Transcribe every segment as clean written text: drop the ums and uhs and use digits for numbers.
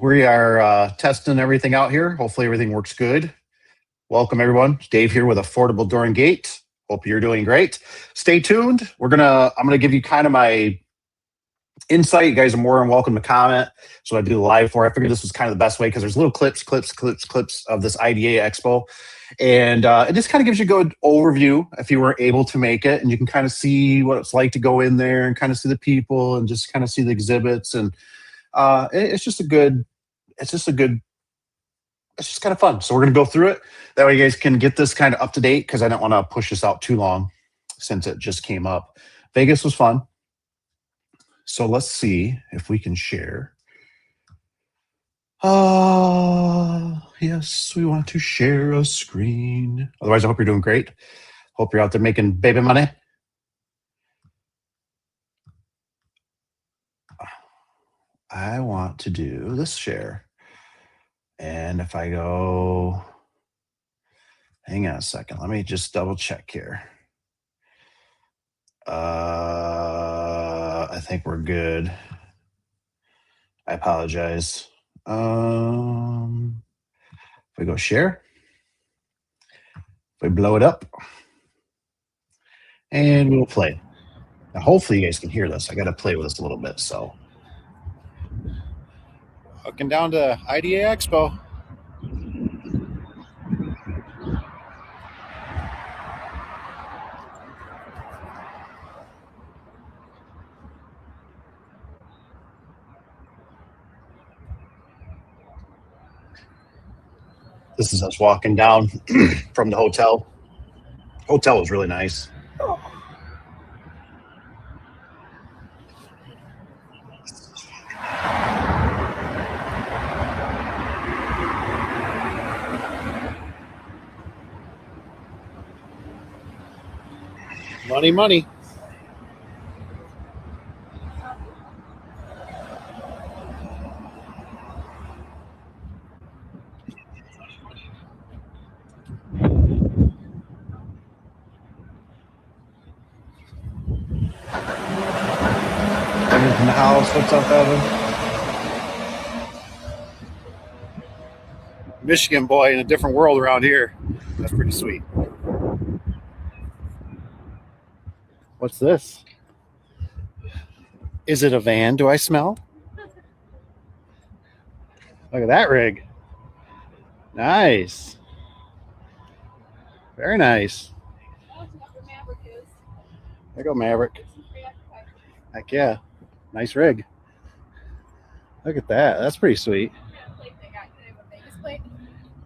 We are testing everything out here. Hopefully everything works good. Welcome everyone. Dave here with Affordable Door and Gate. Hope you're doing great. Stay tuned. I'm gonna give you kind of my insight. You guys are more than welcome to comment. So I do the live for. I figured this was kind of the best way because there's little clips of this IDA Expo. And it just kind of gives you a good overview if you were able to make it, and you can kind of see what it's like to go in there and kind of see the people and just kind of see the exhibits. And it's just kind of fun. So we're going to go through it. That way you guys can get this kind of up to date, because I don't want to push this out too long since it just came up. Vegas was fun. So let's see if we can share. Yes, we want to share a screen. Otherwise, I hope you're doing great. Hope you're out there making baby money. I want to do this share. And if I go, hang on a second, let me just double check here. I think we're good. I apologize. If we go share, if we blow it up, and we'll play. Now, hopefully you guys can hear this. I got to play with this a little bit, so. Looking down to IDA Expo. This is us walking down from the hotel. Hotel was really nice. Money, money. Evan from the house. What's up, Evan? Michigan boy in a different world around here. That's pretty sweet. What's this? Is it a van? Do I smell? Look at that rig. Nice. Very nice. There you go, Maverick. Heck yeah. Nice rig. Look at that. That's pretty sweet.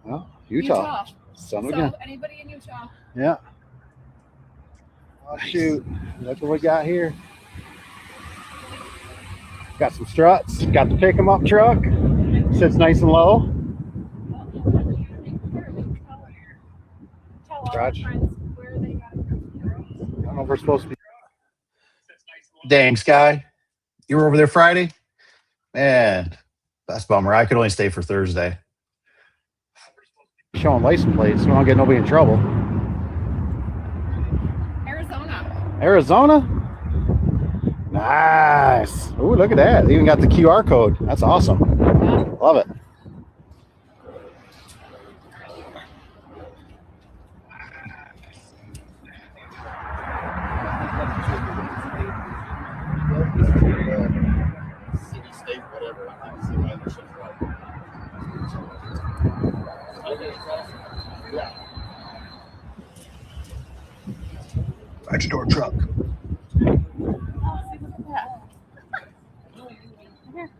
Oh, Utah. Son of a gun. Anybody in Utah? Yeah. Oh, shoot. Look what we got here. Got some struts. Got the pick 'em up truck. Sits nice and low. Garage. I don't know if we're supposed to be. Dang, Sky. You were over there Friday? Man, that's a bummer. I could only stay for Thursday. Showing license plates so I don't get nobody in trouble. Arizona? Nice. Ooh, look at that. They even got the QR code. That's awesome. Love it. Garage door truck.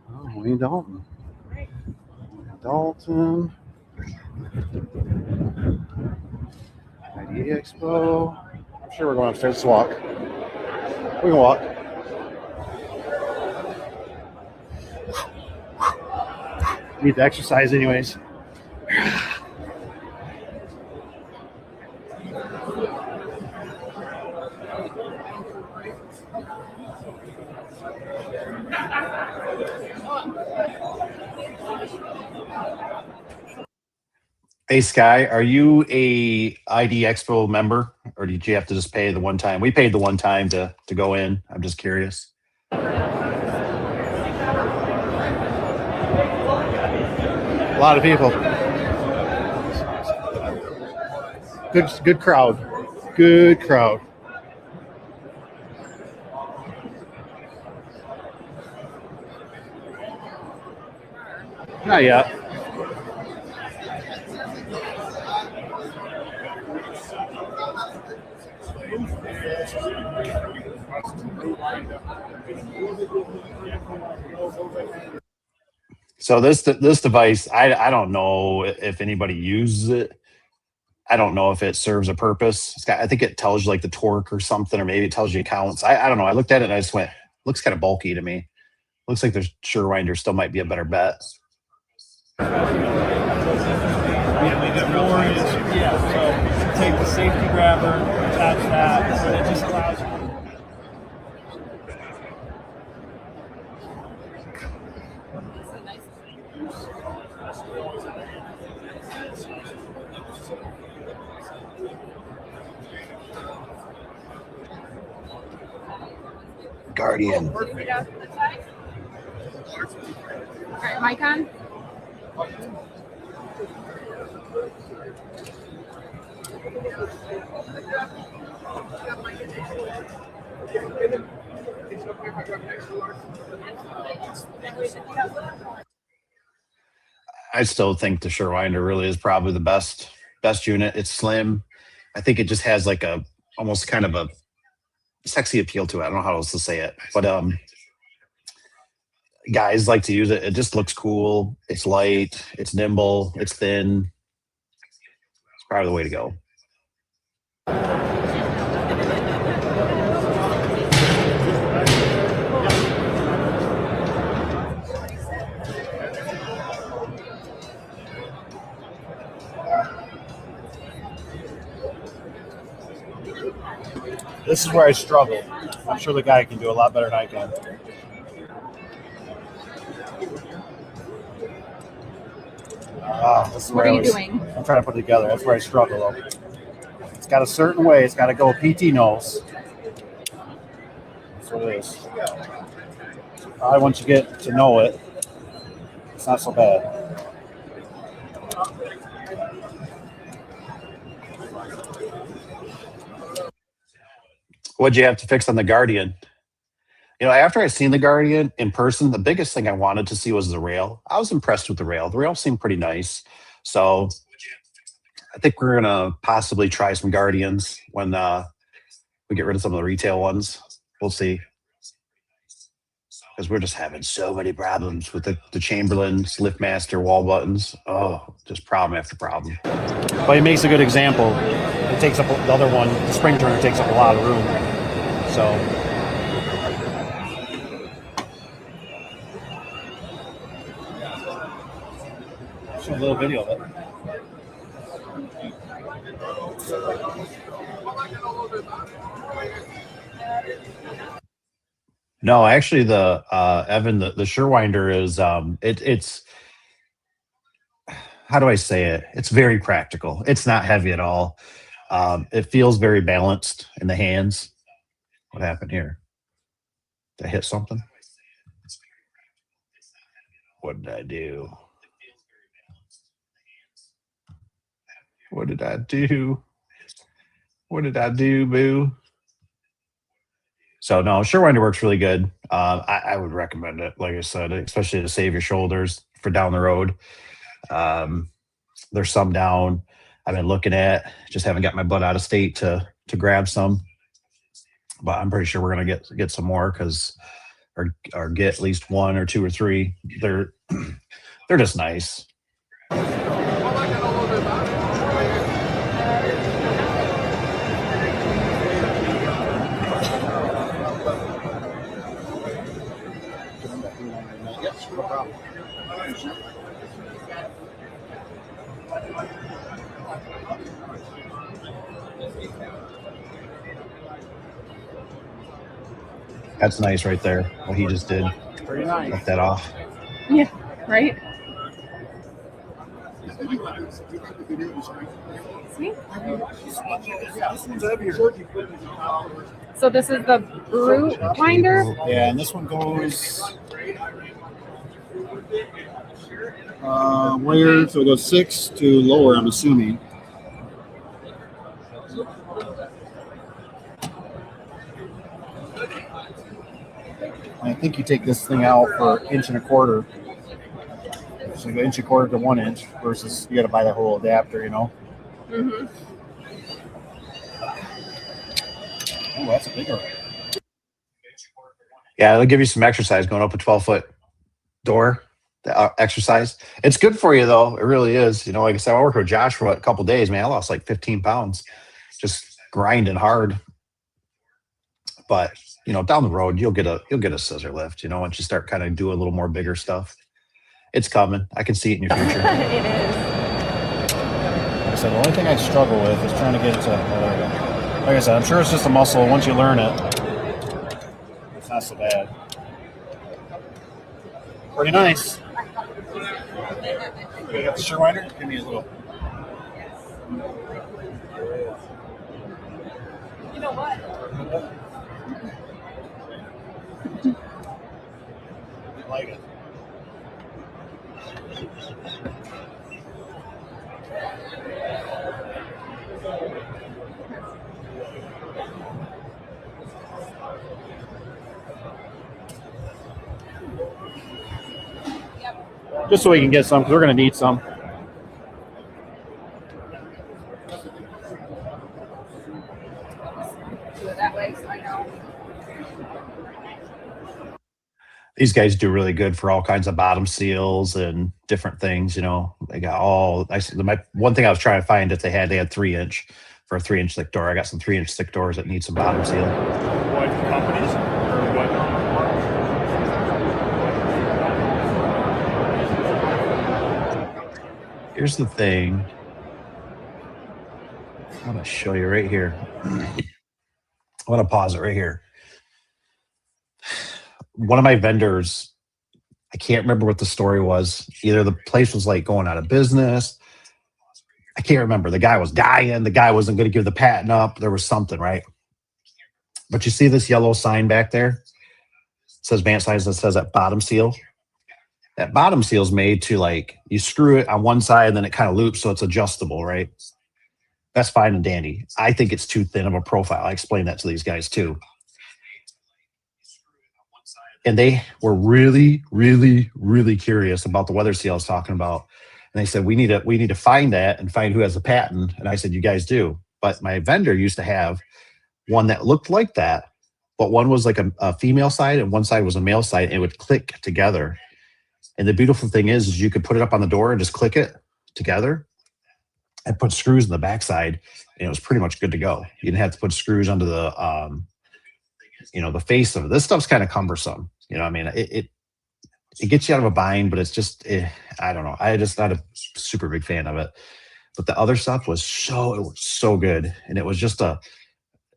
Oh, Wayne Dalton. Dalton. IDA Expo. I'm sure we're going upstairs to walk. We can walk. Need to exercise anyways. Hey Sky, are you a ID Expo member, or did you have to just pay the one time? We paid the one time to go in. I'm just curious. A lot of people. Good crowd. Good crowd. Not yet. So this device, I don't know if anybody uses it. I don't know if it serves a purpose. I think it tells you like the torque or something, or maybe it tells you counts. I don't know. I looked at it and I just went, looks kind of bulky to me. Looks like the Surewinder still might be a better bet. Yeah, so take the safety grabber, attach that, so it just allows you. Guardian. All right, mic on. I still think the Surewinder really is probably the best unit. It's slim. I think it just has like a almost kind of a sexy appeal to it. I don't know how else to say it, but guys like to use it. It just looks cool. It's light. It's nimble. It's thin. It's probably the way to go. This is where I struggle. I'm sure the guy can do a lot better than I can. This is What where are you doing? I'm trying to put it together. That's where I struggle, though. It's got a certain way. It's got to go PT nose. That's what it is. Probably once you get to know it, it's not so bad. What'd you have to fix on the Guardian? You know, after I seen the Guardian in person, the biggest thing I wanted to see was the rail. I was impressed with the rail. The rail seemed pretty nice. So I think we're gonna possibly try some Guardians when we get rid of some of the retail ones. We'll see. Because we're just having so many problems with the Chamberlains, Liftmaster, wall buttons. Oh, just problem after problem. But he makes a good example. It takes up the other one. The spring turner takes up a lot of room. So. Show a little video of it. No, actually, the Evan, the Surewinder is it's how do I say it? It's very practical. It's not heavy at all. It feels very balanced in the hands. What happened here? Did I hit something? What did I do? What did I do? What did I do, boo? So no, Surewinder works really good. I would recommend it, like I said, especially to save your shoulders for down the road. There's some down I've been looking at. Just haven't got my butt out of state to grab some, but I'm pretty sure we're gonna get some more because or get at least one or two or three. They're just nice. That's nice right there, what he just did. Pretty nice. Cut that off. Yeah, right? See? So this is the brute winder? Yeah, and this one goes Wire, so it goes 6 to lower, I'm assuming. I think you take this thing out for 1.25 inches. So you go 1.25 inches to 1 inch versus you got to buy that whole adapter, you know. Mm-hmm. Oh, that's a bigger one. Yeah, it'll give you some exercise going up a 12-foot door. Exercise. It's good for you though. It really is. You know, like I said, I worked with Josh for a couple of days. Man, I lost like 15 pounds, just grinding hard. But you know, down the road, you'll get a scissor lift. You know, once you start kind of doing a little more bigger stuff, it's coming. I can see it in your future. It is. Like I said, the only thing I struggle with is trying to get it to. Like I said, I'm sure it's just a muscle. Once you learn it, it's not so bad. Pretty nice. You got the shear winder? Give me a little. You know what? I like it. Just so we can get some, because we're going to need some. Do it that way so I know. These guys do really good for all kinds of bottom seals and different things. You know, they got all. My one thing I was trying to find that they had 3-inch for a 3-inch thick door. I got some 3-inch thick doors that need some bottom seal. What companies or what? Here's the thing. I want to show you right here. I want to pause it right here. One of my vendors, I can't remember what the story was. Either the place was like going out of business. I can't remember. The guy was dying. The guy wasn't going to give the patent up. There was something, right? But you see this yellow sign back there? It says advanced size that says that bottom seal. That bottom seal is made to like, you screw it on one side and then it kind of loops so it's adjustable, right? That's fine and dandy. I think it's too thin of a profile. I explained that to these guys too. And they were really, really, really curious about the weather seal I was talking about. And they said, we need to find that and find who has a patent. And I said, you guys do. But my vendor used to have one that looked like that, but one was like a female side and one side was a male side, and it would click together. And the beautiful thing is you could put it up on the door and just click it together and put screws in the backside, and it was pretty much good to go. You didn't have to put screws under the, the face of it. This stuff's kind of cumbersome. You know what I mean? It gets you out of a bind, but it's just, I don't know. I'm just not a super big fan of it. But the other stuff was so good. And it was just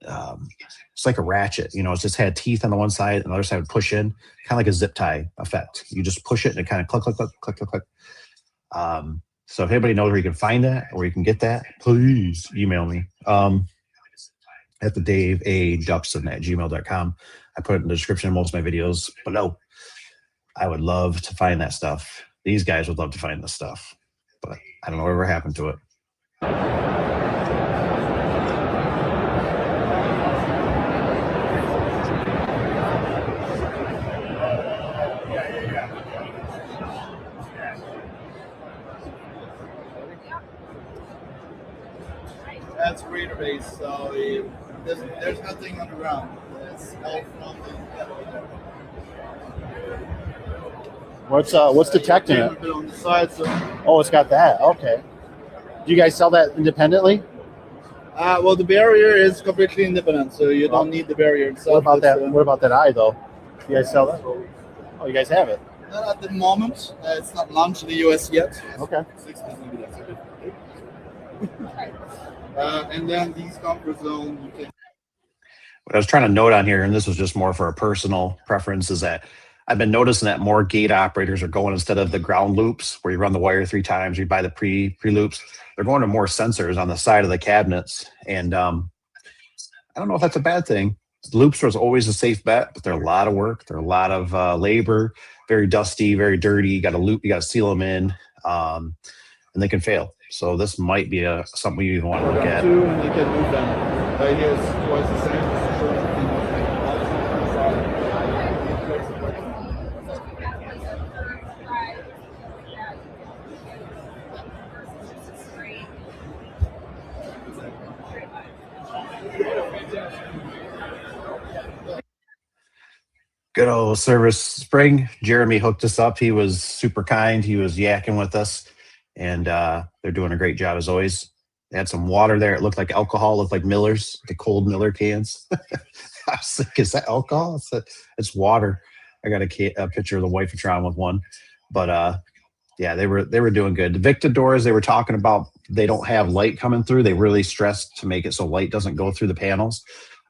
it's like a ratchet, you know, it just had teeth on the one side and the other side would push in, kind of like a zip tie effect. You just push it and it kind of click, click, click, click, click, click. So if anybody knows where you can find that or you can get that, please email me at the Daveadubson@gmail.com. I put it in the description of most of my videos below. I would love to find that stuff. These guys would love to find this stuff, but I don't know whatever happened to it. That's radar base, so there's nothing on the ground. It's all from the What's detecting it? on the side. So, Oh, it's got that. Okay. Do you guys sell that independently? well, the barrier is completely independent, so you don't need the barrier itself. What about that? What about that eye though? Do you guys sell that? Oh, you guys have it. Not at the moment. It's not launched in the US yet. Okay. 6%. And then these comfort zone, you can. What I was trying to note on here, and this was just more for a personal preference, is that I've been noticing that more gate operators are going, instead of the ground loops where you run the wire 3 times, you buy the pre loops, they're going to more sensors on the side of the cabinets. And I don't know if that's a bad thing. Loops was always a safe bet, but they're a lot of work. They're a lot of labor, very dusty, very dirty. You got to loop, you got to seal them in. and they can fail. So this might be something we even want to look at. Two, and you can move them. Right here is twice the same. Good old Service Spring. Jeremy hooked us up. He was super kind. He was yakking with us, and they're doing a great job as always. They had some water there. It looked like alcohol. Looked like Miller's, the cold Miller cans. I was like, "Is that alcohol?" It's water. I got a picture of the Wifetron with one, but yeah, they were doing good. The Victa doors they were talking about, they don't have light coming through. They really stressed to make it so light doesn't go through the panels.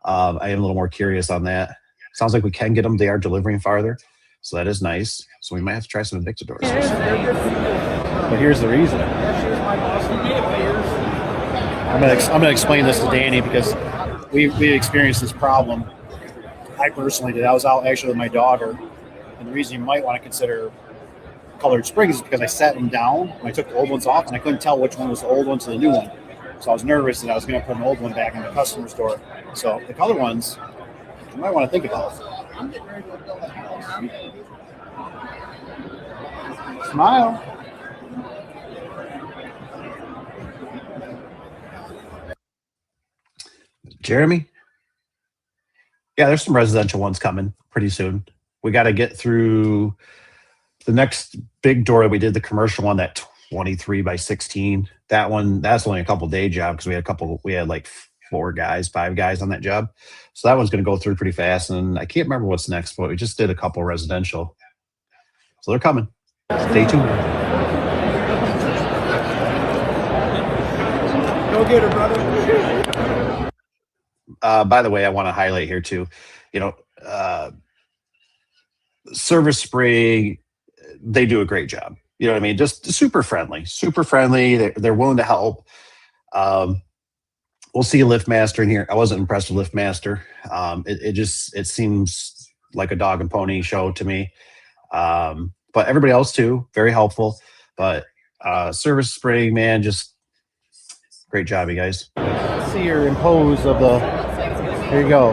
I am a little more curious on that. Sounds like we can get them. They are delivering farther, so that is nice. So we might have to try some Invicta doors. But here's the reason. I'm gonna explain this to Danny because we experienced this problem. I personally did. I was out actually with my daughter, and the reason you might want to consider colored springs is because I set them down and I took the old ones off, and I couldn't tell which one was the old one to the new one. So I was nervous that I was going to put an old one back in the customer's door. So the color ones, you might want to think about. Smile. Jeremy? Yeah, there's some residential ones coming pretty soon. We got to get through the next big door that we did, the commercial one, that 23 by 16. That one, that's only a couple day job because we had like 5 guys on that job. So that one's going to go through pretty fast. And I can't remember what's next, but we just did a couple residential. So they're coming. Stay tuned. Go get her, brother. By the way, I want to highlight here too, Service Spring, they do a great job. You know what I mean? Just super friendly. They're willing to help. We'll see a LiftMaster in here. I wasn't impressed with LiftMaster. It seems like a dog and pony show to me. But everybody else too, very helpful. But Service Spring, man, just great job, you guys. Let's see your impose of the. Here you go.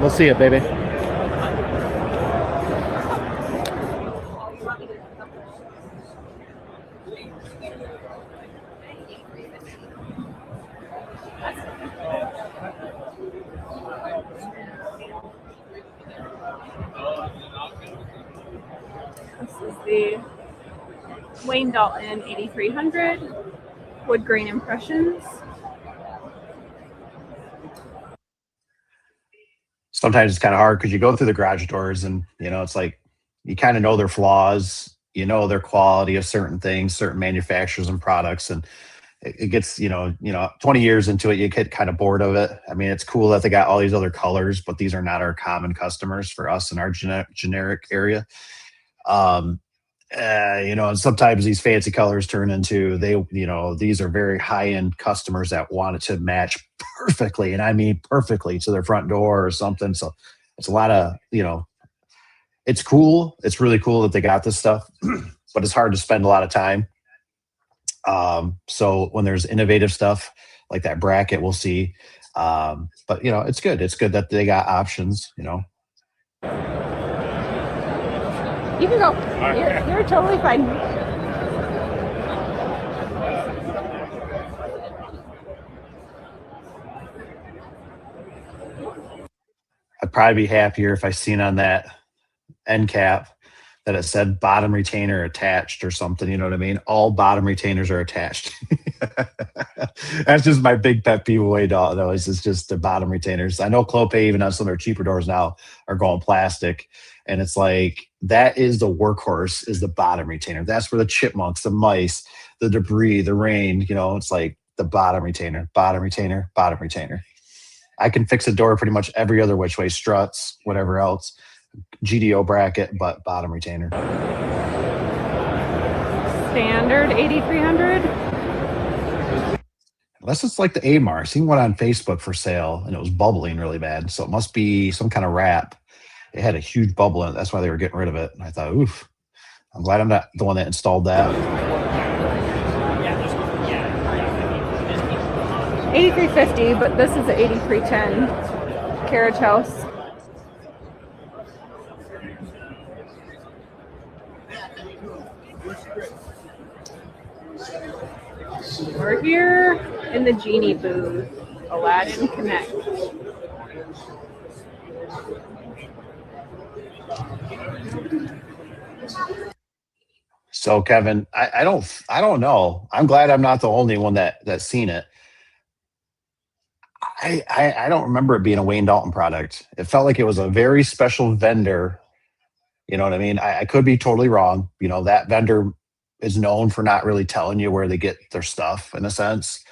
Let's see it, baby. This is the Wayne Dalton 8300 wood grain impressions. Sometimes it's kind of hard because you go through the garage doors and, it's like you kind of know their flaws, their quality of certain things, certain manufacturers and products. And it gets, 20 years into it, you get kind of bored of it. I mean, it's cool that they got all these other colors, but these are not our common customers for us in our generic area. And sometimes these fancy colors turn into these are very high-end customers that want it to match perfectly, and I mean perfectly, to their front door or something. So it's a lot of, it's cool. It's really cool that they got this stuff, but it's hard to spend a lot of time. So when there's innovative stuff like that bracket, we'll see. But it's good. It's good that they got options, You can go. You're totally fine. I'd probably be happier if I seen on that end cap that it said bottom retainer attached or something. You know what I mean? All bottom retainers are attached. That's just my big pet peeve away, though. It's just the bottom retainers. I know Clopay, even on some of their cheaper doors now, are going plastic. And it's like, that is the workhorse, is the bottom retainer. That's where the chipmunks, the mice, the debris, the rain, it's like the bottom retainer, bottom retainer, bottom retainer. I can fix a door pretty much every other which way, struts, whatever else, GDO bracket, but bottom retainer. Standard 8300. Unless it's like the AMAR. I seen one on Facebook for sale and it was bubbling really bad. So it must be some kind of wrap. It had a huge bubble in it. That's why they were getting rid of it. And I thought, oof, I'm glad I'm not the one that installed that. 8350, but this is the 8310 carriage house. We're here in the Genie booth, Aladdin Connect. So Kevin, I don't know. I'm glad I'm not the only one that's seen it. I don't remember it being a Wayne Dalton product. It felt like it was a very special vendor. You know what I mean? I could be totally wrong. You know, that vendor is known for not really telling you where they get their stuff in a sense,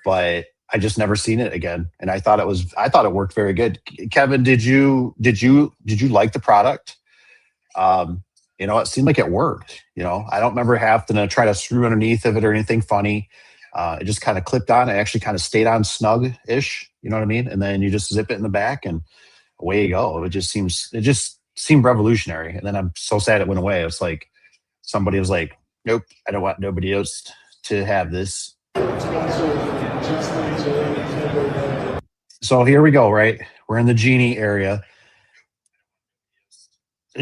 but I just never seen it again. And I thought it worked very good. Kevin, did you like the product? You know, it seemed like it worked. You know, I don't remember having to try to screw underneath of it or anything funny. It just kind of clipped on. It actually kind of stayed on snug-ish. You know what I mean? And then you just zip it in the back and away you go. It just seemed revolutionary. And then I'm so sad it went away. It's like somebody was like, nope, I don't want nobody else to have this. So here we go, right? We're in the Genie area.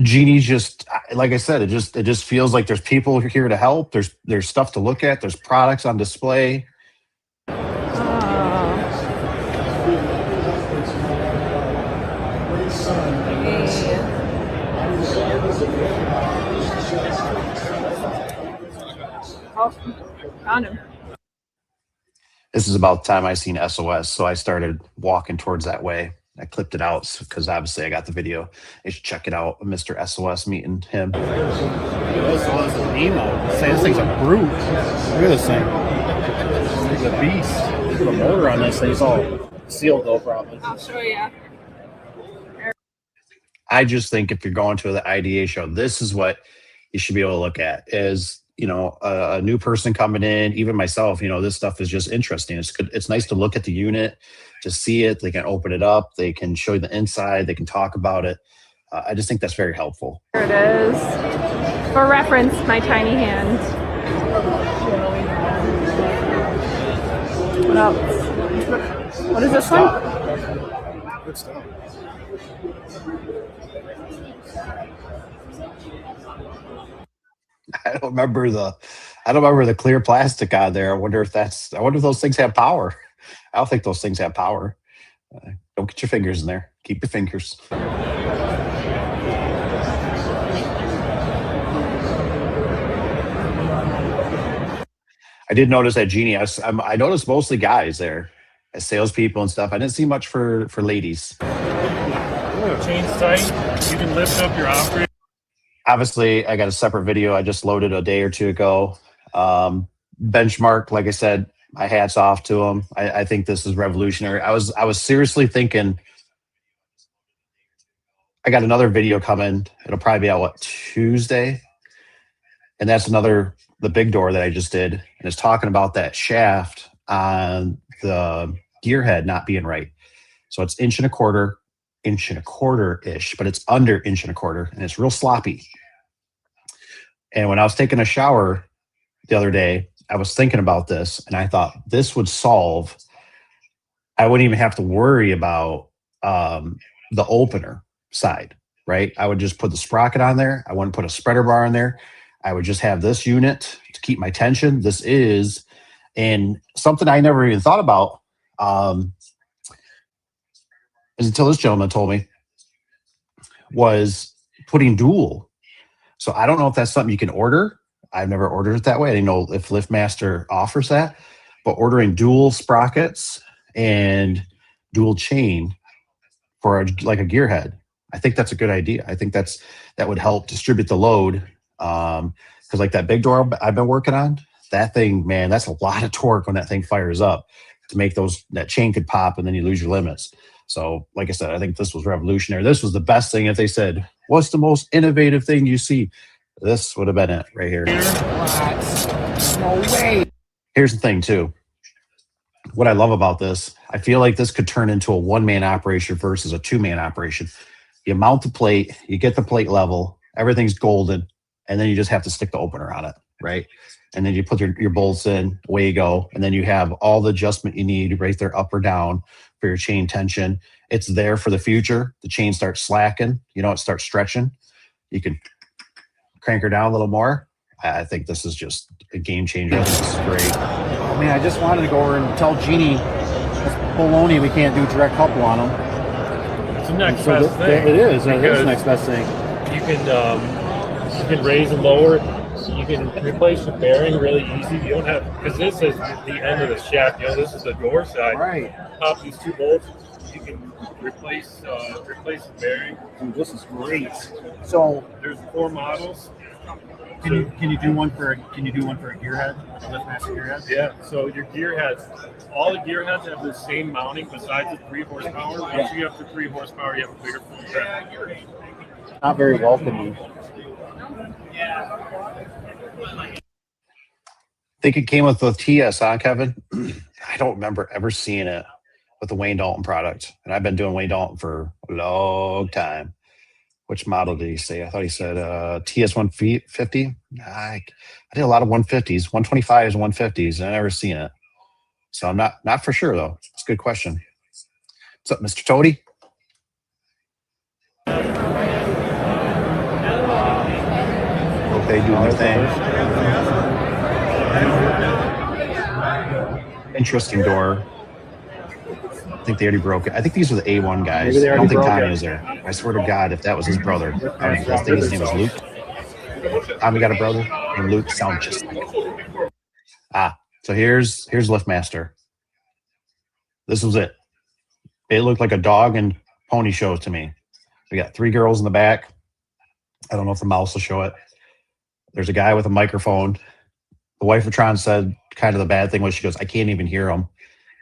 Genie's just, like I said, it just feels like there's people here to help. There's stuff to look at. There's products on display. Oh, found him. This is about the time I seen SOS, so I started walking towards that way. I clipped it out because obviously I got the video. You should check it out, Mr. SOS meeting him. This was a Nemo. Say this thing's a brute. Look at this thing. It's a beast. Look at the motor on this thing. It's all sealed though, probably. I'll show you. I just think if you're going to the IDA show, this is what you should be able to look at. Is, you know, a new person coming in, even myself, you know, this stuff is just interesting. It's good. It's nice to look at the unit, to see it. They can open it up. They can show you the inside. They can talk about it. I just think that's very helpful. Here it is. For reference, my tiny hand. What else? What is this one? Good stuff. I don't remember the clear plastic on there. I wonder if those things have power. I don't think those things have power. Don't get your fingers in there. Keep your fingers. I did notice that Genie. I noticed mostly guys there as salespeople and stuff. I didn't see much for ladies. Chain's tight. You can lift up your operator. Obviously, I got a separate video I just loaded a day or two ago. Benchmark, like I said, my hat's off to them. I think this is revolutionary. I was seriously thinking. I got another video coming. It'll probably be out Tuesday, and that's the big door that I just did, and it's talking about that shaft on the gear head not being right. So it's inch and a quarter ish, but it's under inch and a quarter, and it's real sloppy. And when I was taking a shower the other day, I was thinking about this, and I thought this would solve. I wouldn't even have to worry about the opener side, right? I would just put the sprocket on there. I wouldn't put a spreader bar in there. I would just have this unit to keep my tension. This is, and something I never even thought about is until this gentleman told me, was putting dual. So I don't know if that's something you can order. I've never ordered it that way. I didn't know if LiftMaster offers that, but ordering dual sprockets and dual chain for like a gear head, I think that's a good idea. I think that would help distribute the load. Because like that big door I've been working on, that thing, man, that's a lot of torque when that thing fires up to make that chain could pop and then you lose your limits. So like I said, I think this was revolutionary. This was the best thing. If they said, what's the most innovative thing you see? This would have been it right here. No way. Here's the thing too. What I love about this, I feel like this could turn into a one-man operation versus a two-man operation. You mount the plate, you get the plate level, everything's golden, and then you just have to stick the opener on it, right? and then you put your bolts in, away you go. And then you have all the adjustment you need right there, up or down, for your chain tension. It's there for the future. The chain starts slacking, it starts stretching. You can crank her down a little more. I think this is just a game changer. I think this is great. I mean, I just wanted to go over and tell Jeannie it's baloney we can't do direct couple on them. It's the next best thing. It is the next best thing. You can raise and lower. You can replace the bearing really easy. You don't have, because this is the end of the shaft. This is the door side. Right. Pop these 2 bolts. You can replace the bearing. And this is great. So there's 4 models. Can you do one for a gearhead, a LiftMaster gearhead? Yeah. So your gear heads, all the gear heads have the same mounting besides the 3 horsepower. Once you have the 3 horsepower, you have a bigger fuel trap. Not very welcoming. I think it came with the TS, huh, Kevin? I don't remember ever seeing it with the Wayne Dalton product. And I've been doing Wayne Dalton for a long time. Which model did he say? I thought he said TS 150. I did a lot of 150s, 125s, 150s. I've never seen it. So I'm not for sure, though. It's a good question. What's up, Mr. Toady? Hope they do their thing. Interesting door. I think they already broke it. I think these are the A1 guys. I don't think Tommy is there. I swear to God, if that was his brother, I think his name was Luke. Tommy got a brother, and Luke sounds just like him. So here's LiftMaster. This was it. It looked like a dog and pony show to me. We got 3 girls in the back. I don't know if the mouse will show it. There's a guy with a microphone. The wife of Tron said kind of the bad thing was she goes, I can't even hear him.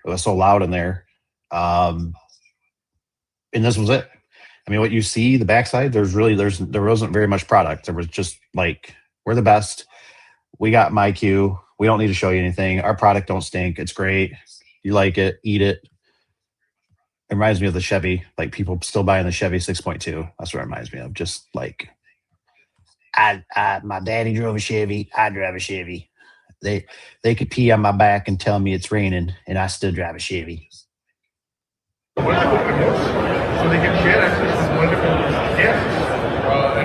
It was so loud in there. And this was it. I mean, what you see, the backside, there wasn't very much product. There was just like, we're the best. We got my cue. We don't need to show you anything. Our product don't stink. It's great. You like it, eat it. It reminds me of the Chevy, like people still buying the Chevy 6.2. That's what it reminds me of. Just like, my daddy drove a Chevy. I drive a Chevy. They could pee on my back and tell me it's raining, and I still drive a Chevy. So they get shit. Actually, this is one different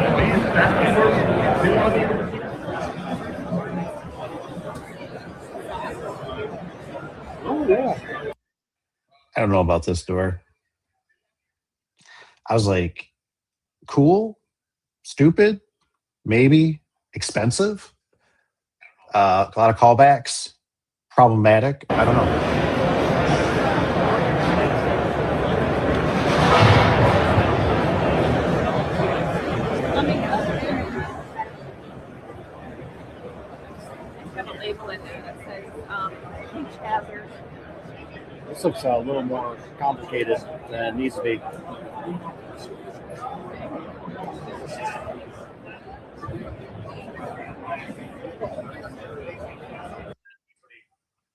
employees asking for it. They want to be. Oh yeah. I don't know about this door. I was like, cool, stupid, maybe expensive. A lot of callbacks, problematic. I don't know. Got a label in there that says each hazard. This looks a little more complicated than it needs to be.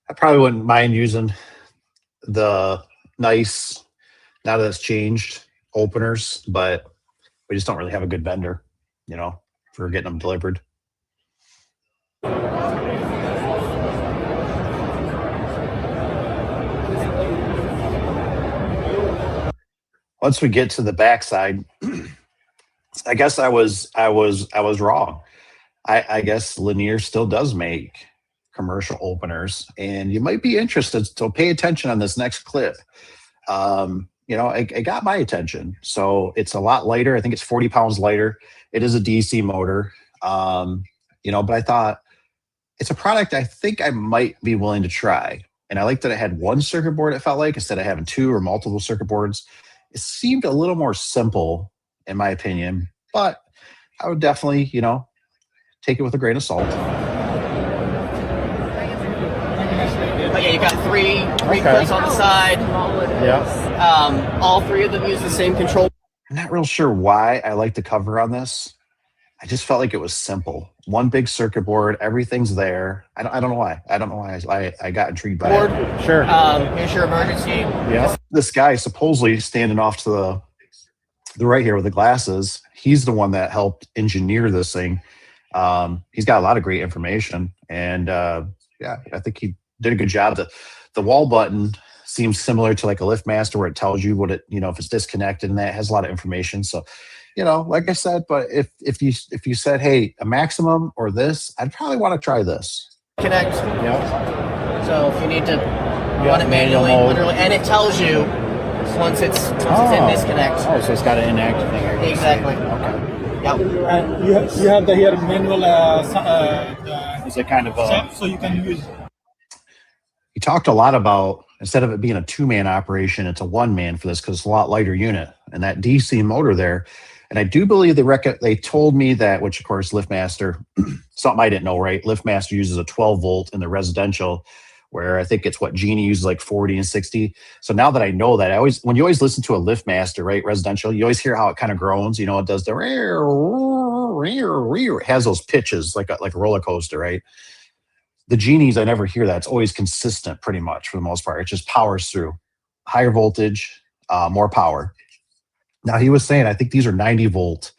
I probably wouldn't mind using the nice, now that it's changed, openers, but we just don't really have a good vendor, for getting them delivered. Once we get to the backside, I guess I was wrong. I guess Lanier still does make commercial openers, and you might be interested. So pay attention on this next clip. It got my attention. So it's a lot lighter. I think it's 40 pounds lighter. It is a DC motor. But I thought it's a product I think I might be willing to try. And I like that it had one circuit board, it felt like, instead of having 2 or multiple circuit boards. It seemed a little more simple, in my opinion, but I would definitely, take it with a grain of salt. But yeah, you got three clips on the side. Yeah. All 3 of them use the same control. I'm not real sure why I like the cover on this. I just felt like it was simple. One big circuit board, everything's there. I don't know why. I don't know why I got intrigued by it. Sure. Here's your emergency. Yeah. This guy supposedly standing off to the right here with the glasses, he's the one that helped engineer this thing. He's got a lot of great information. And yeah, I think he did a good job. The wall button seems similar to like a LiftMaster where it tells you what it, if it's disconnected, and that has a lot of information. So, like I said, but if you said, hey, a maximum or this, I'd probably want to try this. Connect. Yeah. So if you need to run it manually, literally, and it tells you once it's in disconnect. Oh, so it's got an inactive thing here. Exactly. Okay. Yep. And you have the here manual Is it kind of a... so you can use. He talked a lot about, instead of it being a 2-man operation, it's a 1-man for this because it's a lot lighter unit. And that DC motor there, and I do believe they told me that, which of course LiftMaster, something I didn't know, right? LiftMaster uses a 12 volt in the residential, where I think it's what Genie uses like 40 and 60. So now that I know that, when you always listen to a LiftMaster, right, residential, you always hear how it kind of groans. It does the it has those pitches like a roller coaster, right? The Genies, I never hear that. It's always consistent pretty much for the most part. It just powers through. Higher voltage, more power. Now, he was saying, I think these are 90 volt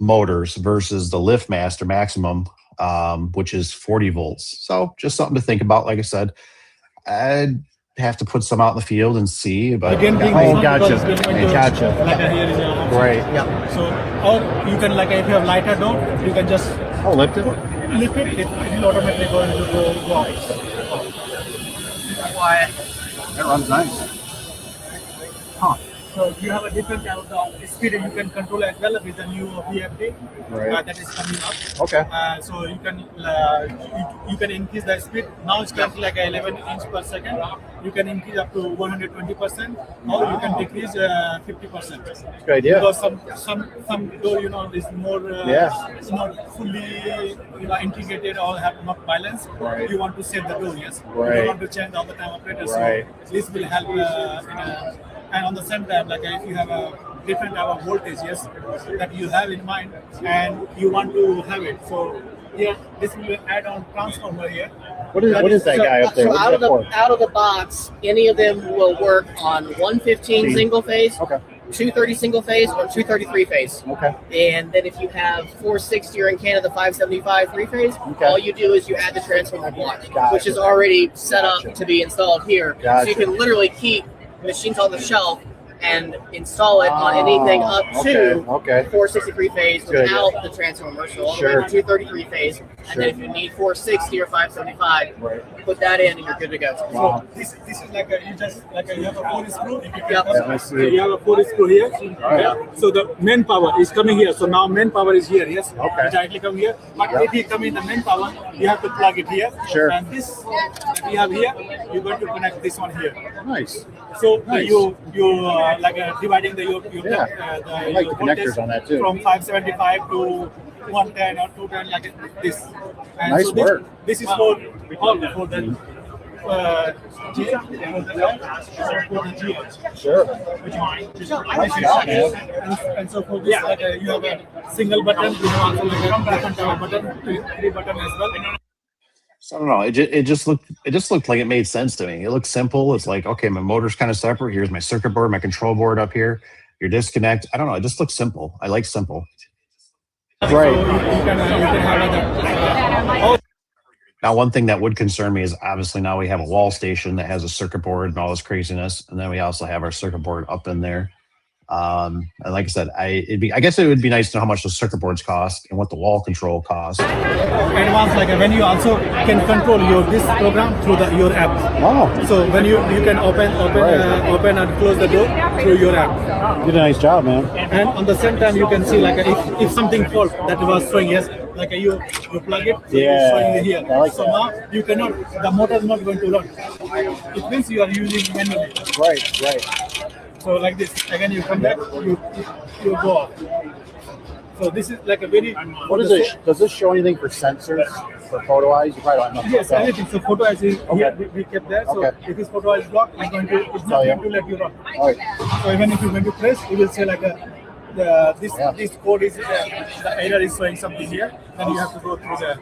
motors versus the LiftMaster maximum, which is 40 volts. So just something to think about. Like I said, I'd have to put some out in the field and see. But Again, gotcha. Like here is your option. Right. Yep. So, or you can, like if you have lighter door, you can just Lift it? lift it. It will automatically go off. Quiet. That runs nice. So you have a different kind of speed you can control as well with the new VFD that is coming up. Okay. So you can increase the speed. Now it's currently like 11 inch per second. You can increase up to 120%, or you can decrease 50%. Good idea. Because some door is more not fully integrated or have not balance. Right. You want to save the door, yes. Right. You want to change all the time operator. Right. So this will help and on the same time, like if you have a different type of voltage, yes, that you have in mind and you want to have it. So yeah, this will add on transformer here. What is that guy up there? So What's out of the box, any of them will work on 115 single phase, Okay. 230 single phase, or 233 phase. Okay. And then if you have 460 or in Canada 575 three phase, Okay. all you do is you add the transformer block, Gotcha. which is already set up to be installed here. Gotcha. So you can literally keep machines on the shelf and install it on anything up to 463 phase without the transformer. So all the way to 233 phase. And then if you need 460 or 575, put that in and you're good to go. So this is like you have a 4 screw. Yep. You have a 4 screw here. Yeah. So the main power is coming here. So now main power is here. Yes. Okay. Directly come here. But if you come in the main power, you have to plug it here. Sure. And this that we have here, you're going to connect this one here. Nice. So Nice. you dividing the your I like the connectors on that too. from 575 to 110 or 210 like this. And Nice so this, work. This is for the GH. Sure. Nice job, man. And so for this, you have a single button. You have also like a different type of button, three button as well. So I don't know. It just looked like it made sense to me. It looked simple. It's like, okay, my motor's kind of separate. Here's my circuit board, my control board up here. Your disconnect. I don't know. It just looks simple. I like simple. Right. So you can have Now, one thing that would concern me is obviously now we have a wall station that has a circuit board and all this craziness, and then we also have our circuit board up in there. And like I said, I guess it would be nice to know how much the circuit boards cost and what the wall control costs. advanced, like when you also can control this program through your app. Oh. So when you can open and close the door through your app. You did a nice job, man. And on the same time, you can see like if something fault that was showing, yes, like you plug it, so it's showing here. I like so that. now you cannot, the motor is not going to run. It means you are using manually. Right. So like this, again you come back, you go off. So this is like a very. What is it? Does this show anything for sensors for photo eyes? You probably don't know. Yes, anything. So photo eyes is here, we kept there. So Okay. if this photo eyes blocked, it's not going to let you run. All right. So even if you're going to press, it will say like this code is the error is showing something here. Then you have to go through the.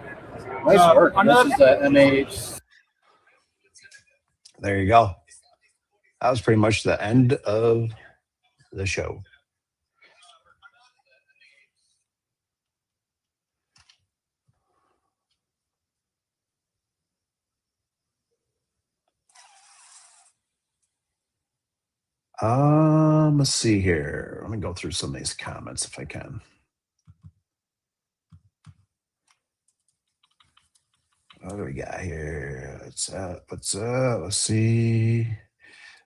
Nice work. Another, This is the MH. There you go. That was pretty much the end of the show. Let's see here. Let me go through some of these comments if I can. What do we got here? What's up? Let's see.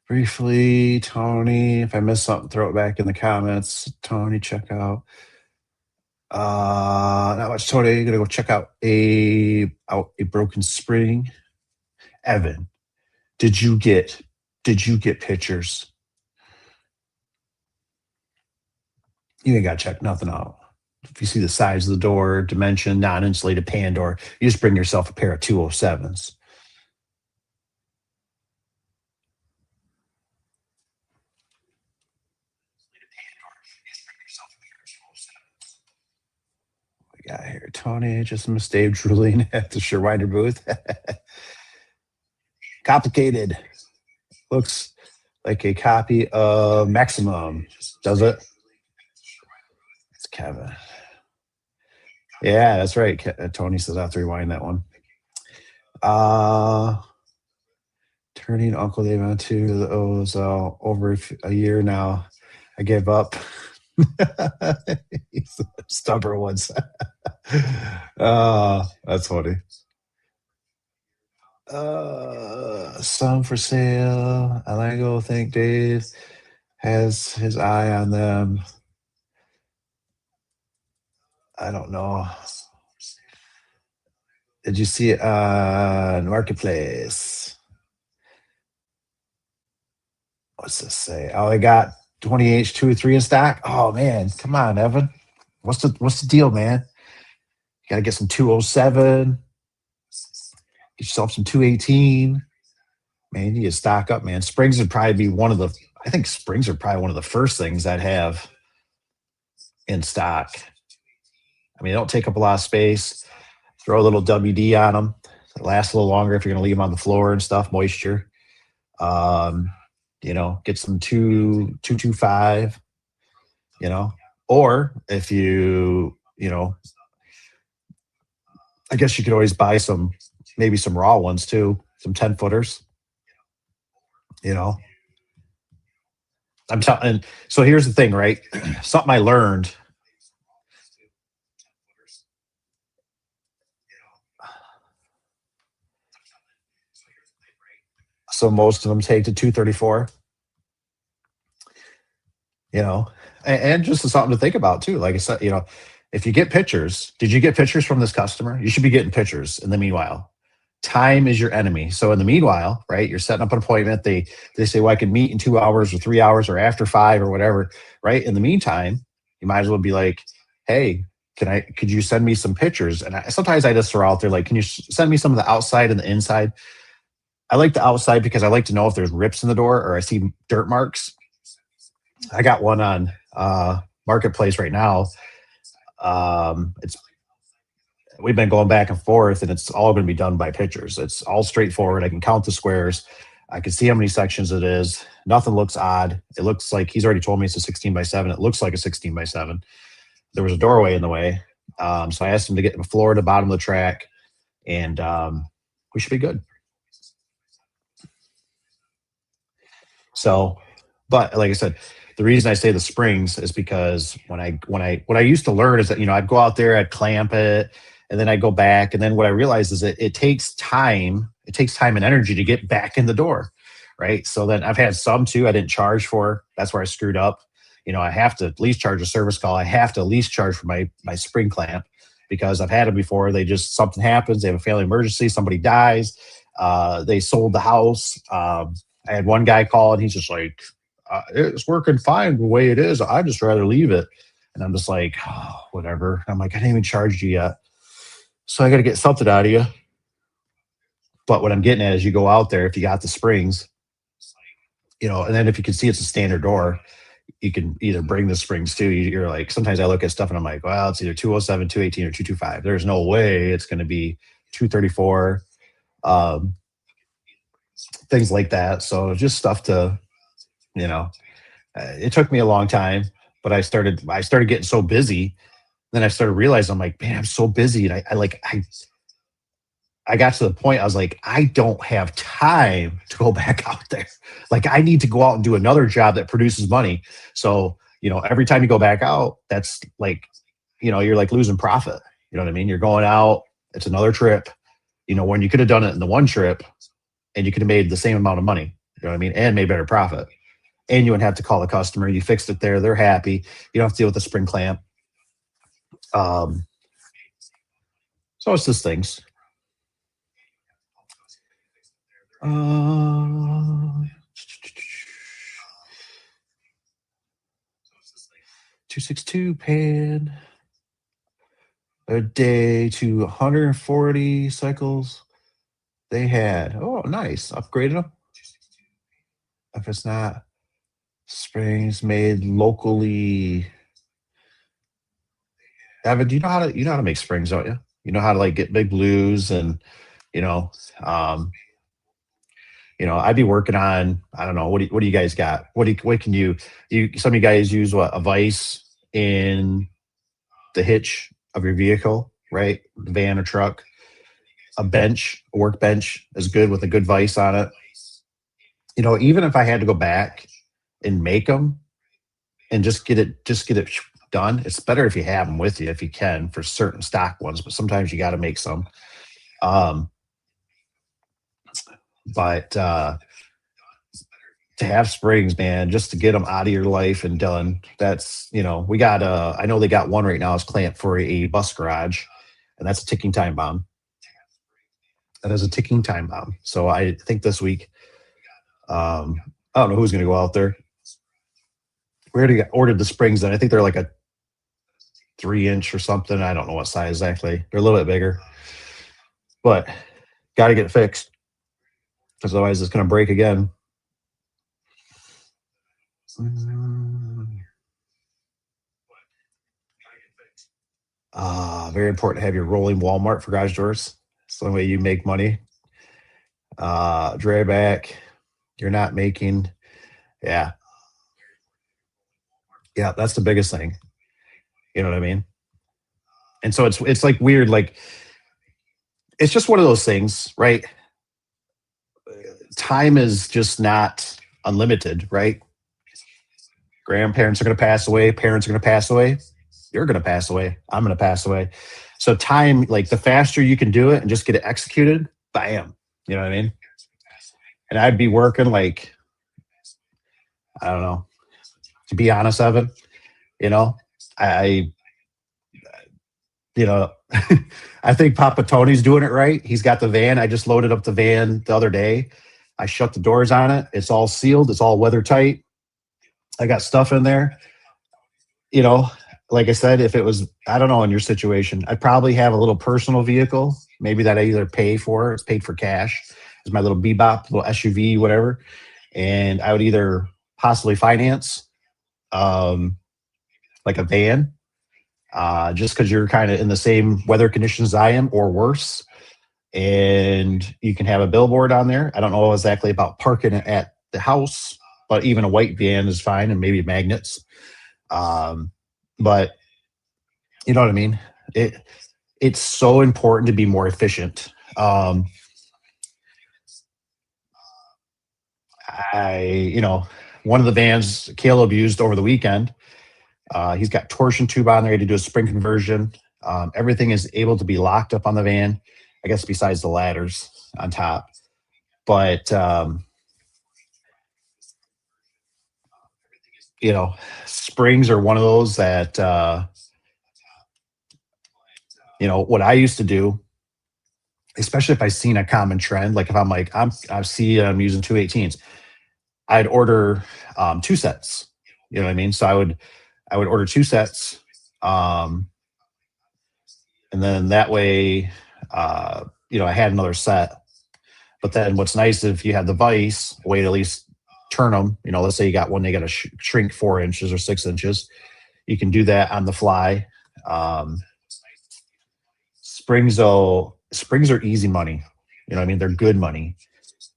Briefly, Tony. If I missed something, throw it back in the comments. Tony, check out. Not much. Tony, gonna go check out a broken spring. Evan, did you get pictures? You ain't got to check nothing out. If you see the size of the door, dimension, non-insulated pan door, you just bring yourself a pair of 207s. We got here Tony, just Miss Dave drooling at the Sherwinder booth. Complicated. Looks like a copy of Maximum. Does it? It's Kevin. Yeah, that's right. Tony says I have to rewind that one. Turning Uncle Dave on to the O's over a year now. I gave up. He's the stubborn ones. That's funny. Some for sale. I go think Dave has his eye on them. I don't know. Did you see it on Marketplace? What's this say? Oh, I got 20H2 or 3 in stock. Oh man, come on, Evan. What's the deal, man? You gotta get some 207. Get yourself some 218. Man, you need to stock up, man. Springs would probably be I think springs are probably one of the first things I'd have in stock. I mean, they don't take up a lot of space. Throw a little WD on them. It lasts a little longer if you're going to leave them on the floor and stuff, moisture. Get some 225, or if I guess you could always buy maybe some raw ones too, some 10-footers, I'm telling. So here's the thing, right? Something I learned. So most of them take to 234, and just something to think about too. Like I said, if you get pictures, did you get pictures from this customer? You should be getting pictures in the meanwhile. Time is your enemy. So in the meanwhile, right, you're setting up an appointment. They say, well, I can meet in 2 hours or 3 hours or after 5 or whatever, right? In the meantime, you might as well be like, hey, could you send me some pictures? And sometimes I just throw out there, like, can you send me some of the outside and the inside? I like the outside because I like to know if there's rips in the door or I see dirt marks. I got one on Marketplace right now. We've been going back and forth, and it's all going to be done by pictures. It's all straightforward. I can count the squares. I can see how many sections it is. Nothing looks odd. It looks like he's already told me it's a 16 by 7. It looks like a 16 by 7. There was a doorway in the way. So I asked him to get the floor to the bottom of the track, and we should be good. So, but like I said, the reason I say the springs is because what I used to learn is that, I'd go out there, I'd clamp it, and then I'd go back. And then what I realized is that it takes time. It takes time and energy to get back in the door, right? So then I've had some too I didn't charge for. That's where I screwed up. I have to at least charge a service call. I have to at least charge for my spring clamp because I've had them before. Something happens. They have a family emergency. Somebody dies. They sold the house. I had one guy call and he's just like, it's working fine the way it is. I'd just rather leave it. And I'm just like, oh, whatever. I'm like, I didn't even charge you yet. So I got to get something out of you. But what I'm getting at is you go out there, if you got the springs, and then if you can see it's a standard door, you can either bring the springs too. You're like, sometimes I look at stuff and I'm like, well, it's either 207, 218, or 225. There's no way it's going to be 234. Things like that. So just stuff to, it took me a long time, but I started getting so busy. Then I started realizing, I'm like, man, I'm so busy. And I got to the point, I was like, I don't have time to go back out there. Like, I need to go out and do another job that produces money. So, every time you go back out, that's like, you're like losing profit. You know what I mean? You're going out, it's another trip, when you could have done it in the one trip and you could have made the same amount of money, you know what I mean? And made better profit. And you wouldn't have to call the customer. You fixed it there. They're happy. You don't have to deal with the spring clamp. So it's just things. 262 pan a day to 140 cycles. They had, nice, upgraded them. If it's not springs made locally, Evan, do you know how to make springs, don't you? You know how to like get big blues and I'd be working on, I don't know, what do you guys got? What can you some of you guys use a vise in the hitch of your vehicle, right? Van or truck. A workbench is good with a good vise on it. Even if I had to go back and make them and just get it done, it's better if you have them with you if you can for certain stock ones, but sometimes you got to make some. But to have springs, man, just to get them out of your life and done, that's, we got, I know they got one right now is clamped for a bus garage, and that's a ticking time bomb. That is a ticking time bomb. So I think this week, I don't know who's going to go out there. We already ordered the springs, and I think they're like a 3-inch or something. I don't know what size exactly. They're a little bit bigger, but got to get fixed. Because otherwise it's going to break again. Very important to have your rolling Walmart for garage doors. It's the only way you make money. Drawback, you're not making. Yeah, that's the biggest thing. You know what I mean? And so it's like weird. Like, it's just one of those things, right? Time is just not unlimited, right? Grandparents are going to pass away. Parents are going to pass away. You're going to pass away. I'm going to pass away. So time, like the faster you can do it and just get it executed, bam. You know what I mean? And I'd be working like, I don't know, to be honest, Evan, I think Papa Tony's doing it right. He's got the van. I just loaded up the van the other day. I shut the doors on it. It's all sealed. It's all weather tight. I got stuff in there. Like I said, if it was, I don't know, in your situation, I'd probably have a little personal vehicle, maybe that I either pay for, it's paid for cash. It's my little Bebop, little SUV, whatever. And I would either possibly finance like a van, just because you're kind of in the same weather conditions as I am or worse. And you can have a billboard on there. I don't know exactly about parking it at the house, but even a white van is fine, and maybe magnets. But you know what I mean? It's so important to be more efficient. One of the vans Caleb used over the weekend, he's got torsion tube on there to do a spring conversion. Everything is able to be locked up on the van, I guess, besides the ladders on top. But, springs are one of those that, what I used to do, especially if I seen a common trend, like if I'm like, I'm using 218s, I'd order 2 sets. You know what I mean? So I would order 2 sets. And then that way, I had another set. But then what's nice, if you have the vise, a way to at least turn them, let's say you got one, they got to shrink 4 inches or 6 inches. You can do that on the fly. Springs are easy money. You know what I mean? They're good money.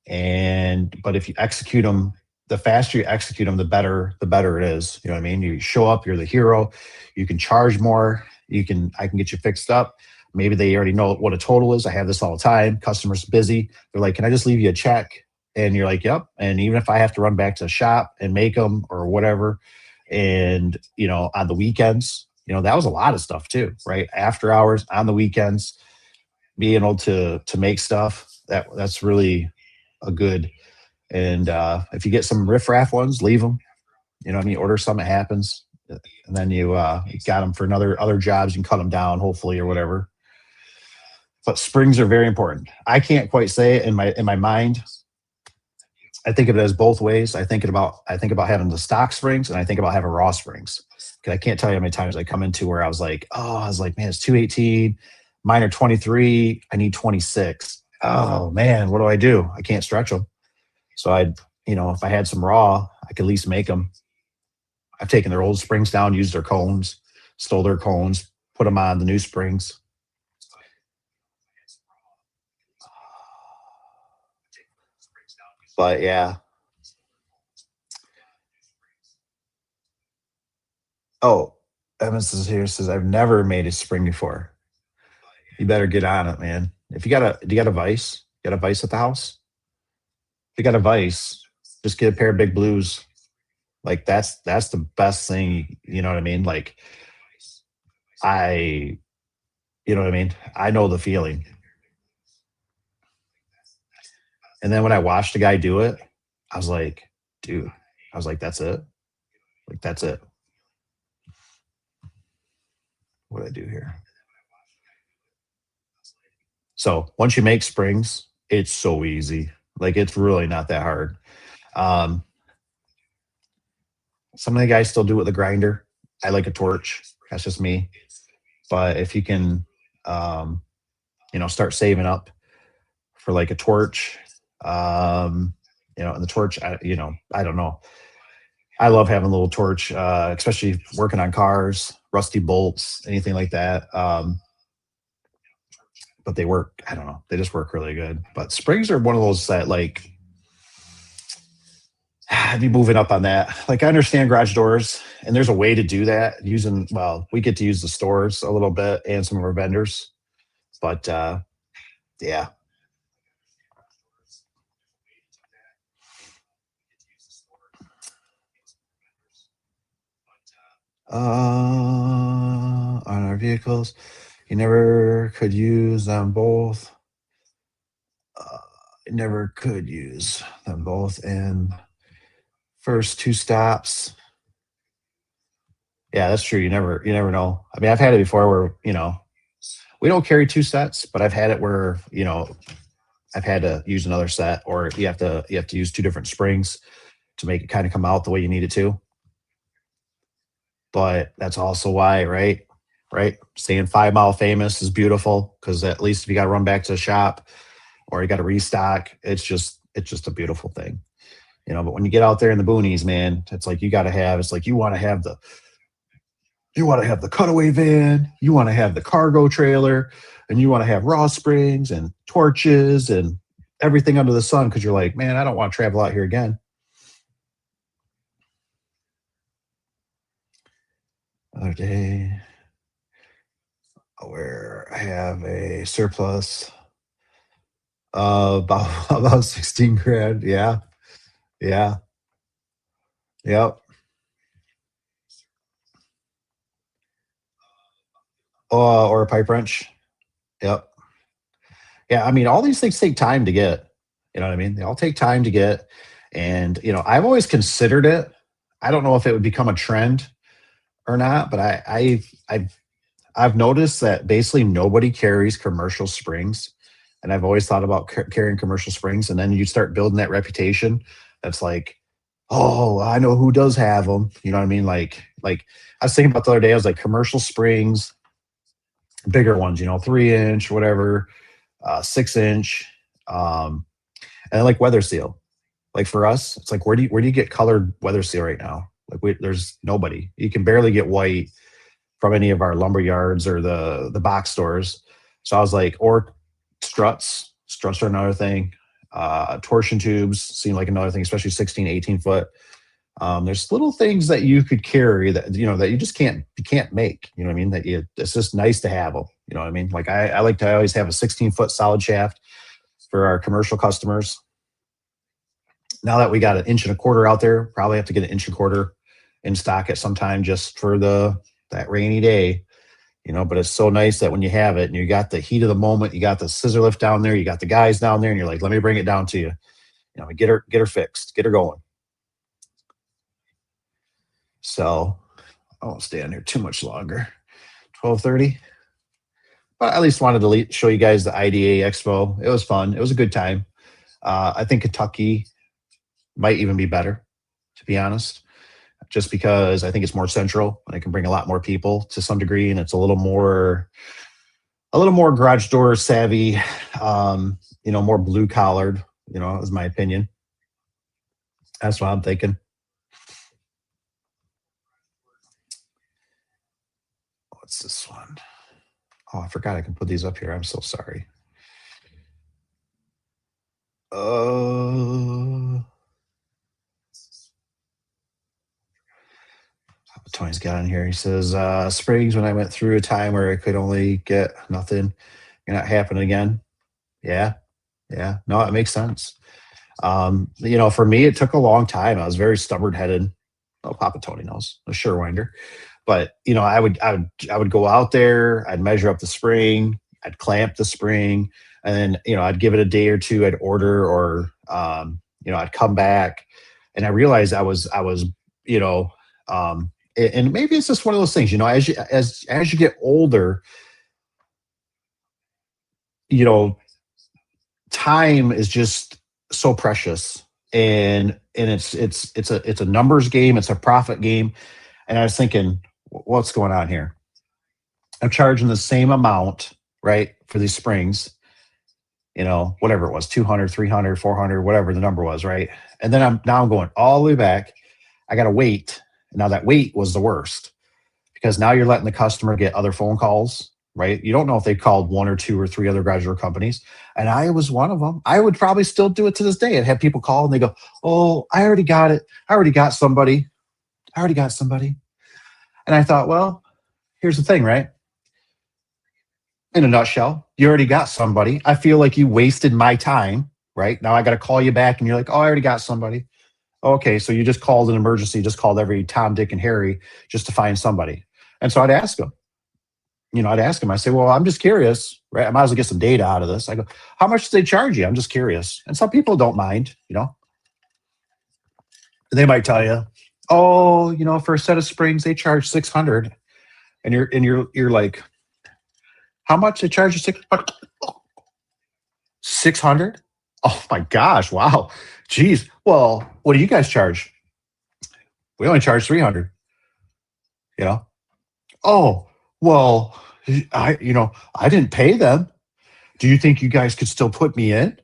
But if you execute them, the faster you execute them, the better it is. You know what I mean? You show up, you're the hero. You can charge more. I can get you fixed up. maybe they already know what a total is. I have this all the time. Customers busy. They're like, can I just leave you a check? And you're like, yep. And even if I have to run back to the shop and make them or whatever, and, you know, on the weekends, you know, that was a lot of stuff too, right? After hours, on the weekends, being able to make stuff, that's really a good. And if you get some riffraff ones, leave them. You know what I mean? Order some, it happens. And then you got them for other jobs. You can cut them down, hopefully, or whatever. But springs are very important. I can't quite say it in my mind. I think of it as both ways. I think about having the stock springs, and I think about having raw springs. Because I can't tell you how many times I come into where I was like, man, it's 218. Mine are 23. I need 26. Oh man, what do? I can't stretch them. So if I had some raw, I could at least make them. I've taken their old springs down, used their cones, stole their cones, put them on the new springs. But yeah. Oh, Evans is here, says, I've never made a spring before. You better get on it, man. Do you got a vise? You got a vise at the house? If you got a vise, just get a pair of big blues. Like that's the best thing. You know what I mean? Like you know what I mean? I know the feeling. And then when I watched the guy do it, I was like, dude, that's it. Like, that's it. What did I do here? So once you make springs, it's so easy. Like, it's really not that hard. Some of the guys still do it with a grinder. I like a torch. That's just me. But if you can, start saving up for like a torch, and the torch, I don't know. I love having a little torch, especially working on cars, rusty bolts, anything like that. But they work, I don't know. They just work really good. But springs are one of those that, like, I'd be moving up on that. Like, I understand garage doors, and there's a way to do that we get to use the stores a little bit and some of our vendors. But yeah. On our vehicles, you never could use them both. Never could use them both in first two stops. Yeah, that's true. You never know. I mean, I've had it before where, we don't carry two sets, but I've had it where, I've had to use another set, or you have to use two different springs to make it kind of come out the way you need it to. But that's also why, right? Staying 5 Mile famous is beautiful, because at least if you got to run back to the shop or you got to restock, it's just a beautiful thing, But when you get out there in the boonies, man, it's like you want to have the cutaway van, you want to have the cargo trailer, and you want to have raw springs and torches and everything under the sun, because you're like, man, I don't want to travel out here again. Other day where I have a surplus of about 16 grand. Yeah. Yep. Or a pipe wrench. Yep. Yeah, I mean, all these things take time to get. You know what I mean? They all take time to get. And, I've always considered it. I don't know if it would become a trend or not, but I've noticed that basically nobody carries commercial springs. And I've always thought about carrying commercial springs. And then you start building that reputation. That's like, oh, I know who does have them. You know what I mean? Like I was thinking about the other day, I was like, commercial springs, bigger ones, 3-inch, whatever, 6-inch, and then like weather seal. Like for us, it's like, where do you get colored weather seal right now? Like there's nobody. You can barely get white from any of our lumber yards or the box stores. So I was like, or struts are another thing. Torsion tubes seem like another thing, especially 16, 18 foot. There's little things that you could carry that that you just can't make. You know what I mean? It's just nice to have them. You know what I mean? Like I like to always have a 16-foot solid shaft for our commercial customers. Now that we got 1.25 inches out there, probably have to get 1.25 inches in stock at some time just for that rainy day. But it's so nice that when you have it and you got the heat of the moment, you got the scissor lift down there, you got the guys down there, and you're like, let me bring it down to you. Get her fixed, get her going. So I won't stay on here too much longer. 12:30. But I at least wanted to show you guys the IDA Expo. It was fun. It was a good time. I think Kentucky might even be better, to be honest, just because I think it's more central and it can bring a lot more people to some degree, and it's a little more garage door savvy, more blue collared, is my opinion. That's what I'm thinking. What's this one? Oh, I forgot I can put these up here. I'm so sorry. Tony's got on here. He says, Springs, when I went through a time where I could only get nothing, you're not happening again. Yeah. No, it makes sense. For me, it took a long time. I was very stubborn headed. Oh, Papa Tony knows. A sure winder. But I would go out there, I'd measure up the spring, I'd clamp the spring, and then I'd give it a day or two, I'd order, or I'd come back, and I realized I was and maybe it's just one of those things, as you get older, time is just so precious, and it's a numbers game, it's a profit game. And I was thinking, what's going on here? I'm charging the same amount, right, for these springs, whatever it was, 200, 300, 400, whatever the number was, right? And then I'm going all the way back. I got to wait. Now that wait was the worst, because now you're letting the customer get other phone calls, right? You don't know if they called 1 or 2 or 3 other garage door companies. And I was one of them. I would probably still do it to this day. I'd have people call and they go, oh, I already got it. I already got somebody. And I thought, well, here's the thing, right? In a nutshell, you already got somebody. I feel like you wasted my time, right? Now I got to call you back and you're like, oh, I already got somebody. Okay, so you just called an emergency, just called every Tom, Dick, and Harry just to find somebody. And so I'd ask them. I say, well, I'm just curious, right? I might as well get some data out of this. I go, how much do they charge you? I'm just curious. And some people don't mind, They might tell you, oh, for a set of springs, they charge $600. And you're like, how much they charge you? $600? Oh my gosh, wow. Geez. Well, what do you guys charge? We only charge $300. Oh, well, I didn't pay them. Do you think you guys could still put me in?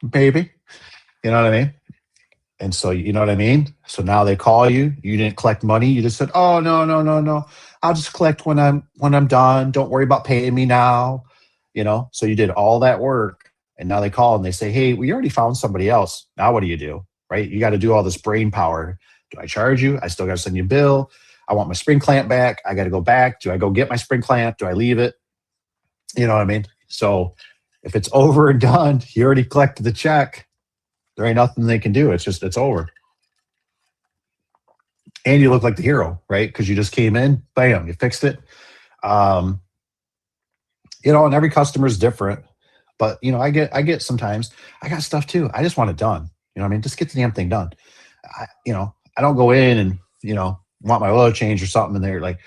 Baby. You know what I mean? And so, you know what I mean? So now they call you. You didn't collect money. You just said, oh, no. I'll just collect when I'm done. Don't worry about paying me now. So you did all that work. And now they call and they say, hey, we already found somebody else. Now what do you do? Right? You got to do all this brain power. Do I charge you? I still got to send you a bill. I want my spring clamp back. I got to go back. Do I go get my spring clamp? Do I leave it? You know what I mean? So if it's over and done, you already collected the check. There ain't nothing they can do. It's over. And you look like the hero, right? Because you just came in, bam, you fixed it. And every customer is different. But I get sometimes I got stuff too. I just want it done. You know what I mean? Just get the damn thing done. I don't go in and want my oil change or something, and they're like,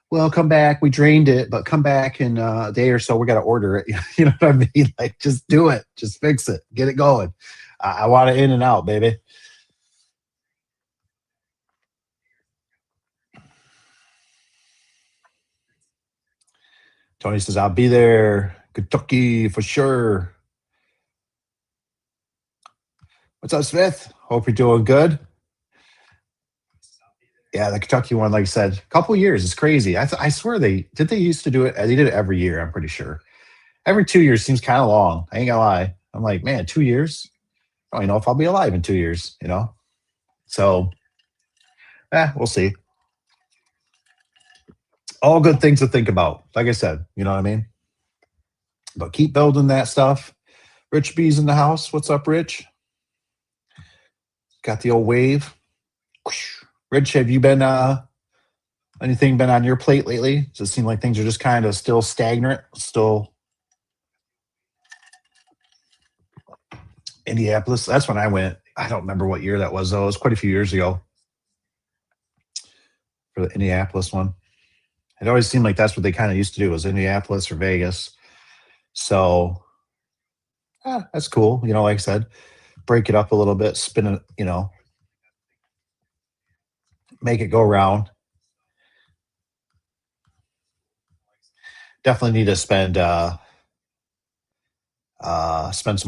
well, come back. We drained it, but come back in a day or so. We got to order it. You know what I mean? Like, just do it. Just fix it. Get it going. I want it in and out, baby. Tony says, I'll be there. Kentucky for sure. What's up, Smith? Hope you're doing good. Yeah, the Kentucky one, like I said, a couple years. It's crazy. I swear they used to do it. They did it every year, I'm pretty sure. Every 2 years seems kind of long. I ain't gonna lie. I'm like, man, 2 years? I don't even know if I'll be alive in 2 years, you know? So, we'll see. All good things to think about. Like I said, you know what I mean? But keep building that stuff. Rich B's in the house. What's up, Rich? Got the old wave. Rich, have you been anything been on your plate lately? Does it seem like things are just kind of still stagnant? Still Indianapolis? That's when I went. I don't remember what year that was, though. It was quite a few years ago for the Indianapolis one. It always seemed like that's what they kind of used to do, was Indianapolis or Vegas. So that's cool. You know, like I said, break it up a little bit, spin it, you know, make it go round. Definitely need to spend some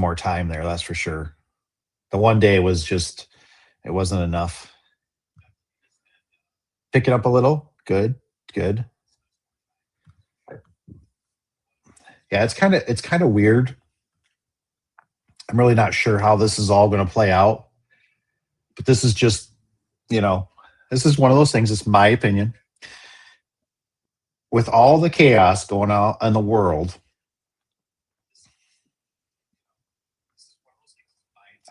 more time there. That's for sure. The one day was just, it wasn't enough. Pick it up a little. Good. Yeah, it's kind of weird. I'm really not sure how this is all going to play out, but this is just, you know, this is one of those things. It's my opinion. With all the chaos going on in the world,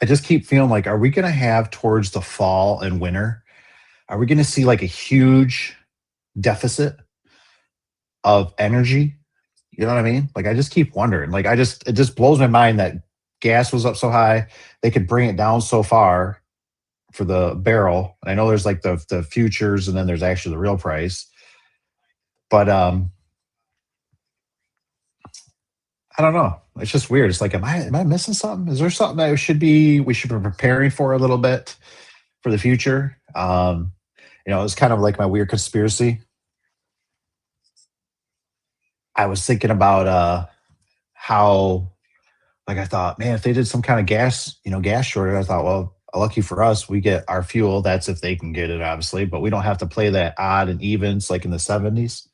I just keep feeling like, are we going to have towards the fall and winter, are we going to see like a huge deficit of energy? You know what I mean? Like, I just keep wondering. Like, it just blows my mind that gas was up so high. They could bring it down so far for the barrel. I know there's like the futures, and then there's actually the real price. But I don't know. It's just weird. It's like, am I missing something? Is there something that we should be preparing for a little bit for the future? You know, it's kind of like my weird conspiracy. I was thinking about how, like, I thought, man, if they did some kind of gas shortage, I thought, well, lucky for us, we get our fuel. That's if they can get it, obviously, but we don't have to play that odd and evens like in the 70s.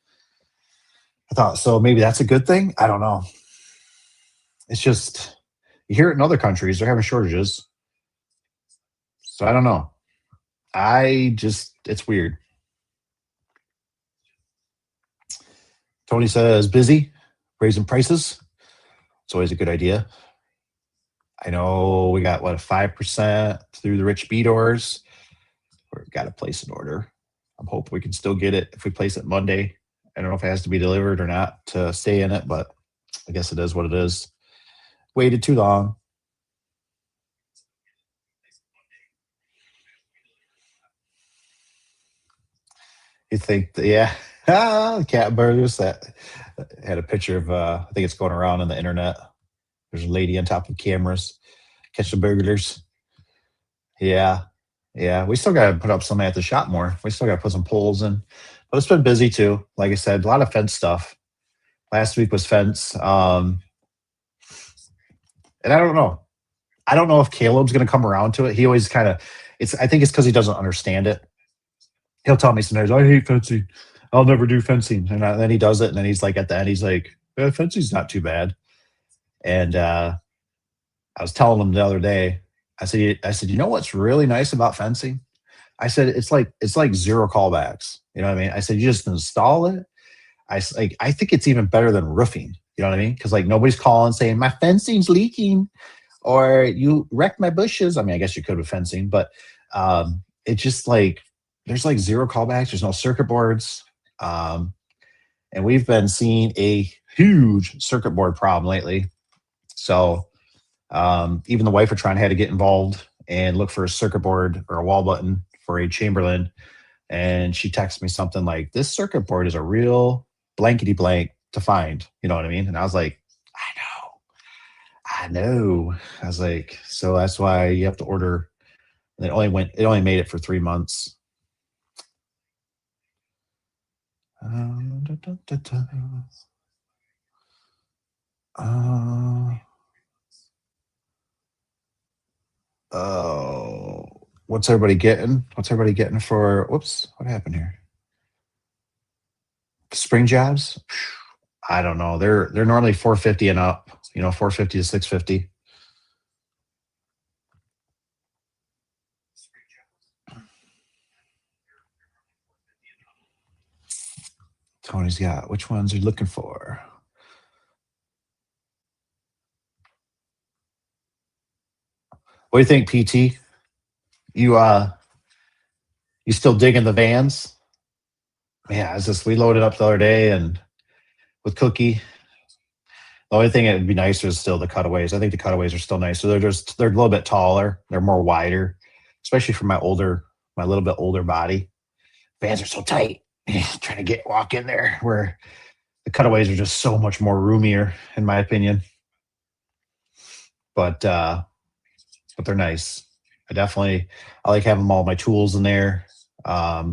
I thought, so maybe that's a good thing. I don't know. It's just, you hear it in other countries, they're having shortages. So I don't know. It's weird. Tony says, busy, raising prices. It's always a good idea. I know we got, 5% through the Rich B doors. We've got to place an order. I'm hoping we can still get it if we place it Monday. I don't know if it has to be delivered or not to stay in it, but I guess it is what it is. Waited too long. You think, yeah. The cat burgers that had a picture of, I think it's going around on the internet. There's a lady on top of cameras. Catch the burglars. Yeah. We still got to put up some at the shop more. We still got to put some poles in. But it's been busy too. Like I said, a lot of fence stuff. Last week was fence. And I don't know. I don't know if Caleb's going to come around to it. He always kind of, I think it's because he doesn't understand it. He'll tell me sometimes, I hate fencing. I'll never do fencing. And then he does it. And then he's like, at the end, he's like, fencing's not too bad. And I was telling him the other day, I said, you know what's really nice about fencing? I said, it's like zero callbacks. You know what I mean? I said, you just install it. I think it's even better than roofing. You know what I mean? Because like nobody's calling saying my fencing's leaking or you wrecked my bushes. I mean, I guess you could with fencing, but it's just like there's like zero callbacks. There's no circuit boards. And we've been seeing a huge circuit board problem lately. So even the wife had to get involved and look for a circuit board or a wall button for a Chamberlain. And she texted me something like, this circuit board is a real blankety blank to find. You know what I mean? And I was like, I know. I was like, so that's why you have to order. And it only made it for 3 months. What's everybody getting? What's everybody getting for, whoops, what happened here? Spring jobs? I don't know. They're normally $450 and up, 450 to $650. Tony's got, which ones are you looking for? What do you think, PT? You still digging the vans? Yeah, we loaded up the other day and with Cookie. The only thing that would be nicer is still the cutaways. I think the cutaways are still nicer. They're a little bit taller. They're more wider, especially for my little bit older body. Vans are so tight. Trying to walk in there where the cutaways are just so much more roomier, in my opinion. But they're nice. I like having all my tools in there. I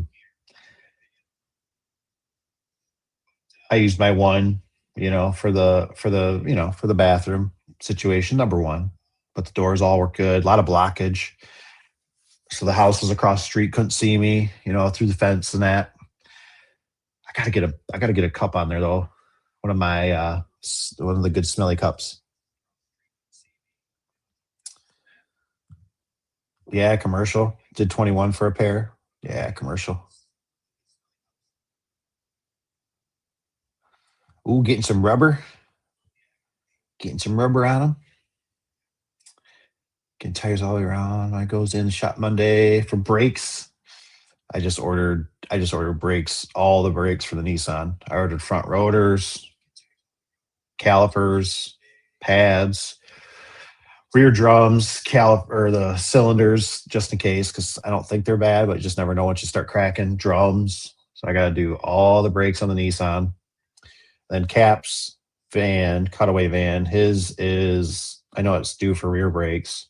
used my one, for the bathroom situation, number one. But the doors all work good. A lot of blockage. So the house was across the street, couldn't see me, through the fence and that. I gotta get a cup on there though. One of the good smelly cups. Yeah, commercial. Did 21 for a pair. Yeah, commercial. Ooh, getting some rubber. Getting some rubber on them. Getting tires all the way around. I goes in shop Monday for brakes. I just ordered brakes, all the brakes for the Nissan. I ordered front rotors, calipers, pads, rear drums, or the cylinders, just in case, because I don't think they're bad, but you just never know once you start cracking. Drums. So I got to do all the brakes on the Nissan. Then Cap's van, cutaway van, his is, I know it's due for rear brakes.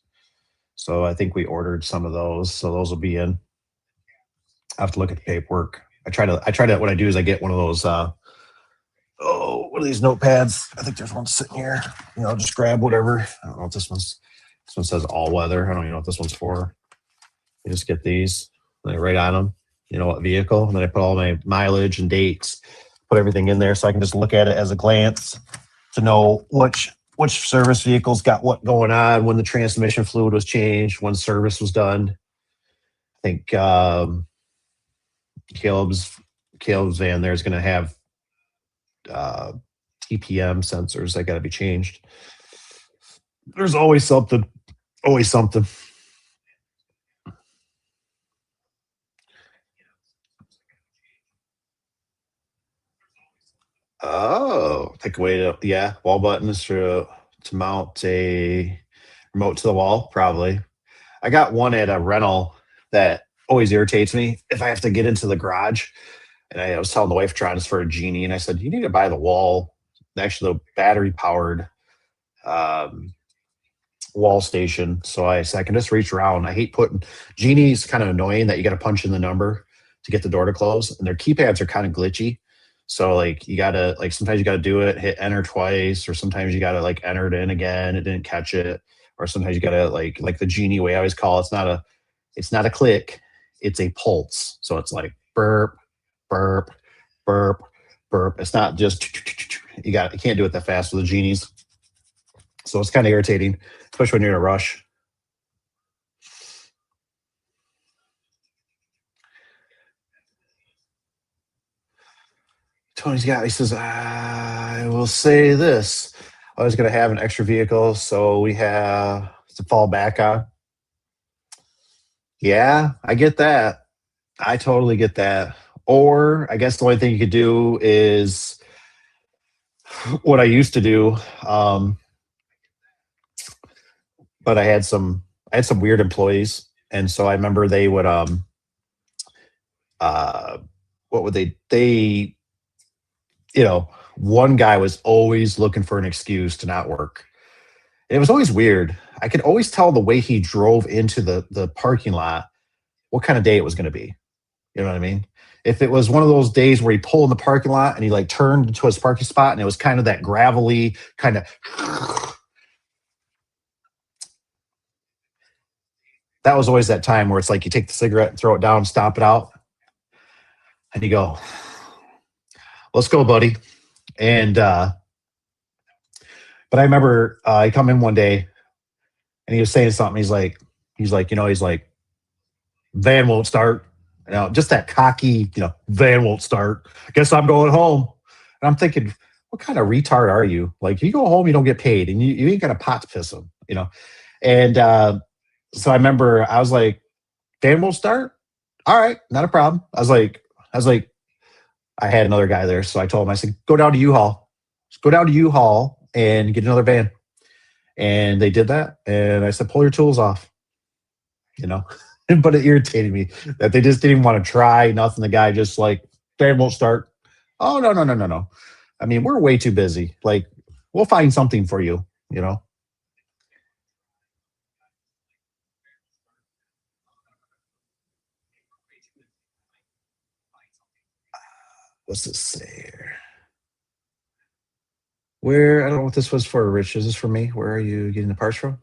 So I think we ordered some of those. So those will be in. I have to look at the paperwork. I try to, what I do is I get one of those, what are these notepads? I think there's one sitting here. Just grab whatever. I don't know what this one says all weather. I don't even know what this one's for. You just get these, and I write on them, what vehicle, and then I put all my mileage and dates, put everything in there so I can just look at it as a glance to know which service vehicle's got what going on, when the transmission fluid was changed, when service was done. I think Caleb's van there is going to have TPM sensors that got to be changed. There's always something. Always something. Oh, take away wall buttons to mount a remote to the wall, probably. I got one at a rental that always irritates me if I have to get into the garage. And I was telling the wife trying this for a Genie, and I said, you need to buy the wall, actually the battery powered wall station. So I said, I can just reach around. I hate putting Genie's kind of annoying that you got to punch in the number to get the door to close, and their keypads are kind of glitchy. So you gotta sometimes you gotta do it, hit enter twice, or sometimes you gotta enter it in again. It didn't catch it, or sometimes you gotta like the Genie way I always call it. It's not a click, it's a pulse. So it's like burp, burp, burp, burp. It's not just you can't do it that fast with the Genies. So it's kind of irritating, especially when you're in a rush. He says, I will say this. I was going to have an extra vehicle, so we have to fall back on. Yeah, I get that. I totally get that. Or I guess the only thing you could do is what I used to do. But I had some weird employees, and so I remember they would what would they one guy was always looking for an excuse to not work. It was always weird. I could always tell the way he drove into the parking lot what kind of day it was going to be. You know what I mean? If it was one of those days where he pulled in the parking lot and he turned to his parking spot and it was kind of that gravelly kind of, that was always that time where it's like you take the cigarette and throw it down, stomp it out, and you go, let's go, buddy. And but I remember I come in one day and he was saying something. He's like, van won't start. You know, just that cocky, van won't start. Guess I'm going home. And I'm thinking, what kind of retard are you? Like, you go home, you don't get paid, and you ain't got a pot to piss them, And so I remember I was like, van won't start? All right, not a problem. I was like, I had another guy there, so I told him, I said, go down to U-Haul. Just go down to U-Haul and get another van. And they did that. And I said, pull your tools off, But it irritated me that they just didn't even want to try nothing. The guy just like, van won't start. Oh, no, no, no, no, no. I mean, we're way too busy. Like, we'll find something for you. What's this say here? I don't know what this was for, Rich. Is this for me? Where are you getting the parts from?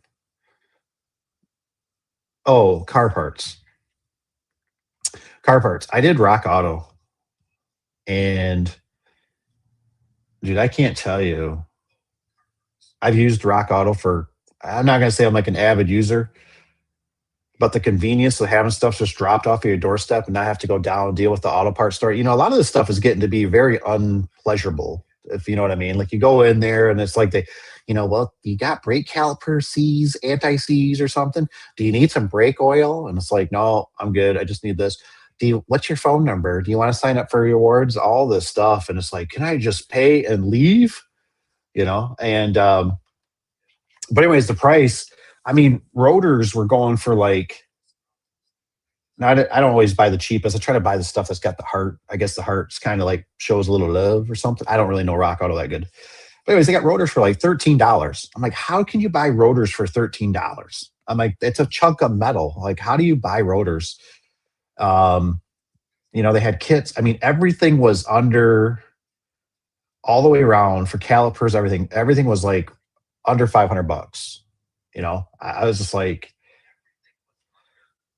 Oh, car parts. Car parts. I did Rock Auto. And, dude, I can't tell you. I've used Rock Auto I'm not going to say I'm like an avid user, but the convenience of having stuff just dropped off of your doorstep and not have to go down and deal with the auto parts store. A lot of this stuff is getting to be very unpleasurable, if you know what I mean. Like, you go in there and it's like well, you got brake caliper C's, anti-C's or something. Do you need some brake oil? And it's like, no, I'm good. I just need this. What's your phone number? Do you want to sign up for rewards? All this stuff. And it's like, can I just pay and leave? And, but anyways, the price, I mean, rotors were going for like, now I don't always buy the cheapest. I try to buy the stuff that's got the heart. I guess the heart's kind of like shows a little love or something. I don't really know Rock Auto that good. But anyways, they got rotors for like $13. I'm like, how can you buy rotors for $13? I'm like, it's a chunk of metal. Like, how do you buy rotors? They had kits. I mean, everything was under all the way around for calipers, everything. Everything was like under $500. I was just like,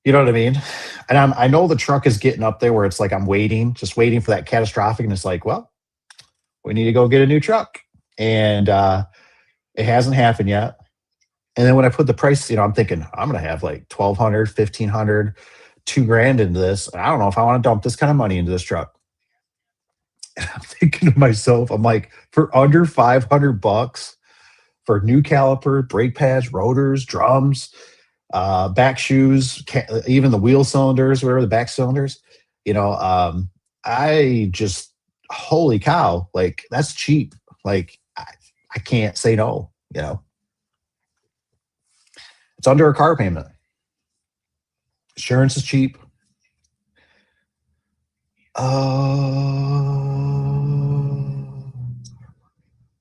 you know what I mean? And I know the truck is getting up there where it's like I'm just waiting for that catastrophic. And it's like, well, we need to go get a new truck. And it hasn't happened yet. And then when I put the price, I'm thinking I'm going to have like $1,200, $1,500, $2,000 into this. And I don't know if I want to dump this kind of money into this truck. And I'm thinking to myself, I'm like, for under $500 for new caliper, brake pads, rotors, drums, back shoes, even the wheel cylinders, whatever the back cylinders, I just, holy cow, like, that's cheap. Like, I can't say no, It's under a car payment. Insurance is cheap.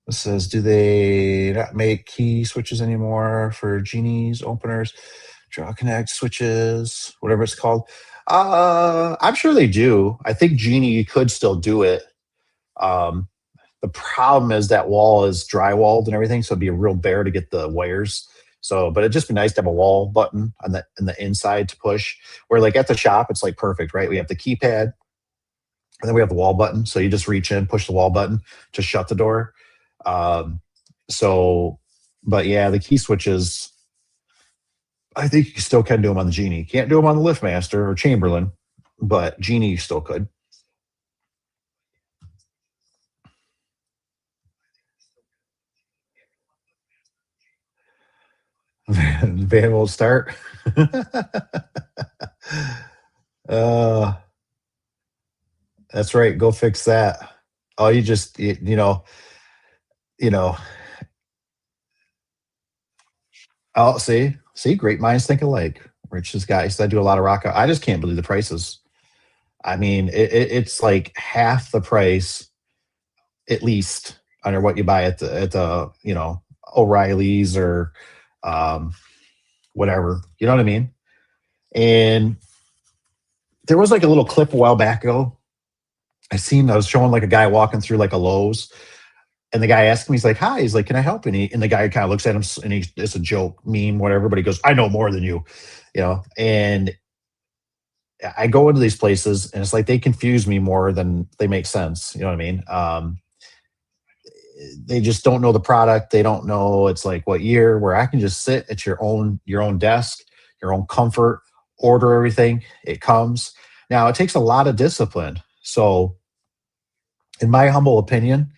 It says, do they not make key switches anymore for Genie's openers, draw connect switches, whatever it's called? I'm sure they do. I think Genie could still do it. The problem is that wall is drywalled and everything, so it'd be a real bear to get the wires. So, but it'd just be nice to have a wall button on the inside to push. Where like at the shop, it's like perfect, right? We have the keypad, and then we have the wall button. So you just reach in, push the wall button to shut the door. But yeah, the key switches, I think you still can do them on the Genie. Can't do them on the LiftMaster or Chamberlain, but Genie you still could. Van will start. That's right. Go fix that. Oh, you just, Oh, see, great minds think alike. Rich's guys, I do a lot of rock. I just can't believe the prices. I mean, it's like half the price, at least, under what you buy at the O'Reilly's or whatever. You know what I mean? And there was like a little clip a while back ago. I was showing like a guy walking through like a Lowe's, and the guy asked me, he's like, "Hi," he's like, "Can I help?" And the guy kind of looks at him, and it's a joke, meme, whatever. But he goes, "I know more than you," And I go into these places, and it's like they confuse me more than they make sense. You know what I mean? They just don't know the product. They don't know it's like what year. Where I can just sit at your own desk, your own comfort, order everything. It comes. Now, it takes a lot of discipline. So, in my humble opinion,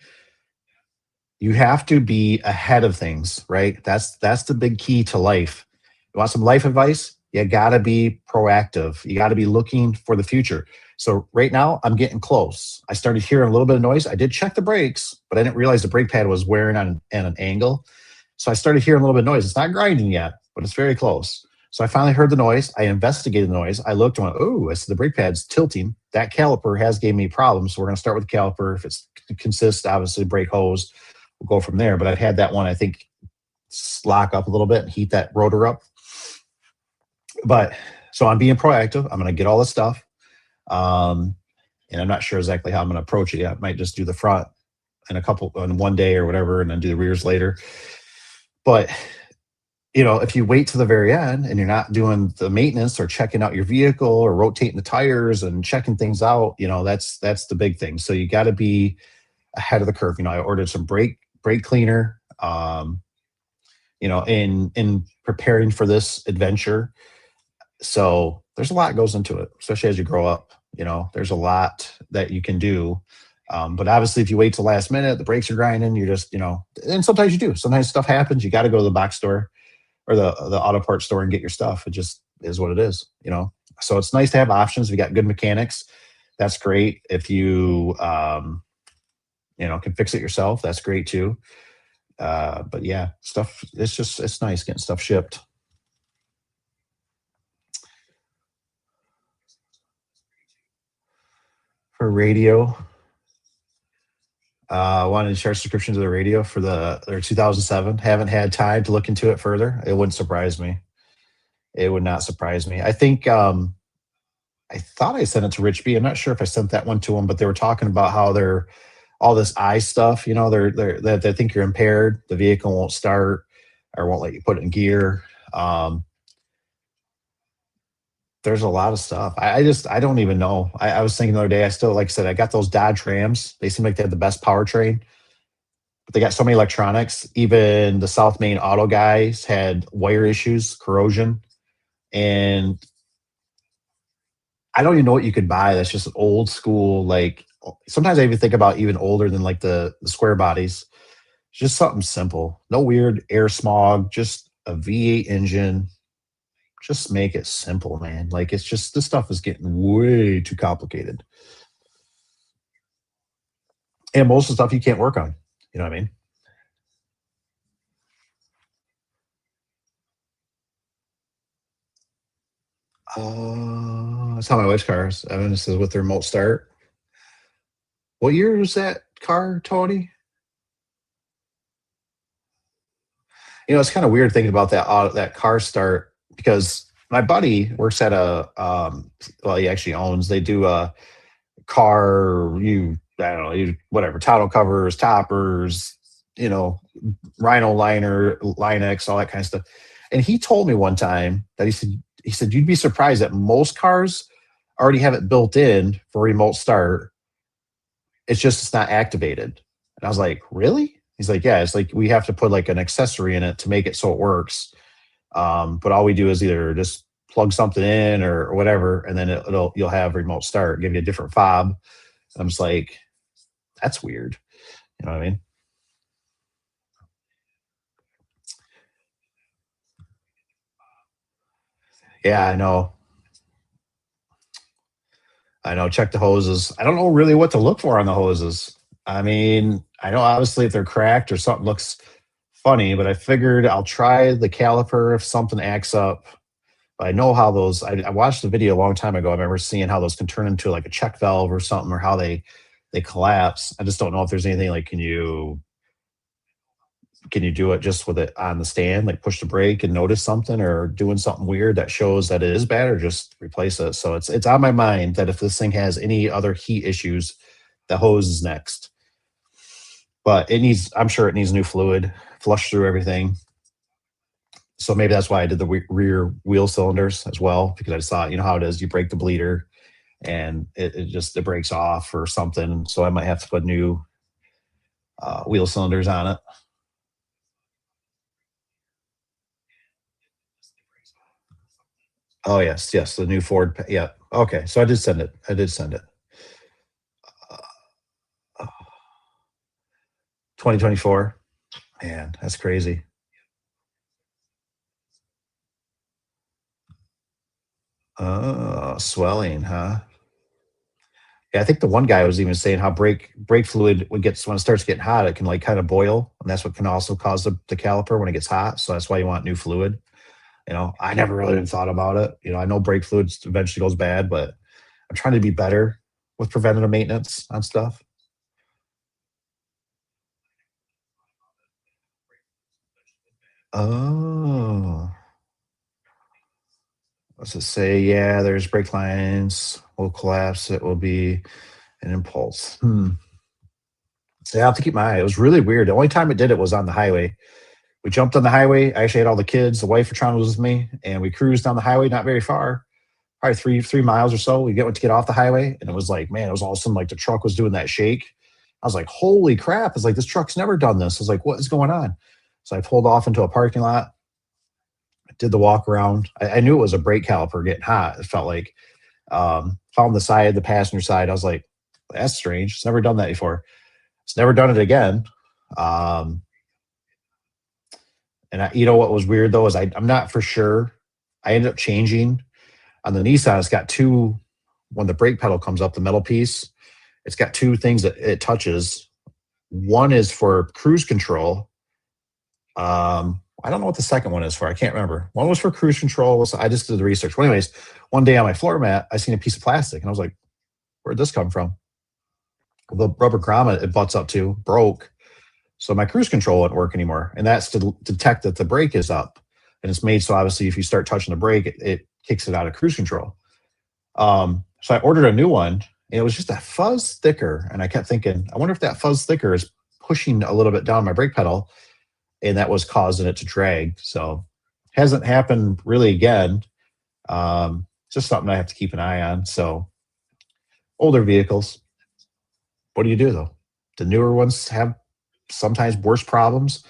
you have to be ahead of things, right? That's the big key to life. You want some life advice? You got to be proactive. You got to be looking for the future. So right now, I'm getting close. I started hearing a little bit of noise. I did check the brakes, but I didn't realize the brake pad was wearing on an angle. So I started hearing a little bit of noise. It's not grinding yet, but it's very close. So I finally heard the noise. I investigated the noise. I looked and went, oh, I said the brake pad's tilting. That caliper has gave me problems. So we're going to start with the caliper. If it consists, obviously, brake hose, we'll go from there. But I've had that one, I think, lock up a little bit and heat that rotor up. But so I'm being proactive. I'm going to get all this stuff. And I'm not sure exactly how I'm going to approach it yet. I might just do the front in one day or whatever, and then do the rears later. But if you wait to the very end and you're not doing the maintenance or checking out your vehicle or rotating the tires and checking things out, that's the big thing. So you got to be ahead of the curve. I ordered some brake cleaner, in preparing for this adventure. So there's a lot goes into it, especially as you grow up. There's a lot that you can do. But obviously, if you wait till last minute, the brakes are grinding, you're just, and sometimes you do. Sometimes stuff happens. You got to go to the box store or the auto parts store and get your stuff. It just is what it is, So it's nice to have options. We got good mechanics. That's great. If you, can fix it yourself, that's great too. But yeah, stuff, it's nice getting stuff shipped. For radio, wanted to charge subscription to the radio for their 2007. Haven't had time to look into it further. It wouldn't surprise me. It would not surprise me. I think I thought I sent it to Rich B. I'm not sure if I sent that one to him, but they were talking about how they're all this eye stuff. They think you're impaired. The vehicle won't start or won't let you put it in gear. There's a lot of stuff. I don't even know. I was thinking the other day, I still, like I said, I got those Dodge Rams. They seem like they have the best powertrain, but they got so many electronics. Even the South Main Auto guys had wire issues, corrosion. And I don't even know what you could buy that's just old school. Like sometimes I even think about even older than like the square bodies. Just something simple. No weird air smog, just a V8 engine. Just make it simple, man. Like it's just, this stuff is getting way too complicated. And most of the stuff you can't work on. You know what I mean? That's how my wife's car is. Evan says with the remote start. What year was that car, Tony? It's kind of weird thinking about that car start, because my buddy works at he actually owns, they do a car, whatever, tonneau covers, toppers, Rhino liner, Line-X, all that kind of stuff. And he told me one time that he said, you'd be surprised that most cars already have it built in for remote start. It's not activated. And I was like, really? He's like, yeah, it's like we have to put like an accessory in it to make it so it works. But all we do is either just plug something in or whatever, and then you'll have remote start, give you a different fob. And I'm just like, that's weird. You know what I mean? Yeah, I know. Check the hoses. I don't know really what to look for on the hoses. I mean, I know obviously if they're cracked or something looks funny, but I figured I'll try the caliper if something acts up. But I know how those, I watched the video a long time ago. I remember seeing how those can turn into like a check valve or something, or how they collapse. I just don't know if there's anything like, can you do it just with it on the stand, like push the brake and notice something, or doing something weird that shows that it is bad, or just replace it. So it's on my mind that if this thing has any other heat issues, the hose is next. But I'm sure it needs new fluid, flush through everything. So maybe that's why I did the rear wheel cylinders as well, because I saw, how it is, you break the bleeder and it breaks off or something. So I might have to put new wheel cylinders on it. Oh, yes, the new Ford. Yeah, Okay, so I did send it. I did send it. 2024. Man, that's crazy. Swelling, huh? Yeah, I think the one guy was even saying how brake fluid when it starts getting hot, it can like kind of boil, and that's what can also cause the caliper when it gets hot. So that's why you want new fluid. I never really even thought about it. I know brake fluid eventually goes bad, but I'm trying to be better with preventative maintenance on stuff. Oh, let's just say, yeah, there's brake lines will collapse. It will be an impulse. So I have to keep my eye. It was really weird. The only time it did it was on the highway. We jumped on the highway. I actually had all the kids. The wife was with me, and we cruised down the highway, not very far, probably 3 miles or so. We went to get off the highway, and it was like, man, it was all of a sudden like the truck was doing that shake. I was like, holy crap. It's like, this truck's never done this. I was like, what is going on? So I pulled off into a parking lot, did the walk around. I knew it was a brake caliper getting hot. It felt like, found the passenger side. I was like, that's strange. It's never done that before. It's never done it again. And you know what was weird though is I'm not for sure. I ended up changing on the Nissan. It's got two. When the brake pedal comes up, the metal piece, it's got two things that it touches. One is for cruise control. I don't know what the second one is for. I can't remember. One was for cruise control. I just did the research. Well, anyways, one day on my floor mat, I seen a piece of plastic, and I was like, "Where'd this come from?" The rubber grommet it butts up to broke, so my cruise control wouldn't work anymore, and that's to detect that the brake is up, and it's made so obviously if you start touching the brake, it kicks it out of cruise control. So I ordered a new one, and it was just a fuzz thicker, and I kept thinking, I wonder if that fuzz thicker is pushing a little bit down my brake pedal, and that was causing it to drag. So hasn't happened really again. Just something I have to keep an eye on. So older vehicles, what do you do though? The newer ones have sometimes worse problems.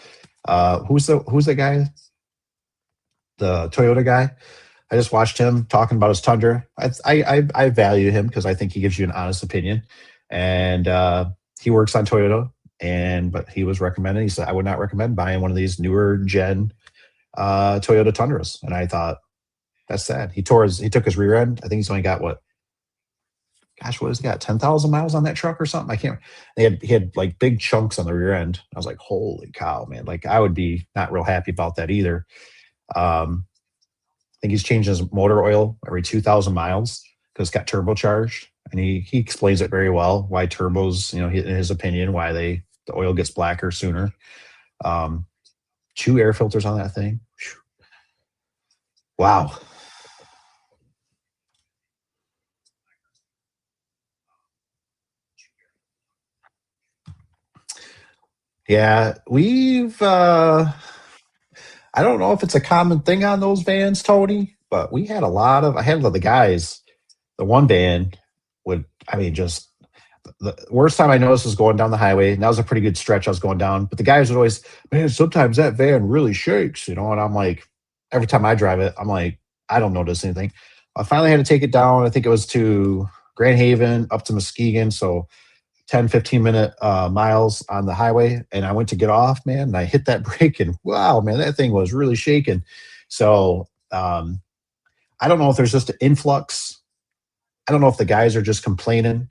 Who's the guy? The Toyota guy. I just watched him talking about his Tundra. I value him because I think he gives you an honest opinion, and he works on Toyota. But he was recommending. He said I would not recommend buying one of these newer gen Toyota Tundras. And I thought that's sad. He took his rear end. I think he's only got what has he got? 10,000 miles on that truck or something. I can't. He had like big chunks on the rear end. I was like, holy cow, man! Like I would be not real happy about that either. I think he's changing his motor oil every 2,000 miles because it's got turbocharged, and he explains it very well why turbos, in his opinion, why the oil gets blacker sooner. 2 air filters on that thing. Wow. Yeah, I don't know if it's a common thing on those vans, Tony, but I had the guys, the one van just the worst time I noticed was going down the highway, and that was a pretty good stretch I was going down. But the guys would always, man, sometimes that van really shakes, and I'm like, every time I drive it, I'm like, I don't notice anything. I finally had to take it down. I think it was to Grand Haven up to Muskegon, so 10, 15-minute miles on the highway, and I went to get off, man, and I hit that brake, and wow, man, that thing was really shaking. So I don't know if there's just an influx. I don't know if the guys are just complaining,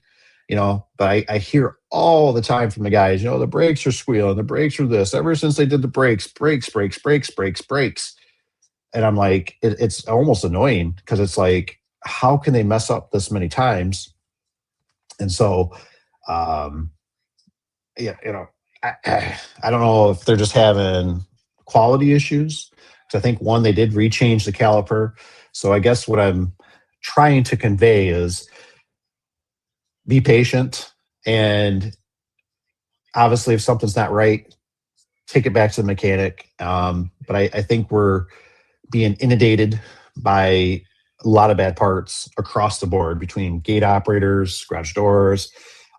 but I hear all the time from the guys, the brakes are squealing, the brakes are this. Ever since they did the brakes. And I'm like, it's almost annoying because it's like, how can they mess up this many times? And so, I don't know if they're just having quality issues. Because I think one, they did rechange the caliper. So I guess what I'm trying to convey is be patient, and obviously if something's not right, take it back to the mechanic. But I think we're being inundated by a lot of bad parts across the board between gate operators, garage doors,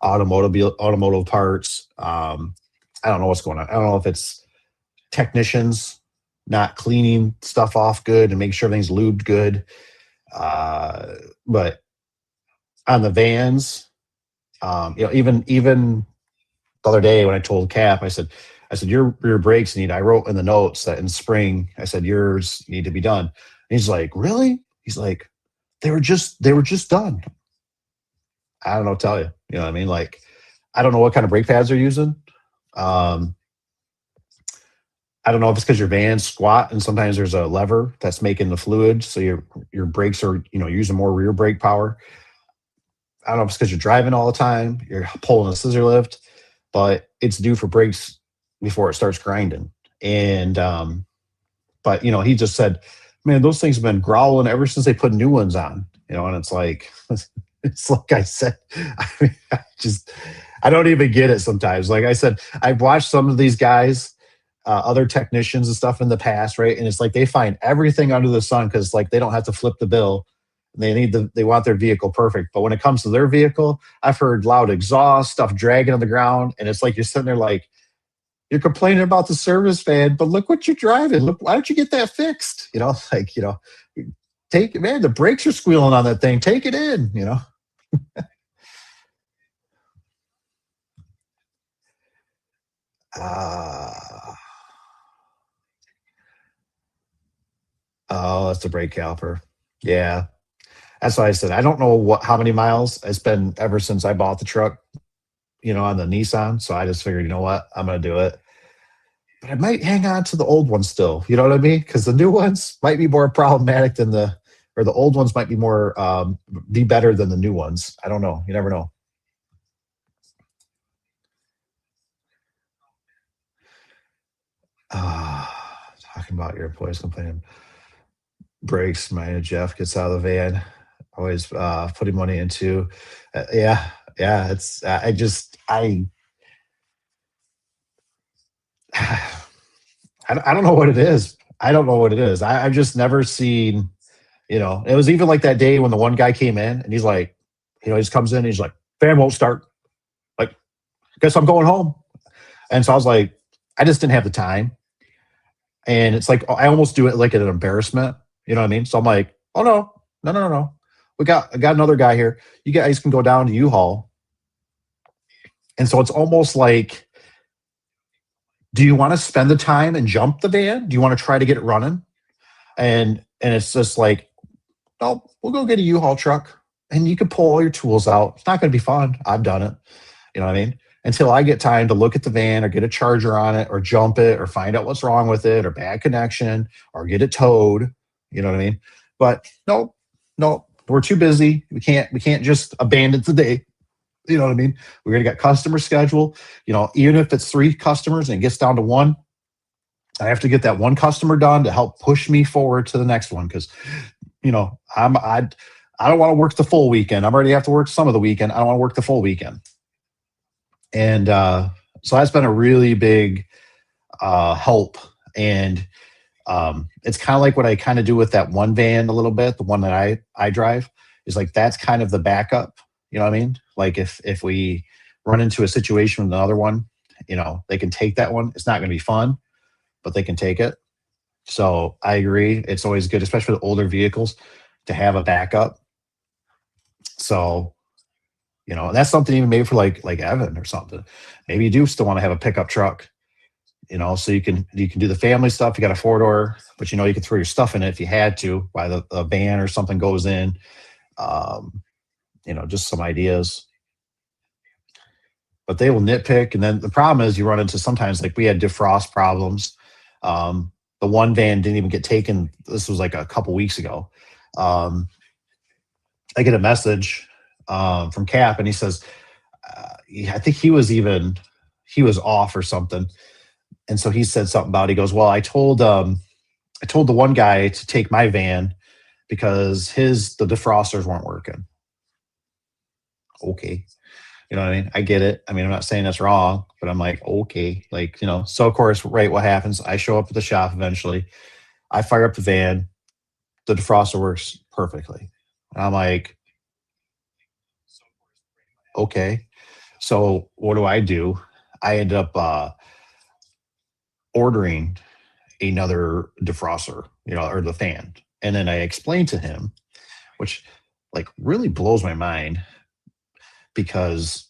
automotive parts. I don't know what's going on. I don't know if it's technicians not cleaning stuff off good and make sure everything's lubed good. But on the vans, even the other day when I told Cap, I said your rear brakes need. I wrote in the notes that in spring, I said yours need to be done. And he's like, really? He's like, they were just done. I don't know what to tell you. You know what I mean? Like, I don't know what kind of brake pads they're using. I don't know if it's because your van's squat and sometimes there's a lever that's making the fluid, so your brakes are using more rear brake power. I don't know if it's because you're driving all the time, you're pulling a scissor lift, but it's due for brakes before it starts grinding. And but he just said, man, those things have been growling ever since they put new ones on. And it's like I said, I don't even get it sometimes. Like I said, I've watched some of these guys, other technicians and stuff in the past, right? And it's like they find everything under the sun because like they don't have to flip the bill. They want their vehicle perfect. But when it comes to their vehicle, I've heard loud exhaust, stuff dragging on the ground, and it's like you're sitting there like, you're complaining about the service van, but look what you're driving. Look, why don't you get that fixed? Take it, man. The brakes are squealing on that thing. Take it in. Oh, that's the brake caliper. Yeah. That's why I said I don't know how many miles it's been ever since I bought the truck, on the Nissan. So I just figured, you know what, I'm gonna do it. But I might hang on to the old ones still. You know what I mean? Because the new ones might be more problematic than the old ones might be be better than the new ones. I don't know. You never know. Talking about your employees complaining. Brakes, mine Jeff gets out of the van. Always putting money into. Yeah. It's I don't know what it is. I don't know what it is. I've just never seen. It was even like that day when the one guy came in and he's like, he just comes in and he's like, fan won't start. Like, guess I'm going home. And so I was like, I just didn't have the time. And it's like, I almost do it like an embarrassment. You know what I mean? So I'm like, oh no. I got another guy here. You guys can go down to U-Haul. And so it's almost like, do you want to spend the time and jump the van? Do you want to try to get it running? And it's just like, no, we'll go get a U-Haul truck and you can pull all your tools out. It's not going to be fun. I've done it. You know what I mean? Until I get time to look at the van or get a charger on it or jump it or find out what's wrong with it or bad connection or get it towed. You know what I mean? But no, we're too busy. We can't just abandon today. You know what I mean? We're going to get customer schedule. Even if it's 3 customers and it gets down to 1, I have to get that 1 customer done to help push me forward to the next one. Because, I don't want to work the full weekend. I'm already have to work some of the weekend. I don't want to work the full weekend. And so that's been a really big help. And it's kind of like what I kind of do with that one van a little bit. The one that I drive is like, that's kind of the backup. You know what I mean? Like if we run into a situation with another one, they can take that one. It's not going to be fun, but they can take it. So I agree. It's always good, especially with older vehicles, to have a backup. So, that's something even maybe for like Evan or something. Maybe you do still want to have a pickup truck, so you can do the family stuff. You got a 4-door, but you can throw your stuff in it if you had to, while the van or something goes in. Just some ideas. But they will nitpick. And then the problem is you run into sometimes, like we had defrost problems. The one van didn't even get taken. This was like a couple weeks ago. I get a message from Cap and he says, I think he was off or something. And so he said something about, he goes, well, I told the one guy to take my van because the defrosters weren't working. Okay. You know what I mean? I get it. I mean, I'm not saying that's wrong, but I'm like, okay. Like, so of course, right, what happens? I show up at the shop eventually. I fire up the van. The defroster works perfectly. And I'm like, okay. So what do? I end up ordering another defroster, or the fan. And then I explained to him, which like really blows my mind, because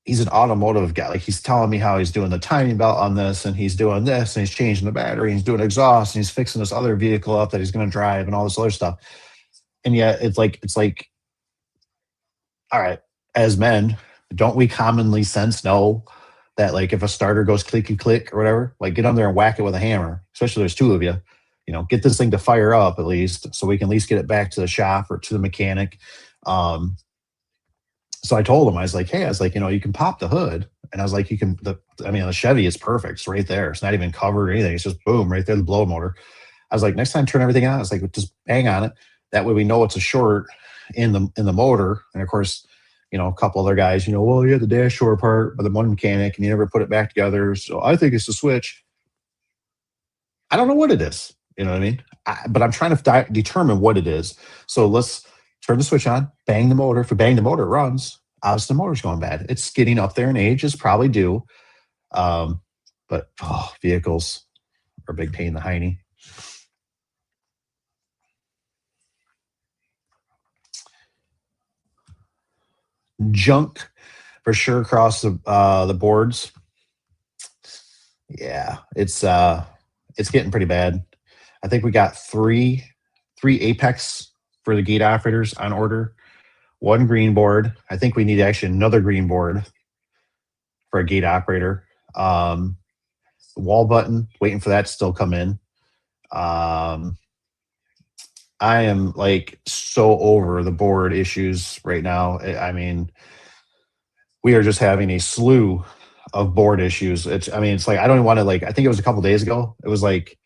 he's an automotive guy. Like, he's telling me how he's doing the timing belt on this, and he's doing this, and he's changing the battery, and he's doing exhaust, and he's fixing this other vehicle up that he's going to drive, and all this other stuff. And yet, it's like, all right, as men, don't we commonly sense know that, like, if a starter goes clicky click or whatever, like, get on there and whack it with a hammer, especially there's two of you, get this thing to fire up at least, so we can at least get it back to the shop or to the mechanic. So I told him, I was like, hey, you can pop the hood. And I was like, the Chevy is perfect. It's right there. It's not even covered or anything. It's just boom, right there, the blow motor. I was like, next time, turn everything on. I was like, just bang on it. That way we know it's a short in the motor. And of course, a couple other guys, well, you had the dash short part by the one mechanic and you never put it back together. So I think it's the switch. I don't know what it is. You know what I mean? But I'm trying to determine what it is. So let's turn the switch on, bang the motor. If we bang the motor, it runs. Obviously, the motor's going bad. It's getting up there in age, is probably due. But vehicles are a big pain in the hiney. Junk for sure across the boards. Yeah, it's getting pretty bad. I think we got three Apex for the gate operators on order. One green board. I think we need actually another green board for a gate operator. Wall button, waiting for that to still come in. I am like so over the board issues right now. I mean, we are just having a slew of board issues. It's like, I don't even want to, I think it was a couple days ago. It was like,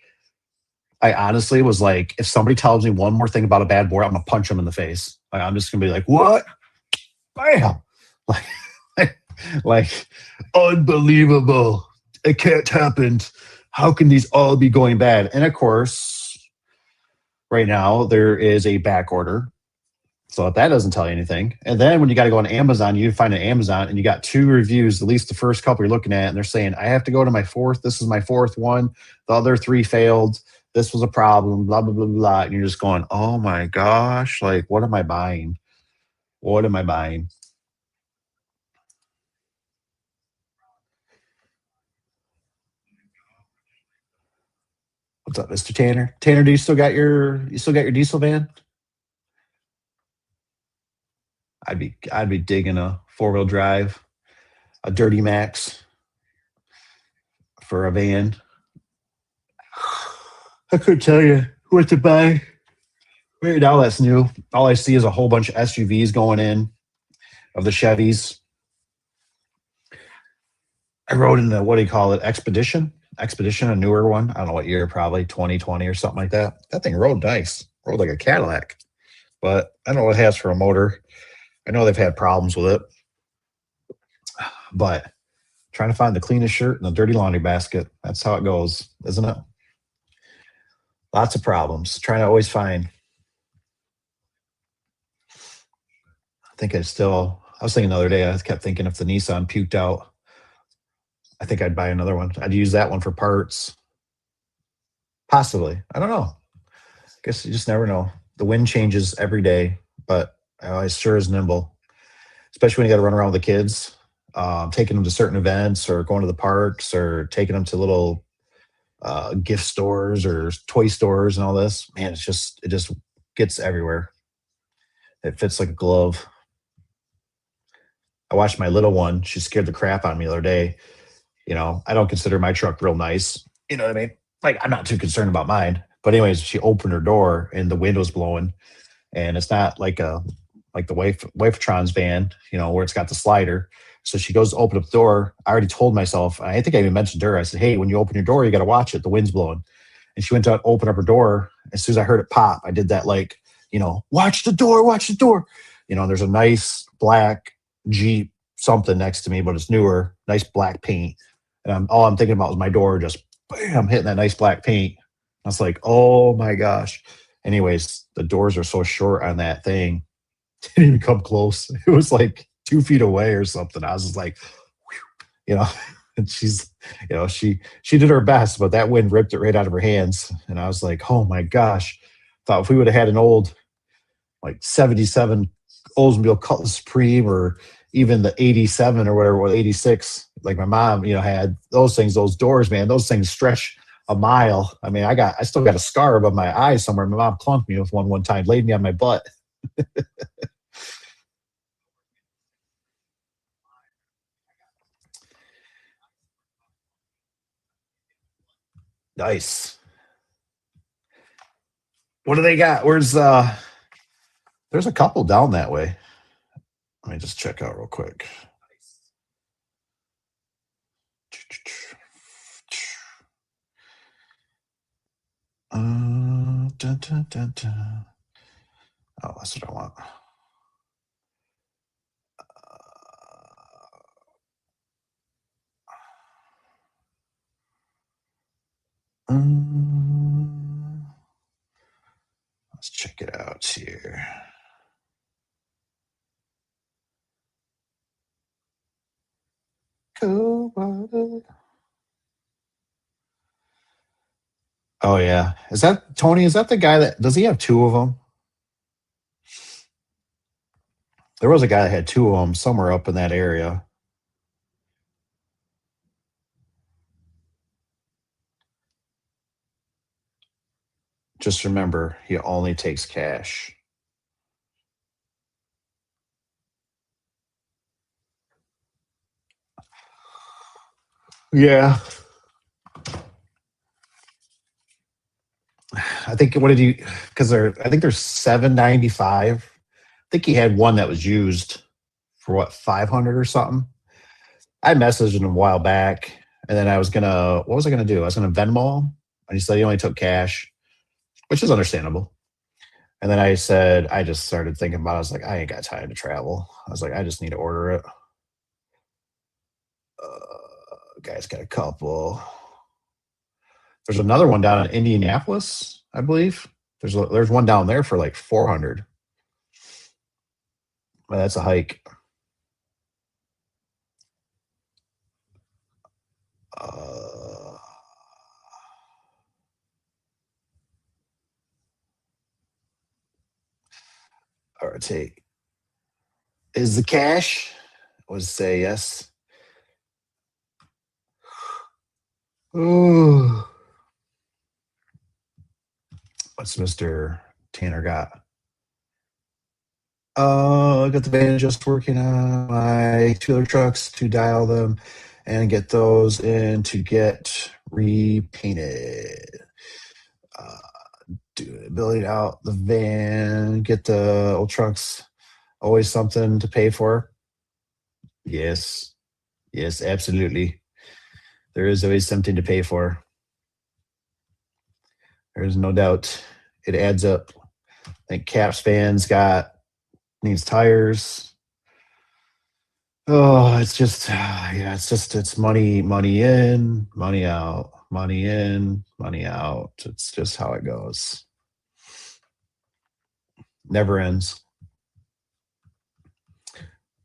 I honestly was like, if somebody tells me one more thing about a bad board, I'm gonna punch them in the face. Like, I'm just gonna be like, what? Bam! Like unbelievable. It can't happen. How can these all be going bad? And of course, right now there is a back order. So if that doesn't tell you anything. And then when you got to go on Amazon, you find an Amazon and you got 2 reviews, at least the first couple you're looking at, and they're saying, I have to go to my fourth. This is my fourth one. The other 3 failed. This was a problem, blah, blah, blah, blah. And you're just going, oh my gosh, like, what am I buying? What am I buying? What's up, Mr. Tanner? Tanner, do you still got your diesel van? I'd be digging a 4-wheel drive, a Dirty Max for a van. I couldn't tell you what to buy. Right now, that's new. All I see is a whole bunch of SUVs going in of the Chevys. I rode in the, what do you call it, Expedition, a newer one. I don't know what year, probably 2020 or something like that. That thing rode nice. Rode like a Cadillac. But I don't know what it has for a motor. I know they've had problems with it. But trying to find the cleanest shirt in the dirty laundry basket. That's how it goes, isn't it? Lots of problems. Trying to always find. I was thinking the other day, I kept thinking if the Nissan puked out, I think I'd buy another one. I'd use that one for parts. Possibly. I don't know. I guess you just never know. The wind changes every day, but it sure is nimble, especially when you got to run around with the kids, taking them to certain events or going to the parks or taking them to little gift stores or toy stores and all this. Man, it just gets everywhere. It fits like a glove. I watched my little one. She scared the crap out of me the other day. I don't consider my truck real nice. You know what I mean? Like, I'm not too concerned about mine. But anyways, she opened her door and the wind was blowing. And it's not like the Wifetron's van, where it's got the slider. So she goes to open up the door. I already told myself, I think I even mentioned to her, I said, hey, when you open your door, you got to watch it. The wind's blowing. And she went to open up her door. As soon as I heard it pop, I did that, watch the door, watch the door. There's a nice black Jeep something next to me, but it's newer, nice black paint. And all I'm thinking about was my door just bam, hitting that nice black paint. I was like, oh my gosh. Anyways, the doors are so short on that thing. Didn't even come close. It was like 2 feet away or something. I was just like, whew, and she's, she did her best, but that wind ripped it right out of her hands. And I was like, oh my gosh. Thought if we would have had an old, 77 Oldsmobile Cutlass Supreme or even the 87 or whatever, or 86, like my mom, had those things, those doors, man, those things stretch a mile. I mean, I still got a scar above my eye somewhere. My mom clunked me with one time, laid me on my butt. Nice. What do they got? There's a couple down that way. Let me just check out real quick. Dun, dun, dun, dun. Oh, that's what I want. Let's check it out here. Oh yeah, is that Tony? Is that the guy that does he have two of them? There was a guy that had two of them somewhere up in that area. Just remember, he only takes cash. Yeah. I think what did he? Because I think there's 795. I think he had one that was used for what 500 or something. I messaged him a while back, and then what was I gonna do? I was gonna Venmo him, and he said he only took cash, which is understandable. And then I just started thinking about it. I was like, I ain't got time to travel. I was like, I just need to order it. Guy's got a couple. There's another one down in Indianapolis, I believe. There's one down there for like 400. Well, that's a hike. All right, take. Is the cash? I would say yes. Ooh. What's Mr. Tanner got? I got the van just working on my two other trucks to dial them and get those in to get repainted. Building out the van, get the old trucks. Always something to pay for. Yes, absolutely. There is always something to pay for. There's no doubt. It adds up. I think Caps fans needs tires. Oh, it's money in, money out, money in, money out. It's just how it goes. Never ends.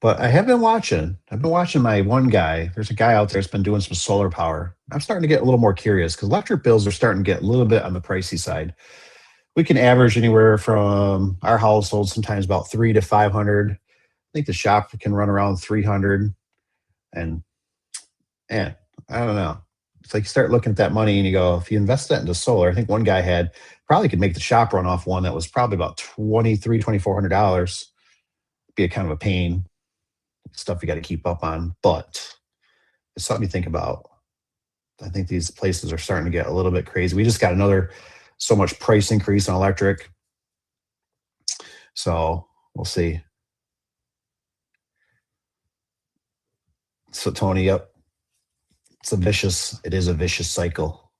But I have been watching. I've been watching my one guy. There's a guy out there that's been doing some solar power. I'm starting to get a little more curious because electric bills are starting to get a little bit on the pricey side. We can average anywhere from our household sometimes about 300 to 500. I think the shop can run around 300. And I don't know. It's like you start looking at that money and you go, if you invest that into solar, I think one guy probably could make the shop run off one that was probably about $2,400. Be a kind of a pain. Stuff you got to keep up on, but it's something to think about. I think these places are starting to get a little bit crazy. We just got so much price increase on electric. So we'll see. So Tony, yep. It is a vicious cycle.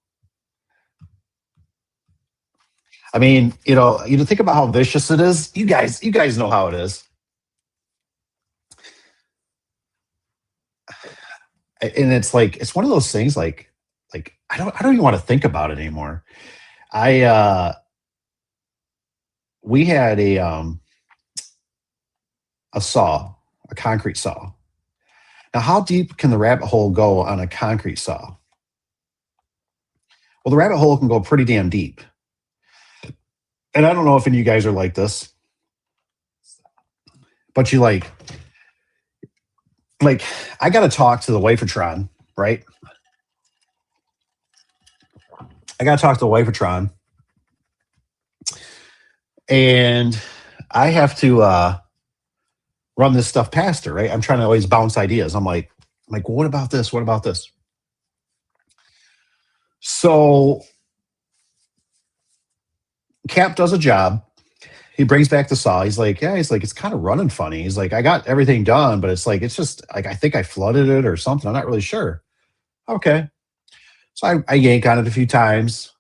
I mean, you think about how vicious it is. You guys know how it is. And it's like, it's one of those things like I don't even want to think about it anymore. We had a saw, a concrete saw. Now, how deep can the rabbit hole go on a concrete saw? Well, the rabbit hole can go pretty damn deep. And I don't know if any of you guys are like this, but you like I got to talk to the Wafertron, right? I got to talk to the Wafertron, and I have to run this stuff past her, right? I'm trying to always bounce ideas. I'm like, well, what about this? What about this? So Cap does a job. He brings back the saw. He's like, yeah, it's kind of running funny. He's like, I got everything done, but it's just like, I think I flooded it or something. I'm not really sure. Okay. So I yank on it a few times.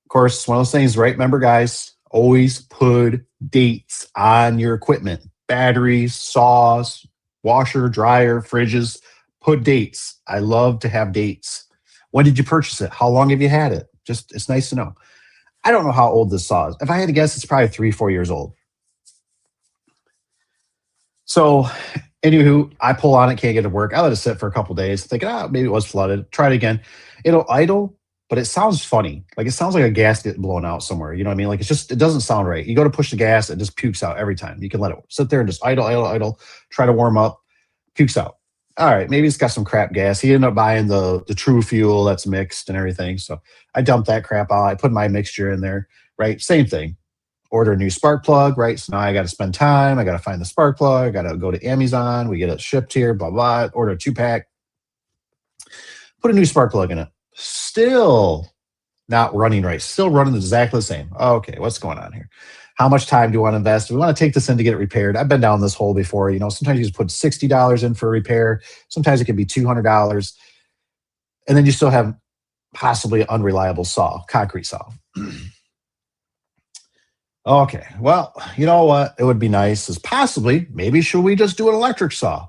Of course, it's one of those things, right? Remember, guys, always put dates on your equipment. Batteries, saws, washer, dryer, fridges. Put dates. I love to have dates. When did you purchase it? How long have you had it? Just, it's nice to know. I don't know how old this saw is. If I had to guess, it's probably 3-4 years old. So, anywho, I pull on it, can't get it to work. I let it sit for a couple days, thinking, maybe it was flooded. Try it again. It'll idle, but it sounds funny. Like it sounds like a gasket blown out somewhere. You know what I mean? Like it doesn't sound right. You go to push the gas, it just pukes out every time. You can let it sit there and just idle, try to warm up, pukes out. All right, maybe it's got some crap gas. He ended up buying the true fuel that's mixed and everything. So I dumped that crap out. I put my mixture in there, right? Same thing. Order a new spark plug, right? So now I got to spend time. I got to find the spark plug. I got to go to Amazon. We get it shipped here, blah, blah. Order a 2-pack. Put a new spark plug in it. Still not running right. Still running exactly the same. Okay, what's going on here? How much time do you want to invest? Do we want to take this in to get it repaired? I've been down this hole before. Sometimes you just put $60 in for a repair. Sometimes it can be $200. And then you still have possibly an unreliable saw, concrete saw. Okay, well, you know what? It would be nice is possibly, maybe should we just do an electric saw?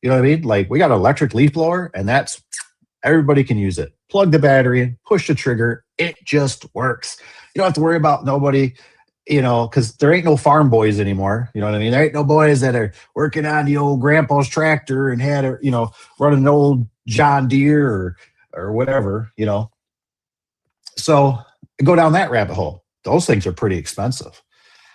You know what I mean? Like we got an electric leaf blower and that's, everybody can use it. Plug the battery in, push the trigger. It just works. You don't have to worry about nobody, because there ain't no farm boys anymore. You know what I mean? There ain't no boys that are working on the old grandpa's tractor and had running an old John Deere or whatever, So go down that rabbit hole. Those things are pretty expensive.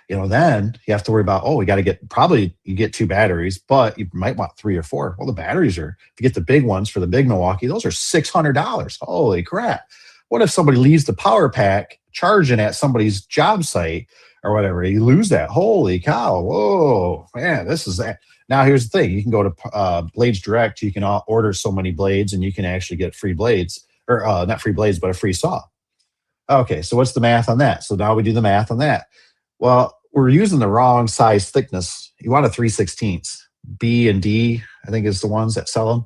Then you have to worry about, we got to you get 2 batteries, but you might want 3 or 4. Well, the batteries if you get the big ones for the big Milwaukee, those are $600. Holy crap. What if somebody leaves the power pack charging at somebody's job site or whatever? You lose that. Holy cow. Whoa, man, this is that. Now, here's the thing. You can go to Blades Direct. You can order so many blades and you can actually get free blades or not free blades, but a free saw. Okay, so what's the math on that? So now we do the math on that. Well, we're using the wrong size thickness. You want a 3/16. B and D, I think, is the ones that sell them.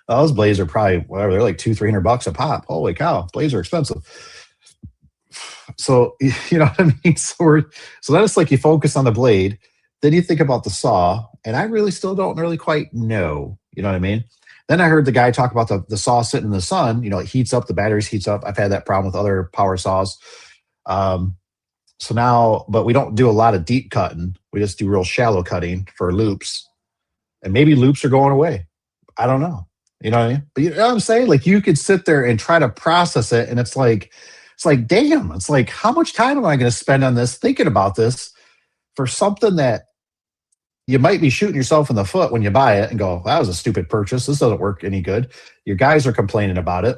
Those blades are probably whatever. They're like $200-300 a pop. Holy cow, blades are expensive. So you know what I mean. So then it's like you focus on the blade, then you think about the saw, and I really still don't really quite know. You know what I mean? Then I heard the guy talk about the saw sitting in the sun. It heats up, the batteries heats up. I've had that problem with other power saws. So now, but we don't do a lot of deep cutting. We just do real shallow cutting for loops. And maybe loops are going away. I don't know. You know what I mean? But you know what I'm saying? Like you could sit there and try to process it. And it's like, damn, it's like, how much time am I going to spend on this, thinking about this for something that you might be shooting yourself in the foot when you buy it and go, that was a stupid purchase. This doesn't work any good. Your guys are complaining about it.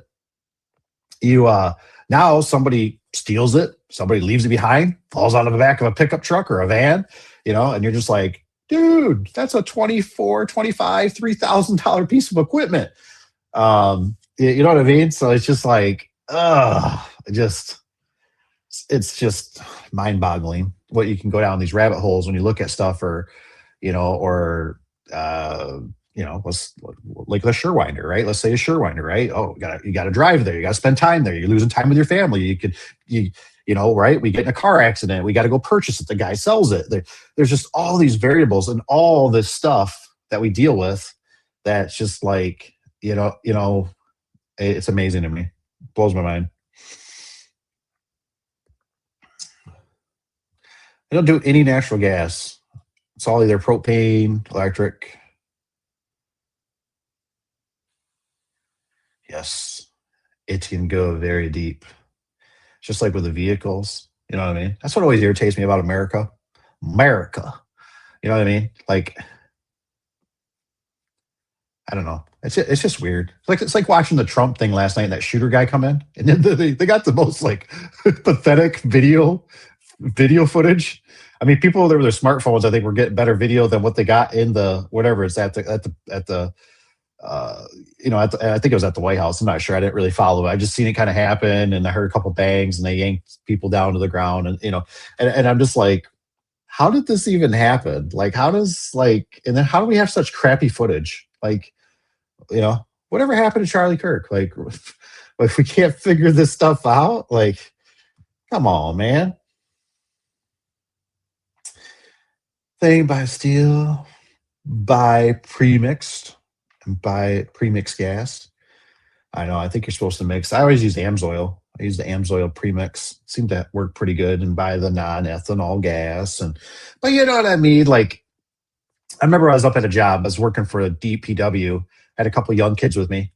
Now somebody steals it, somebody leaves it behind, falls out of the back of a pickup truck or a van, and you're just like, dude, that's a $24, $25, $3,000 piece of equipment. You know what I mean? So it's just like, it's just mind-boggling what you can go down these rabbit holes when you look at stuff let's like the Surewinder, right? Let's say a Surewinder, right? Oh, you got to drive there. You got to spend time there. You're losing time with your family. Right? We get in a car accident. We got to go purchase it. The guy sells it. There's just all these variables and all this stuff that we deal with. That's just like, it's amazing to me. It blows my mind. I don't do any natural gas. It's all either propane, electric. Yes, it can go very deep. Just like with the vehicles, you know what I mean? That's what always irritates me about America. America. You know what I mean? Like, I don't know. It's just weird. It's like watching the Trump thing last night and that shooter guy come in, and then they got the most like pathetic video footage. I mean, people there with their smartphones, I think, were getting better video than what they got in the whatever it's at the I think it was at the White House. I'm not sure. I didn't really follow it. I just seen it kind of happen, and I heard a couple bangs, and they yanked people down to the ground, and I'm just like, how did this even happen? Like, and then how do we have such crappy footage? Like, whatever happened to Charlie Kirk? Like, if we can't figure this stuff out, like, come on, man. Thing by steel, buy premixed, and buy premixed gas. I know. I think you're supposed to mix. I always use AMSOIL. I use the AMSOIL premix. Seemed to work pretty good, and buy the non-ethanol gas. But you know what I mean? Like, I remember I was up at a job. I was working for a DPW. Had a couple of young kids with me,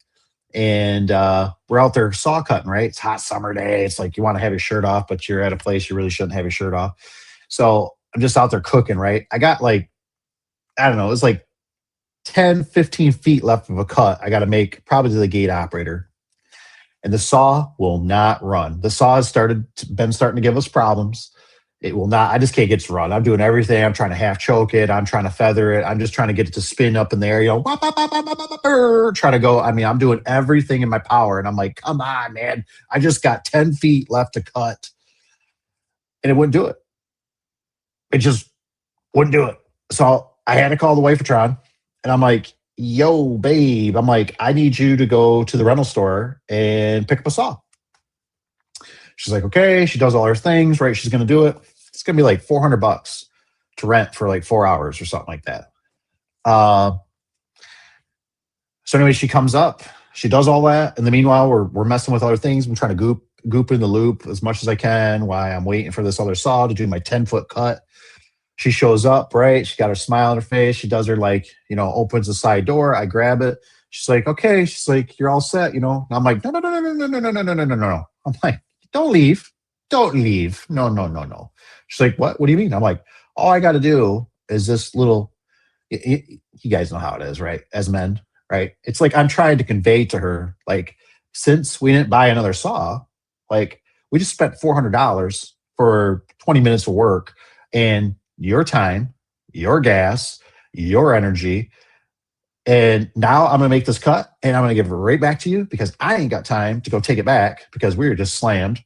and we're out there saw cutting. Right? It's a hot summer day. It's like you want to have your shirt off, but you're at a place you really shouldn't have your shirt off. So I'm just out there cooking. Right? I got like, I don't know. It was like 10, 15 feet left of a cut I got to make, probably to the gate operator. And the saw will not run. The saw has been starting to give us problems. It will not. I just can't get it to run. I'm doing everything. I'm trying to half choke it. I'm trying to feather it. I'm just trying to get it to spin up in the air. Trying to go. I mean, I'm doing everything in my power. And I'm like, come on, man. I just got 10 feet left to cut. And it wouldn't do it. It just wouldn't do it. So I had to call the Wafertron. And I'm like, yo, babe, I'm like, I need you to go to the rental store and pick up a saw. She's like, okay. She does all her things, right? She's going to do it. It's going to be like $400 to rent for like 4 hours or something like that. So anyway, she comes up. She does all that. In the meanwhile, we're messing with other things. I'm trying to goop in the loop as much as I can while I'm waiting for this other saw to do my 10-foot cut. She shows up, right? She got her smile on her face. She does her opens the side door. I grab it. She's like, okay. She's like, you're all set, And I'm like, no. I'm like, don't leave. No. She's like, what? What do you mean? I'm like, all I got to do is this little, you guys know how it is, right? As men, right? It's like, I'm trying to convey to her, like, since we didn't buy another saw, like, we just spent $400 for 20 minutes of work, and your time, your gas, your energy. And now I'm going to make this cut, and I'm going to give it right back to you because I ain't got time to go take it back because we were just slammed.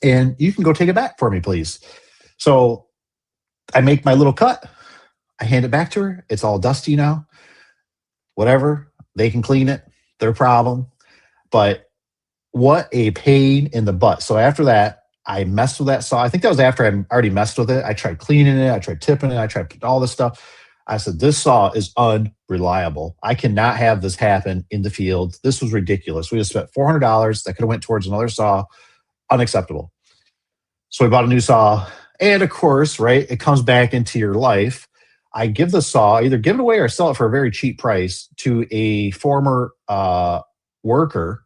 And you can go take it back for me, please. So I make my little cut. I hand it back to her. It's all dusty now. Whatever. They can clean it. Their problem. But what a pain in the butt. So after that, I messed with that saw. I think that was after I already messed with it. I tried cleaning it. I tried tipping it. I tried all this stuff. I said, this saw is unreliable. I cannot have this happen in the field. This was ridiculous. We just spent $400 that could have went towards another saw. Unacceptable. So we bought a new saw. And of course, right, it comes back into your life. I give the saw, either give it away or sell it for a very cheap price to a former worker.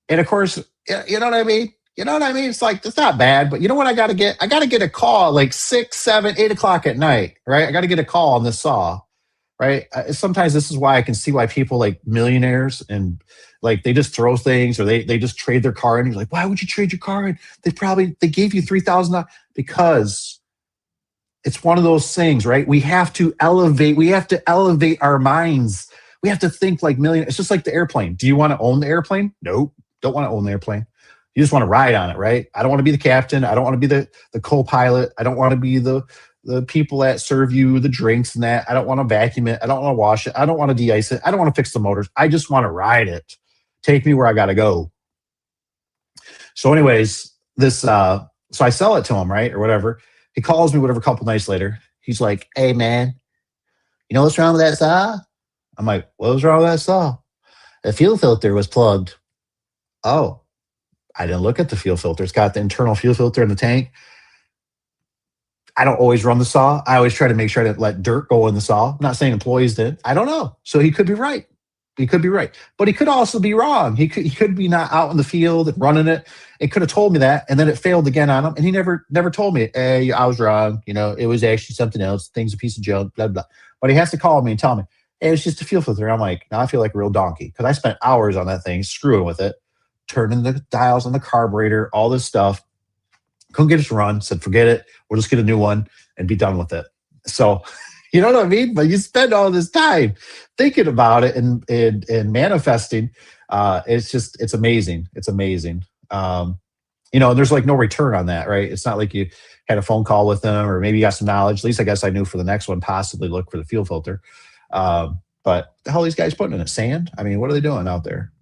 And of course, you know what I mean? It's like, it's not bad, but you know what I got to get? I got to get a call like 6, 7, 8 o'clock at night, right? I got to get a call on this saw, right? Sometimes this is why I can see why people like millionaires and like they just throw things or they just trade their car in. You're like, why would you trade your car in? They gave you $3,000 because it's one of those things, right? We have to elevate our minds. We have to think like millionaires. It's just like the airplane. Do you want to own the airplane? Nope. Don't want to own the airplane. You just want to ride on it, right? I don't want to be the captain. I don't want to be the co-pilot. I don't want to be the people that serve you the drinks and that. I don't want to vacuum it. I don't want to wash it. I don't want to de-ice it. I don't want to fix the motors. I just want to ride it. Take me where I got to go. So anyways, so I sell it to him, right? Or whatever. He calls me whatever a couple nights later. He's like, hey, man, you know what's wrong with that saw? I'm like, what was wrong with that saw? The fuel filter was plugged. Oh. I didn't look at the fuel filter. It's got the internal fuel filter in the tank. I don't always run the saw. I always try to make sure I didn't let dirt go in the saw. I'm not saying employees did. I don't know. So he could be right. He could be right, but he could also be wrong. He could be not out in the field and running it. It could have told me that, and then it failed again on him, and he never told me, hey, I was wrong. It was actually something else. Thing's a piece of junk, blah, blah. But he has to call me and tell me, hey, it's just a fuel filter. I'm like, now I feel like a real donkey because I spent hours on that thing, screwing with it, turning the dials on the carburetor, all this stuff. Couldn't get it to run. Said, forget it. We'll just get a new one and be done with it. So, you know what I mean? But you spend all this time thinking about it and manifesting. It's amazing. It's amazing. There's like no return on that, right? It's not like you had a phone call with them or maybe you got some knowledge. At least I guess I knew for the next one, possibly look for the fuel filter. But the hell are these guys putting in it? Sand? I mean, what are they doing out there?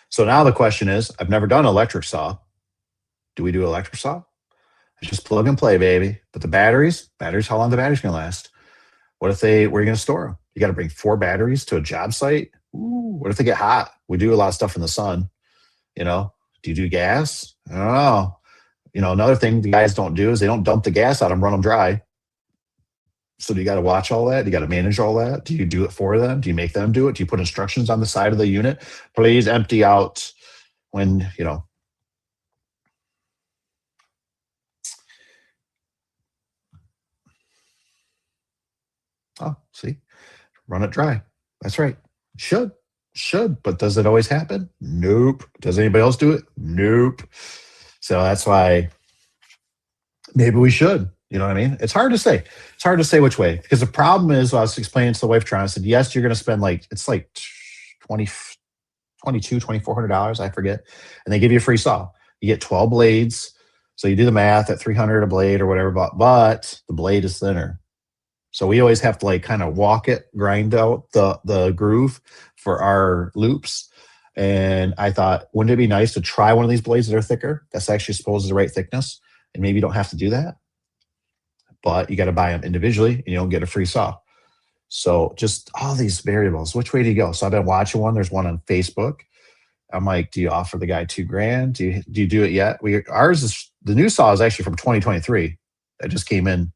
So now the question is, I've never done electric saw. Do we do electric saw? It's just plug and play, baby. But the batteries, how long the batteries going to last? Where are you going to store them? You got to bring 4 batteries to a job site. Ooh, what if they get hot? We do a lot of stuff in the sun. Do you do gas? I don't know. Another thing the guys don't do is they don't dump the gas out and run them dry. So you got to watch all that. You got to manage all that. Do you do it for them? Do you make them do it? Do you put instructions on the side of the unit? Please empty out when, Oh, see, run it dry. That's right. Should, but does it always happen? Nope. Does anybody else do it? Nope. So that's why maybe we should. You know what I mean? It's hard to say. It's hard to say which way because the problem is, I was explaining to the wife, I said, yes, you're going to spend it's like $2,400, I forget. And they give you a free saw. You get 12 blades. So you do the math at $300 a blade or whatever, but the blade is thinner. So we always have to kind of walk it, grind out the groove for our loops. And I thought, wouldn't it be nice to try one of these blades that are thicker? That's actually supposed to the right thickness. And maybe you don't have to do that. But you got to buy them individually and you don't get a free saw. So just all these variables, which way do you go? So I've been watching one. There's one on Facebook. I'm like, do you offer the guy $2,000? Do you do it yet? Ours is the new saw is actually from 2023. That just came in.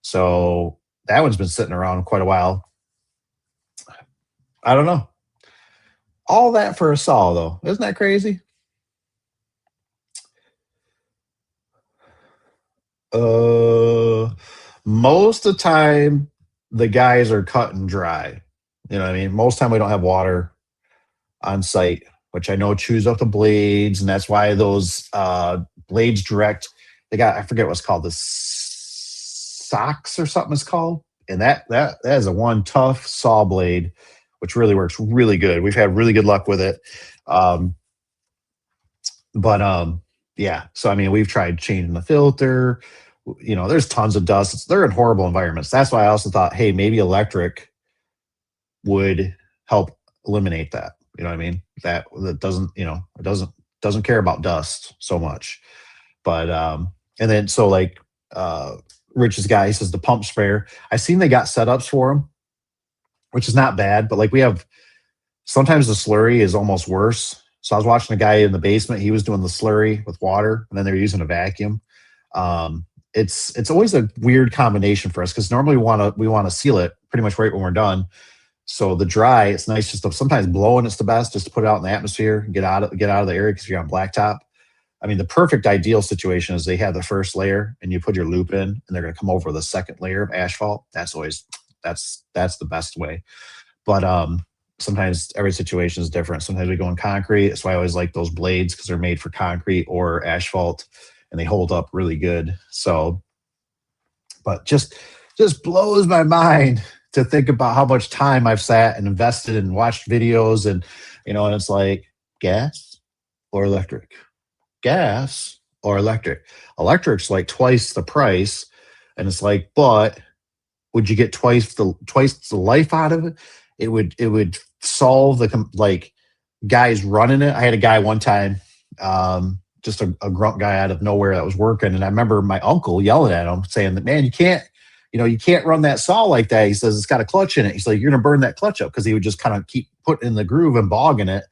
So that one's been sitting around quite a while. I don't know. All that for a saw, though. Isn't that crazy? Most of the time, the guys are cut and dry. You know what I mean? Most of the time, we don't have water on site, which I know chews up the blades, and that's why those blades direct, I forget what's called, the socks or something it's called. And that is a one tough saw blade, which really works really good. We've had really good luck with it. Yeah. So, I mean, we've tried changing the filter. There's tons of dust. They're in horrible environments. That's why I also thought, hey, maybe electric would help eliminate that. You know what I mean? That doesn't, it doesn't care about dust so much. But, and then, so Rich's guy, he says the pump sprayer. I seen they got setups for them, which is not bad, but sometimes the slurry is almost worse. So I was watching a guy in the basement. He was doing the slurry with water, and then they were using a vacuum. It's always a weird combination for us because normally we want to seal it pretty much right when we're done. So the dry, it's nice just to sometimes blowing. It's the best just to put it out in the atmosphere and get out of the area because you're on blacktop. I mean, the perfect ideal situation is they have the first layer and you put your loop in, and they're going to come over the second layer of asphalt. That's the best way. But sometimes every situation is different. Sometimes we go in concrete. That's why I always like those blades because they're made for concrete or asphalt, and they hold up really good. So, but just blows my mind to think about how much time I've sat and invested and watched videos and it's like gas or electric. Gas or electric. Electric's like twice the price, and it's like, but would you get twice the life out of it? It would solve the guys running it. I had a guy one time, just a grunt guy out of nowhere that was working, and I remember my uncle yelling at him, saying that, man, you can't run that saw like that. He says it's got a clutch in it. He's like, you're gonna burn that clutch up, because he would just kind of keep putting in the groove and bogging it.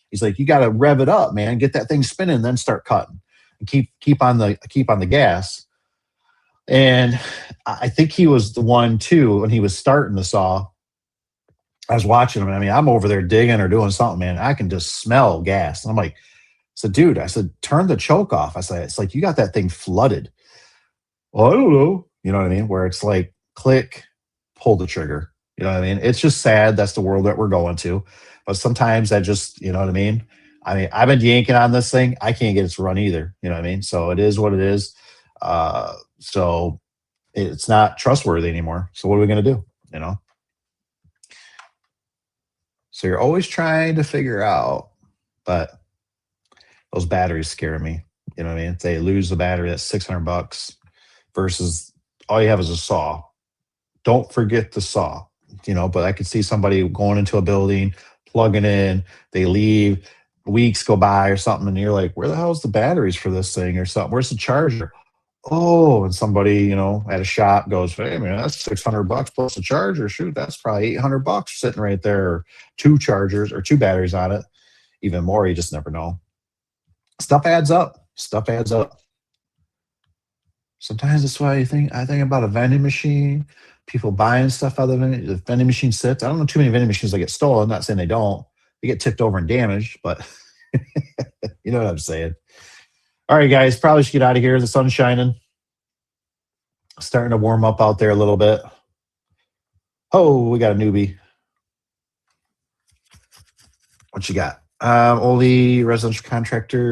He's like, you got to rev it up, man. Get that thing spinning, then start cutting, and keep on the gas. And I think he was the one too when he was starting the saw. I was watching him. And I mean, I'm over there digging or doing something, man. I can just smell gas. And I'm like, so dude, I said, turn the choke off. I said, it's like you got that thing flooded. Well, I don't know. You know what I mean? Where it's like click, pull the trigger. You know what I mean? It's just sad. That's the world that we're going to. But sometimes I just, you know what I mean? I mean, I've been yanking on this thing. I can't get it to run either. You know what I mean? So it is what it is. So it's not trustworthy anymore. So what are we going to do? You know? So you're always trying to figure out, but those batteries scare me. You know what I mean? If they lose the battery, that's $600 versus all you have is a saw. Don't forget the saw, you know, but I could see somebody going into a building, plugging in, they leave, weeks go by or something, and you're like, where the hell's the batteries for this thing or something? Where's the charger? Oh, and somebody, you know, at a shop goes, hey man, that's $600 plus a charger. Shoot, that's probably $800 sitting right there. Or two chargers or two batteries on it. Even more, you just never know. Stuff adds up. Stuff adds up. Sometimes that's why I think about a vending machine, people buying stuff out of the vending machine sits. I don't know too many vending machines that get stolen. I'm not saying they don't. They get tipped over and damaged, but you know what I'm saying. All right, guys, probably should get out of here. The sun's shining. Starting to warm up out there a little bit. Oh, we got a newbie. What you got? Only residential contractor.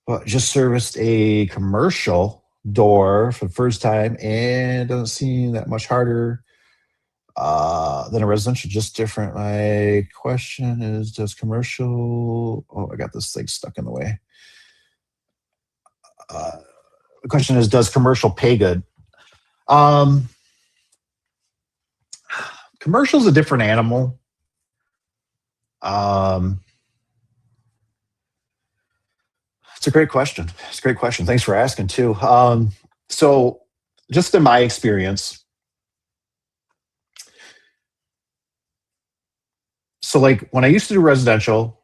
Well, just serviced a commercial door for the first time and doesn't seem that much harder than a residential, just different. My question is, does commercial... Oh, I got this thing stuck in the way. The question is, does commercial pay good? Commercial's a different animal. It's a great question. It's a great question. Thanks for asking too. So just in my experience, so like when I used to do residential,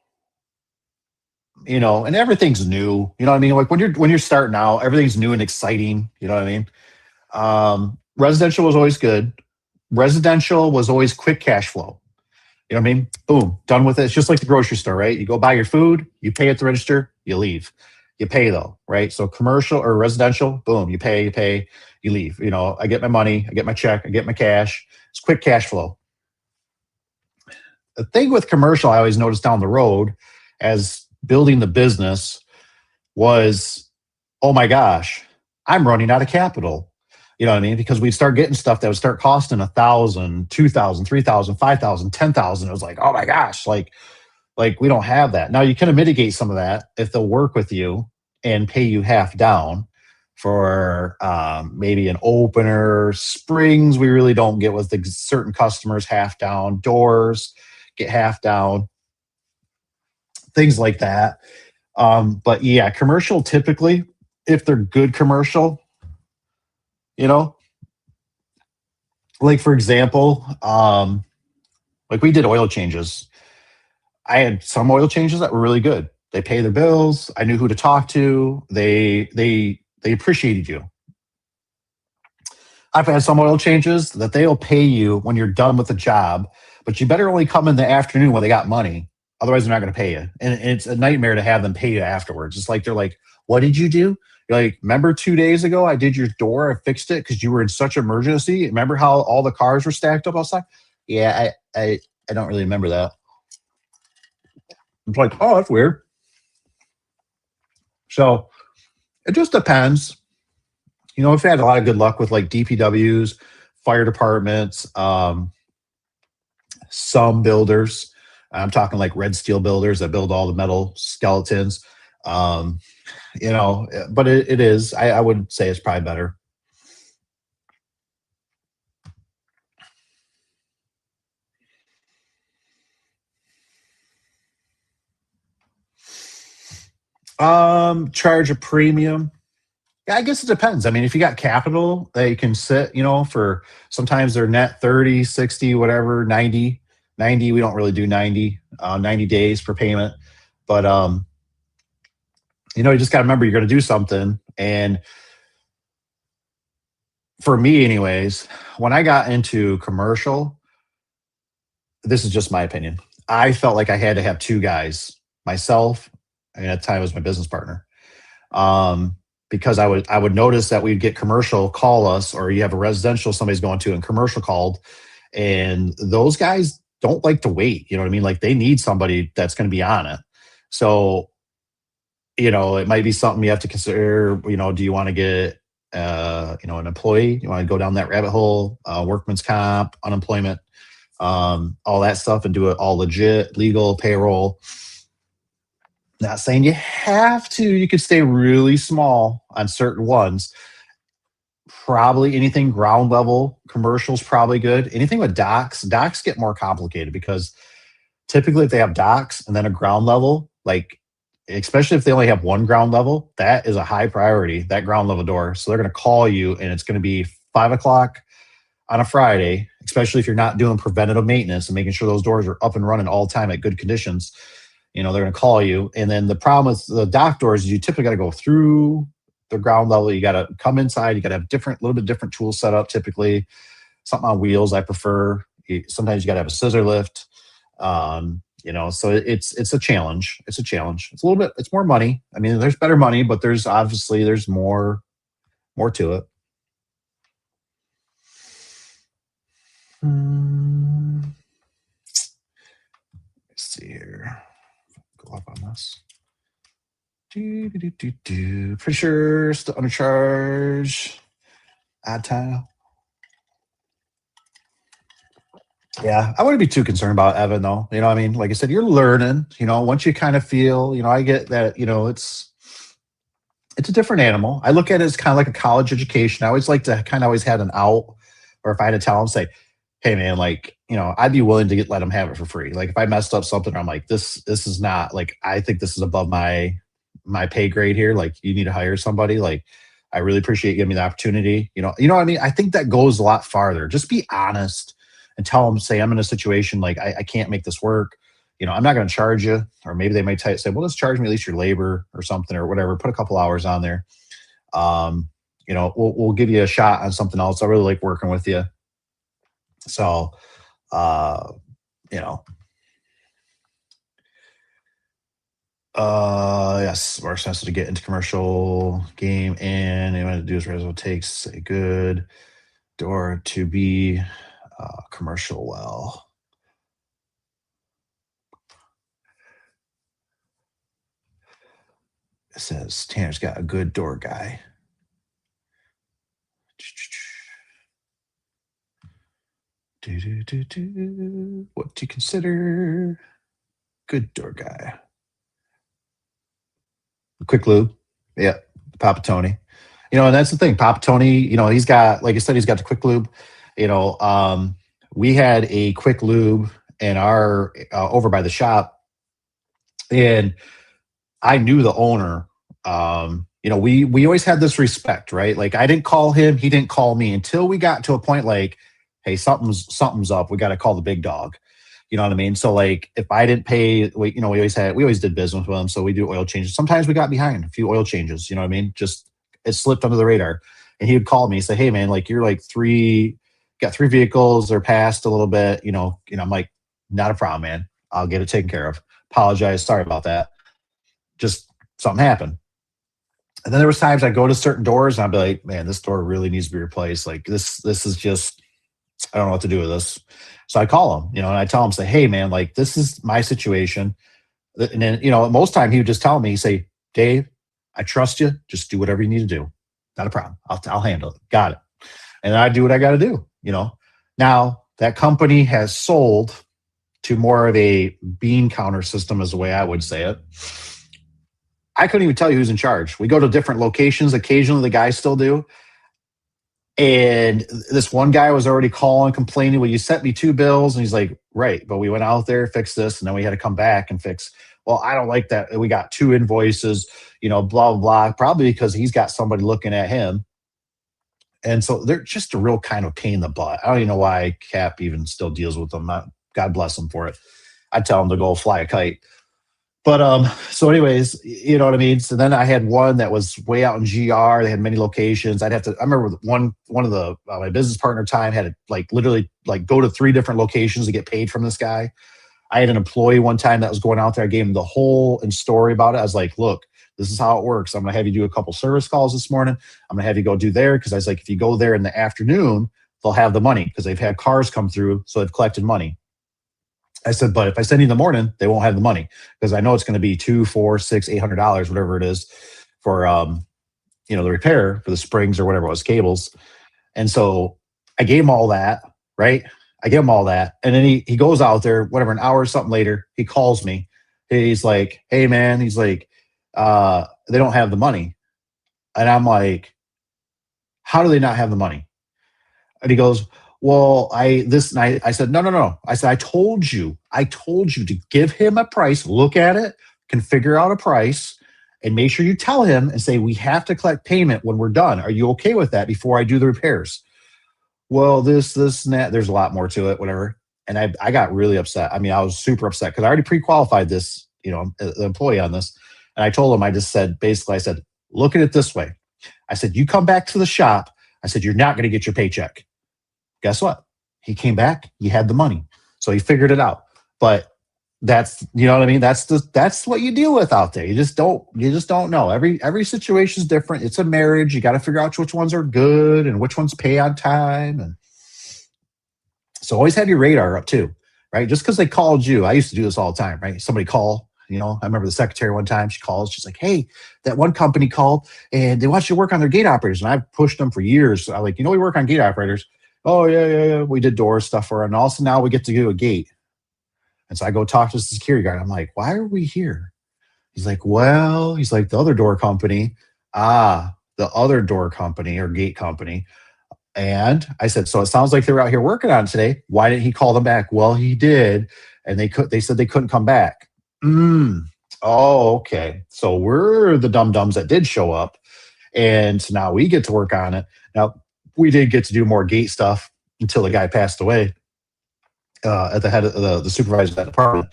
you know, and everything's new, you know what I mean? Like when you're starting out, everything's new and exciting, you know what I mean? Residential was always good. Residential was always quick cash flow. You know what I mean? Boom, done with it. It's just like the grocery store, right? You go buy your food, you pay at the register, you leave. You pay though, right? So commercial or residential, boom, you pay, you leave. You know, I get my money, I get my check, I get my cash. It's quick cash flow. The thing with commercial, I always noticed down the road as building the business was, oh my gosh, I'm running out of capital. You know what I mean? Because we'd start getting stuff that would start costing $1,000, $2,000, $3,000, $5,000, $10,000. It was like, oh my gosh, like we don't have that. Now you kind of mitigate some of that if they'll work with you and pay you half down for maybe an opener. Springs, we really don't get with the certain customers, half down. Doors get half down. Things like that. But yeah, commercial typically, if they're good commercial, you know, like for example, like we did oil changes. I had some oil changes that were really good. They pay their bills. I knew who to talk to. They appreciated you. I've had some oil changes that they'll pay you when you're done with the job, but you better only come in the afternoon when they got money. Otherwise, they're not going to pay you. And it's a nightmare to have them pay you afterwards. It's like, they're like, what did you do? You're like, remember 2 days ago, I did your door. I fixed it because you were in such emergency. Remember how all the cars were stacked up outside? Yeah, I don't really remember that. It's like, oh, that's weird. So it just depends. You know, we've had a lot of good luck with like DPWs, fire departments, some builders. I'm talking like red steel builders that build all the metal skeletons. You know, but it is, I would say it's probably better. Charge a premium. Yeah, I guess it depends. I mean, if you got capital, they can sit, you know, for sometimes they're net 30, 60, whatever, 90. We don't really do 90 days per payment. But, you know, you just got to remember you're going to do something. And for me anyways, when I got into commercial, this is just my opinion. I felt like I had to have two guys, myself, and at the time it was my business partner. Because I would notice that we'd get commercial call us, or you have a residential somebody's going to and commercial called, and those guys don't like to wait. You know what I mean? Like they need somebody that's going to be on it. So, it might be something you have to consider. Do you want to get an employee? You want to go down that rabbit hole, workman's comp, unemployment, all that stuff, and do it all legit, legal, payroll. Not saying you have to. You could stay really small on certain ones. Probably anything ground level, commercial's probably good. Anything with docks get more complicated because typically if they have docks and then a ground level, like especially if they only have one ground level, that is a high priority, that ground level door. So they're going to call you and it's going to be 5:00 on a Friday, especially if you're not doing preventative maintenance and making sure those doors are up and running all the time at good conditions. They're going to call you. And then the problem with the dock doors is you typically got to go through the ground level. You got to come inside. You got to have little bit different tool setup, typically something on wheels. I prefer. Sometimes you got to have a scissor lift. So it's a challenge. It's a challenge. It's a little bit, it's more money. I mean, there's better money, but there's more to it. Let's see here. Go up on this. Pretty sure still under charge. Add tile. Yeah, I wouldn't be too concerned about Evan though. You know what I mean? Like I said, you're learning, once you kind of feel, I get that, it's a different animal. I look at it as kind of like a college education. I always like to kind of always have an out, or if I had to tell him, say, hey man, like, I'd be willing to let him have it for free. Like if I messed up something, I'm like, this is not like, I think this is above my pay grade here. Like you need to hire somebody. Like I really appreciate you giving me the opportunity. You know what I mean? I think that goes a lot farther. Just be honest and tell them, say, I'm in a situation like I can't make this work. I'm not going to charge you. Or maybe they might say, well, let's charge me at least your labor or something or whatever. Put a couple hours on there. We'll give you a shot on something else. I really like working with you. So, yes, more sensitive to get into commercial game, and they want to do is resolve takes a good door to be commercial well. It says Tanner's got a good door guy. What do you consider good door guy? Quick lube. Yeah, Papa Tony. And that's the thing. Papa Tony, he's got, like I said, he's got the quick lube. We had a quick lube in our over by the shop, and I knew the owner. We always had this respect, right? Like I didn't call him, he didn't call me until we got to a point like, hey, something's up. We got to call the big dog. You know what I mean? So like if I didn't pay, we always did business with them. So we do oil changes. Sometimes we got behind a few oil changes, you know what I mean? Just it slipped under the radar. And he would call me and say, hey man, like you're like got 3 vehicles, they're past a little bit, and I'm like, not a problem, man. I'll get it taken care of. Apologize. Sorry about that. Just something happened. And then there was times I'd go to certain doors and I'd be like, man, this door really needs to be replaced. Like this is just, I don't know what to do with this. So I call him, and I tell him, say, hey man, like this is my situation. And then, most time he would just tell me, say, Dave, I trust you. Just do whatever you need to do. Not a problem. I'll handle it. Got it. And I do what I got to do, Now that company has sold to more of a bean counter system is the way I would say it. I couldn't even tell you who's in charge. We go to different locations. Occasionally the guys still do. And this one guy was already calling, complaining, well, you sent me 2 bills. And he's like, right. But we went out there, fixed this. And then we had to come back and fix. Well, I don't like that. We got 2 invoices, blah, blah, blah. Probably because he's got somebody looking at him. And so they're just a real kind of pain in the butt. I don't even know why Cap even still deals with them. God bless them for it. I tell them to go fly a kite. But so anyways, you know what I mean? So then I had one that was way out in GR. They had many locations. I remember one of the my business partner time had to like literally like go to 3 different locations to get paid from this guy. I had an employee one time that was going out there. I gave him the whole and story about it. I was like, look, this is how it works. I'm going to have you do a couple service calls this morning. I'm going to have you go do there. Cause I was like, if you go there in the afternoon, they'll have the money because they've had cars come through. So they've collected money. I said, but if I send you in the morning, they won't have the money because I know it's going to be $200, $400, $600, $800, whatever it is for, the repair for the springs or whatever it was, cables. And so I gave him all that, right? I give him all that. And then he goes out there, whatever, an hour or something later, he calls me. He's like, hey man, he's like, they don't have the money. And I'm like, how do they not have the money? And he goes, well, I said, no. I said, I told you to give him a price, look at it, can figure out a price, and make sure you tell him and say, we have to collect payment when we're done. Are you okay with that before I do the repairs? Well, this, and that, there's a lot more to it, whatever. And I got really upset. I mean, I was super upset because I already pre-qualified this, the employee on this. And I told him, I said, look at it this way. I said, you come back to the shop. I said, you're not going to get your paycheck. Guess what? He came back. He had the money. So he figured it out. But that's, you know what I mean? That's what you deal with out there. You just don't know. Every situation is different. It's a marriage. You got to figure out which ones are good and which ones pay on time. And so always have your radar up too, right? Just because they called you. I used to do this all the time, right? Somebody call, I remember the secretary one time, she calls, she's like, hey, that one company called and they want you to work on their gate operators. And I've pushed them for years. So I'm like, we work on gate operators. Oh, yeah. We did door stuff for her. And also now we get to do a gate. And so I go talk to the security guard. I'm like, why are we here? He's like, the other door company. The other door company or gate company. And I said, so it sounds like they were out here working on it today. Why didn't he call them back? Well, he did. And they said they couldn't come back. Oh, okay. So we're the dum-dums that did show up. And so now we get to work on it. Now, we did get to do more gate stuff until the guy passed away at the head of the supervisor of that department.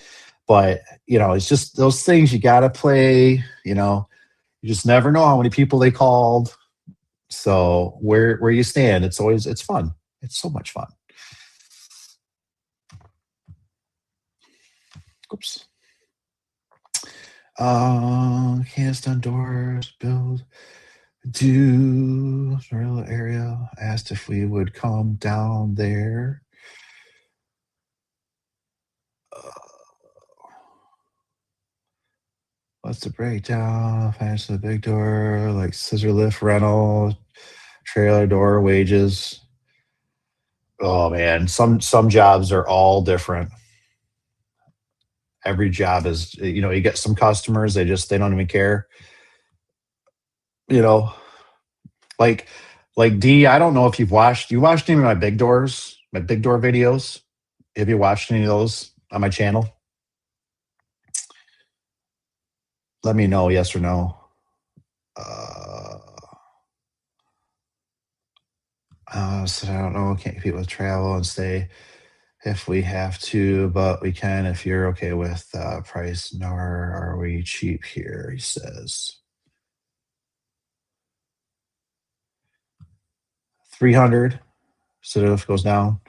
But, it's just those things you got to play, you just never know how many people they called. So where you stand, it's fun. It's so much fun. Oops. Cast on doors, build. Do real area asked if we would come down there. What's the breakdown? Finish the big door, like scissor lift rental, trailer door wages. Oh man, some jobs are all different. Every job is, you get some customers, they don't even care. Like D, I don't know if you watched any of my big door videos. Have you watched any of those on my channel? Let me know, yes or no. So I don't know, can't compete with travel and stay if we have to, but we can if you're okay with price, nor are we cheap here, he says. 300. So if it goes down.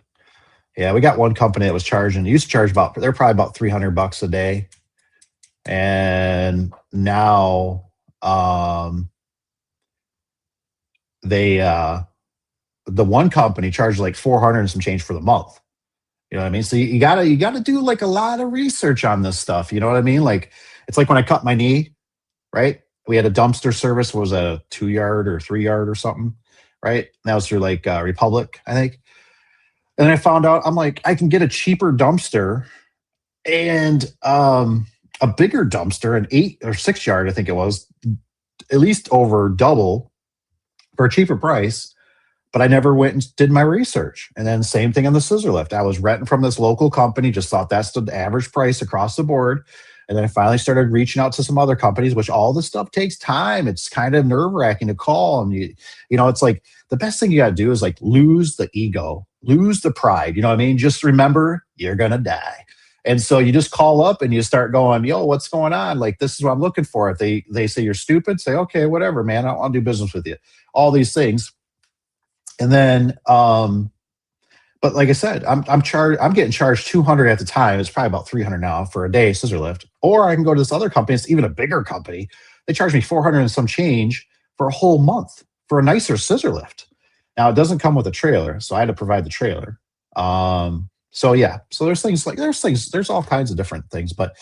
Yeah, we got one company that was charging. Used to charge they're probably about $300 a day. And now the one company charged like 400 and some change for the month. You know what I mean? So you gotta do like a lot of research on this stuff. You know what I mean? Like it's like when I cut my knee, right? We had a dumpster service, was a 2-yard or 3-yard or something, right? And that was through like Republic, I think. And then I found out, I'm like, I can get a cheaper dumpster and a bigger dumpster, an 8 or 6-yard, I think it was, at least over double for a cheaper price. But I never went and did my research. And then same thing on the scissor lift. I was renting from this local company, just thought that's the average price across the board. And then I finally started reaching out to some other companies, which all this stuff takes time. It's kind of nerve-wracking to call. And it's like the best thing you got to do is like lose the ego, lose the pride. You know what I mean? Just remember you're going to die. And so you just call up and you start going, yo, what's going on? Like, this is what I'm looking for. If they say you're stupid, say, okay, whatever, man, I'll do business with you. All these things. And then, but like I said, I'm getting charged $200 at the time. It's probably about $300 now for a day scissor lift. Or I can go to this other company. It's even a bigger company. They charge me $400 and some change for a whole month for a nicer scissor lift. Now it doesn't come with a trailer, so I had to provide the trailer. So yeah, so there's all kinds of different things, but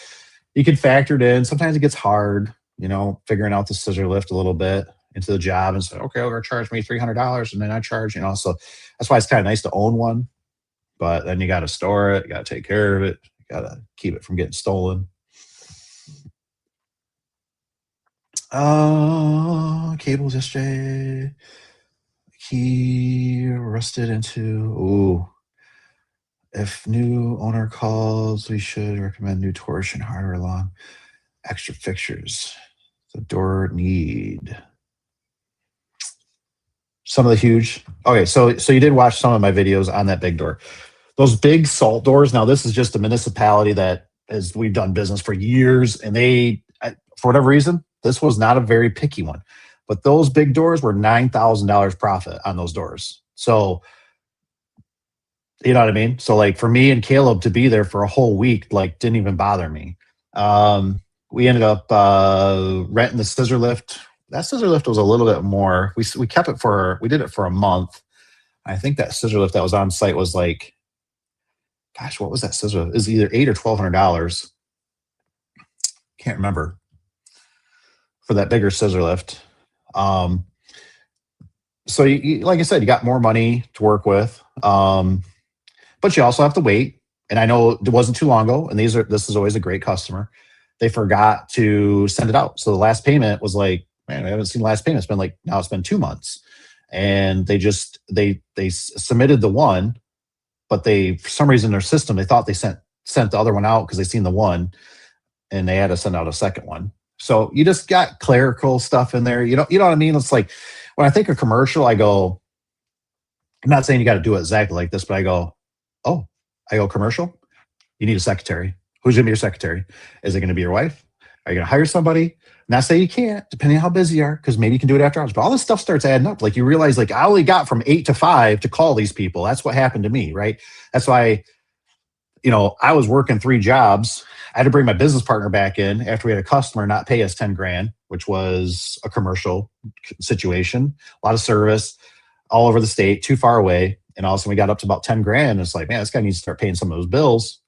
you can factor it in. Sometimes it gets hard, figuring out the scissor lift a little bit into the job and say, okay, we're gonna charge me $300, and then I charge, so that's why it's kind of nice to own one, but then you got to store it, you got to take care of it, you got to keep it from getting stolen. Cables yesterday. He rusted into. Ooh. If new owner calls, we should recommend new torsion hardware along extra fixtures. The door need. Some of the huge. Okay, so you did watch some of my videos on that big door. Those big salt doors. Now this is just a municipality that we've done business for years, and they, for whatever reason, this was not a very picky one, but those big doors were $9,000 profit on those doors. So, you know what I mean? So like for me and Caleb to be there for a whole week, like didn't even bother me. We ended up renting the scissor lift. That scissor lift was a little bit more. We kept it we did it for a month. I think that scissor lift that was on site was like, gosh, what was that scissor lift? It was either $800 or $1,200. Can't remember. For that bigger scissor lift. So you, like I said, you got more money to work with. But you also have to wait. And I know it wasn't too long ago, and this is always a great customer. They forgot to send it out. So the last payment was like, man, I haven't seen the last payment. It's been 2 months. And they submitted the one, but for some reason in their system, they thought they sent the other one out because they seen the one, and they had to send out a second one. So you just got clerical stuff in there. You know what I mean? It's like when I think of commercial, I go, I'm not saying you got to do it exactly like this, but I go, commercial, you need a secretary. Who's going to be your secretary? Is it going to be your wife? Are you going to hire somebody? Not say you can't, depending on how busy you are, because maybe you can do it after hours. But all this stuff starts adding up. Like you realize, like I only got from 8 to 5 to call these people. That's what happened to me, right? That's why, I was working 3 jobs. I had to bring my business partner back in after we had a customer not pay us $10,000, which was a commercial situation, a lot of service all over the state, too far away. And all of a sudden we got up to about $10,000. And it's like, man, this guy needs to start paying some of those bills.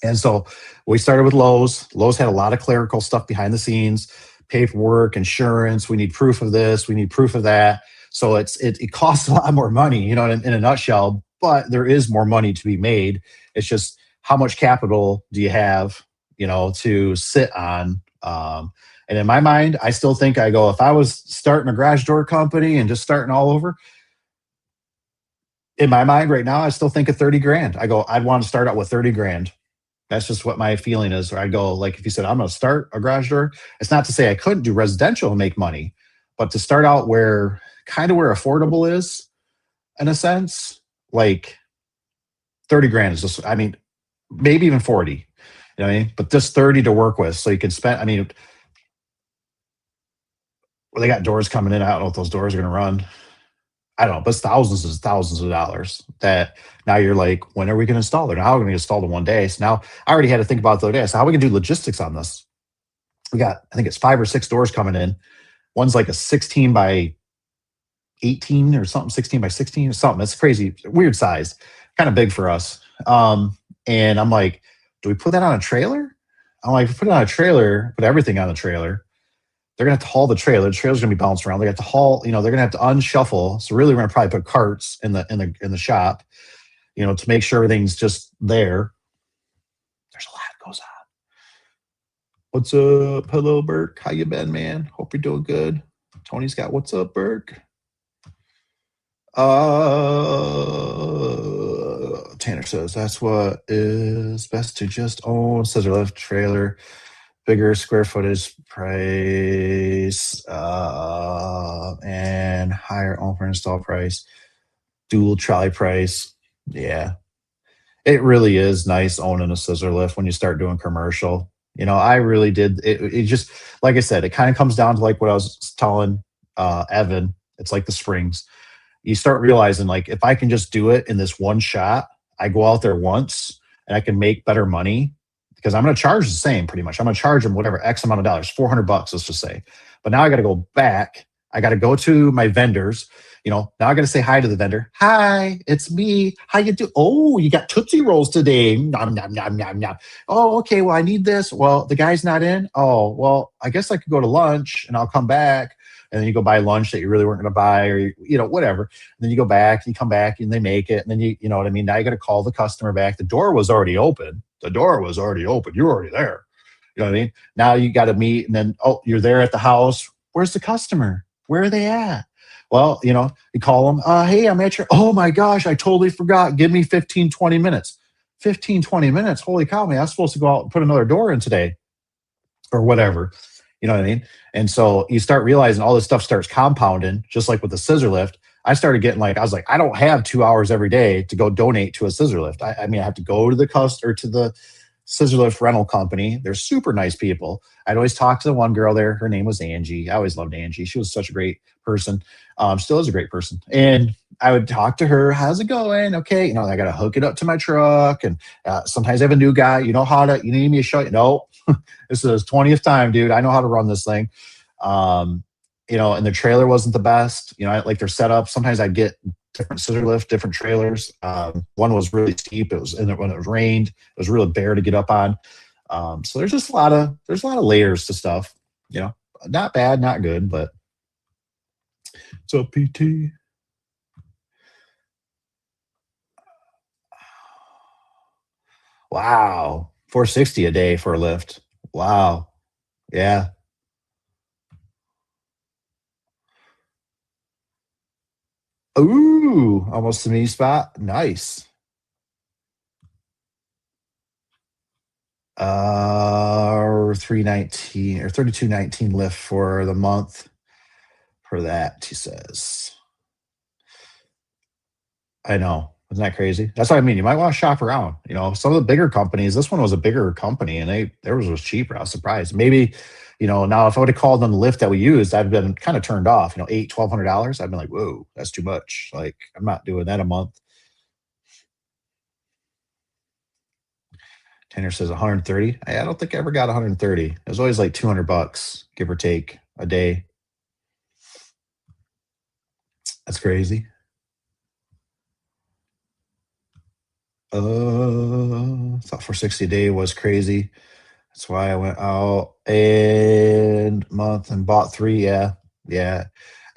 And so we started with Lowe's. Lowe's had a lot of clerical stuff behind the scenes, paperwork, insurance. We need proof of this. We need proof of that. So it costs a lot more money, in a nutshell, but there is more money to be made. It's just how much capital do you have, to sit on? And in my mind, I still think if I was starting a garage door company and just starting all over, in my mind right now, I still think of $30,000. I'd want to start out with $30,000. That's just what my feeling is. Or I go, like, if you said, I'm going to start a garage door, it's not to say I couldn't do residential and make money, but to start out where affordable is, in a sense, like $30,000 is just, maybe even 40, you know what I mean? But just 30 to work with. So you can spend, they got doors coming in. I don't know if those doors are going to run. I don't know, but it's thousands of dollars that now you're like, when are we going to install it? How are we going to install it in one day? So now I already had to think about it the other day. So how are we going to do logistics on this? We got, I think it's 5 or 6 doors coming in. One's like a 16 by 18 or something, 16 by 16 or something. It's crazy, weird size, kind of big for us. And I'm like, do we put that on a trailer? I'm like, if we put it on a trailer, put everything on the trailer, they're going to have to haul the trailer. The trailer's going to be bounced around. They have to haul, they're going to have to unshuffle. So really, we're going to probably put carts in the shop, to make sure everything's just there. There's a lot that goes on. What's up? Hello, Burke. How you been, man? Hope you're doing good. Tony's got what's up, Burke? Tanner says that's what is best to just own scissor lift trailer. Bigger square footage price and higher open install price, dual trolley price. Yeah. It really is nice owning a scissor lift when you start doing commercial. I really did. It just, like I said, it kind of comes down to like what I was telling Evan. It's like the springs. You start realizing like if I can just do it in this one shot, I go out there once and I can make better money because I'm going to charge the same pretty much. I'm going to charge them whatever X amount of dollars, $400, let's just say. But now I got to go back. I got to go to my vendors. Now I got to say hi to the vendor. Hi, it's me. How you do? Oh, you got Tootsie Rolls today. Nom, nom, nom, nom, nom. Oh, okay. Well, I need this. Well, the guy's not in. Oh, well, I guess I could go to lunch and I'll come back. And then you go buy lunch that you really weren't going to buy, or whatever. And then you go back, you come back, and they make it. And then you know what I mean. Now you got to call the customer back. The door was already open. You were already there. You know what I mean? Now you got to meet, and then you're there at the house. Where's the customer? Where are they at? Well, you call them. Hey, I'm at your. Oh my gosh, I totally forgot. Give me 15, 20 minutes. 15, 20 minutes. Holy cow, man! I'm supposed to go out and put another door in today, or whatever. You know what I mean? And so you start realizing all this stuff starts compounding, just like with the scissor lift. I started getting I was like, I don't have 2 hours every day to go donate to a scissor lift. I mean, I have to go to the scissor lift rental company. They're super nice people. I'd always talk to the one girl there. Her name was Angie. I always loved Angie. She was such a great person. Still is a great person. And I would talk to her. How's it going? Okay. I got to hook it up to my truck. And sometimes I have a new guy. You need me to show you? No, this is the 20th time, dude. I know how to run this thing. And the trailer wasn't the best. I like their setup. Sometimes I get different scissor lift, different trailers. One was really steep. When it rained, it was really bare to get up on. So there's just a lot of layers to stuff. Not bad, not good, but what's up, PT? Wow, $460 a day for a lift. Wow, yeah. Ooh, almost a mini spot. Nice. 319 or 3219 lift for the month for that, he says. I know. Isn't that crazy? That's what I mean. You might want to shop around. Some of the bigger companies, this one was a bigger company and theirs was cheaper. I was surprised. Maybe, now if I would have called on the lift that we used, I'd been kind of turned off, $1,200. I'd been like, whoa, that's too much. Like, I'm not doing that a month. Tanner says 130. I don't think I ever got 130. It was always like $200, give or take, a day. That's crazy. Thought $460 a day was crazy. That's why I went out and month and bought 3. Yeah.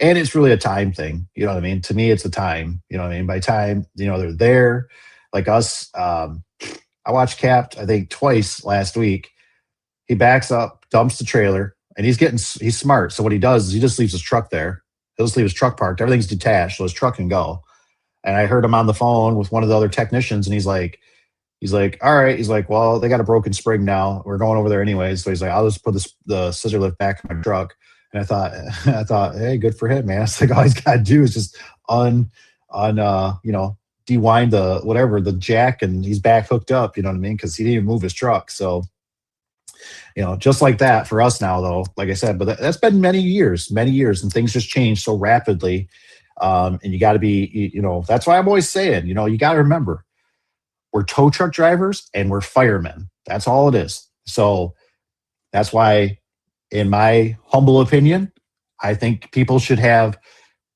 And it's really a time thing. You know what I mean? To me, it's a time. You know what I mean? By time, they're there. Like us, I watched Capped, I think, twice last week. He backs up, dumps the trailer, and he's smart. So what he does is he just leaves his truck there. He'll just leave his truck parked. Everything's detached, so his truck can go. And I heard him on the phone with one of the other technicians, and he's like, all right. He's like, well, they got a broken spring now. We're going over there anyways. So he's like, I'll just put the scissor lift back in my truck. And I thought, hey, good for him, man. It's like all he's got to do is just dewind the jack, and he's back hooked up. You know what I mean? Because he didn't even move his truck. So, just like that for us now, though. Like I said, but that's been many years, and things just change so rapidly. And you got to be, that's why I'm always saying, you got to remember, we're tow truck drivers and we're firemen. That's all it is. So that's why, in my humble opinion, I think people should have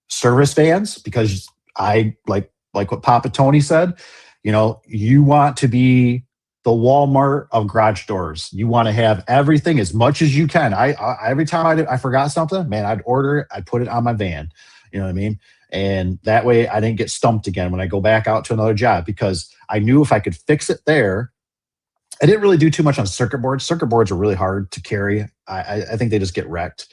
service vans, because I like what Papa Tony said, you want to be the Walmart of garage doors. You want to have everything as much as you can. I every time I forgot something, man, I'd order it. I'd put it on my van. You know what I mean? And that way I didn't get stumped again when I go back out to another job, because I knew if I could fix it there. I didn't really do too much on circuit boards. Circuit boards are really hard to carry. I think they just get wrecked.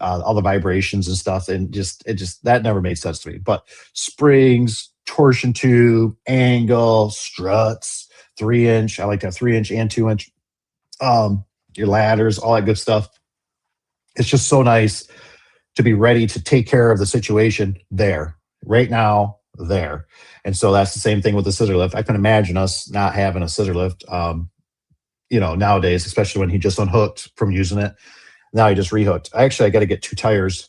All the vibrations and stuff, and that never made sense to me. But springs, torsion tube, angle, struts, 3-inch. I like to have 3-inch and 2-inch. Your ladders, all that good stuff. It's just so nice to be ready to take care of the situation there right now there. And so that's the same thing with the scissor lift. I can imagine us not having a scissor lift, nowadays, especially when he just unhooked from using it. Now he just rehooked. I got to get 2 tires.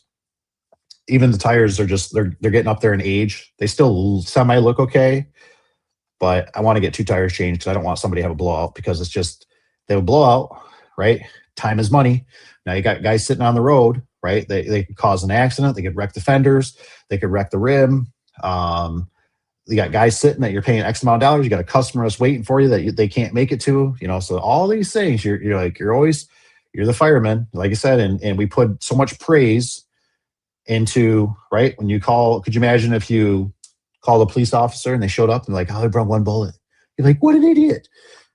Even the tires are just, they're getting up there in age. They still semi look okay, but I want to get 2 tires changed because I don't want somebody to have a blowout, because it's just, they have a blowout, right? Time is money. Now you got guys sitting on the road, right? They could cause an accident. They could wreck the fenders. They could wreck the rim. You got guys sitting that you're paying X amount of dollars. You got a customer that's waiting for you that they can't make it to, so all these things, you're the fireman, like I said, and we put so much praise into, right? When you call, could you imagine if you call the police officer and they showed up and like, oh, I brought 1 bullet. You're like, what an idiot.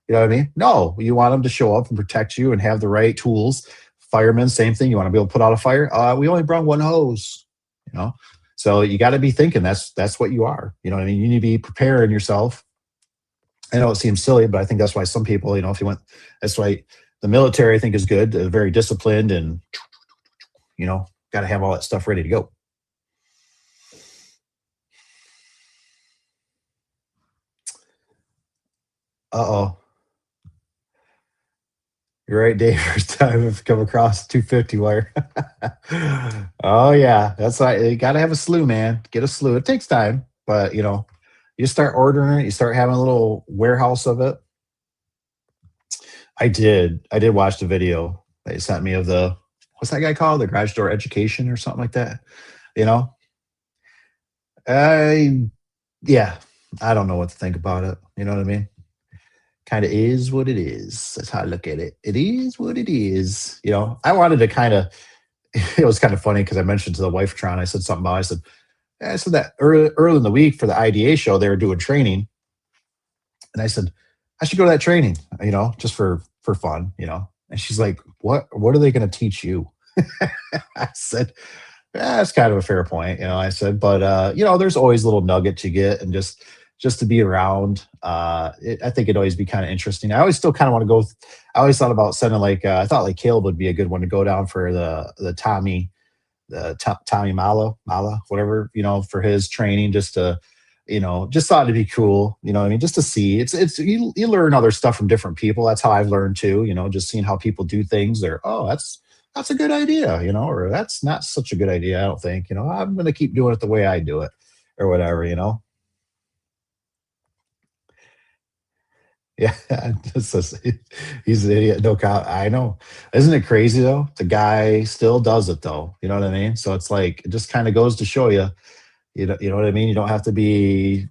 You know what I mean? No, you want them to show up and protect you and have the right tools. Firemen, same thing. You want to be able to put out a fire. We only brought 1 hose, So you got to be thinking that's what you are. You know what I mean? You need to be preparing yourself. I know it seems silly, but I think that's why some people, if you went, that's why the military, I think, is good. They're very disciplined and, got to have all that stuff ready to go. Uh-oh. You're right, Dave. First time I've come across 250 wire. Oh, yeah. That's why you got to have a slew, man. Get a slew. It takes time, but, you start ordering it. You start having a little warehouse of it. I did watch the video that you sent me of what's that guy called? The garage door education or something like that. I don't know what to think about it. You know what I mean? Kind of is what it is. That's how I look at it. It is what it is. I wanted to it was kind of funny because I mentioned to the wife, Tron, I said something about, I said that early in the week for the IDA show, they were doing training. And I said, I should go to that training, just for fun, And she's like, what are they going to teach you? I said, that's kind of a fair point. I said, but, there's always little nuggets you get, and just to be around. I think it'd always be kind of interesting. I always still kind of want to go. I always thought about sending I thought like Caleb would be a good one to go down for the Tommy Mala, whatever, for his training, just to, just thought it'd be cool. You know what I mean? Just to see, it's you learn other stuff from different people. That's how I've learned too, just seeing how people do things. Or, oh, that's a good idea, or that's not such a good idea. I don't think, I'm going to keep doing it the way I do it or whatever, Yeah, he's an idiot. No cop. I know. Isn't it crazy though? The guy still does it though. You know what I mean? So it's like, it just kind of goes to show you, you know what I mean? You don't have to be,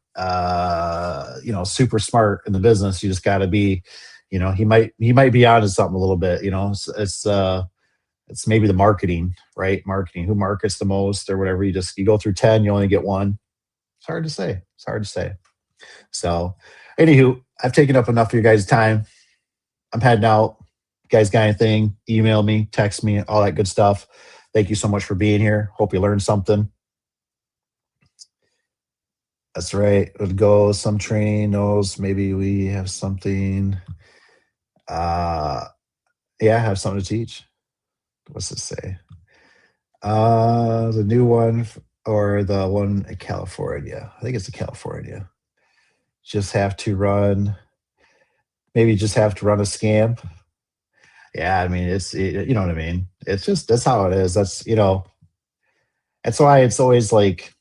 super smart in the business. You just got to be, he might be onto something a little bit. It's maybe the marketing, right? Marketing. Who markets the most or whatever? You go through 10, you only get 1. It's hard to say. So, anywho, I've taken up enough of your guys' time. I'm heading out. You guys got anything? Email me, text me, all that good stuff. Thank you so much for being here. Hope you learned something. That's right. It would go some training knows. Maybe we have something. Have something to teach. What's it say? The new one or the one in California? I think it's in California. Just have to run a scam. Yeah, I mean, you know what I mean? It's just, that's how it is. That's, that's why it's always like,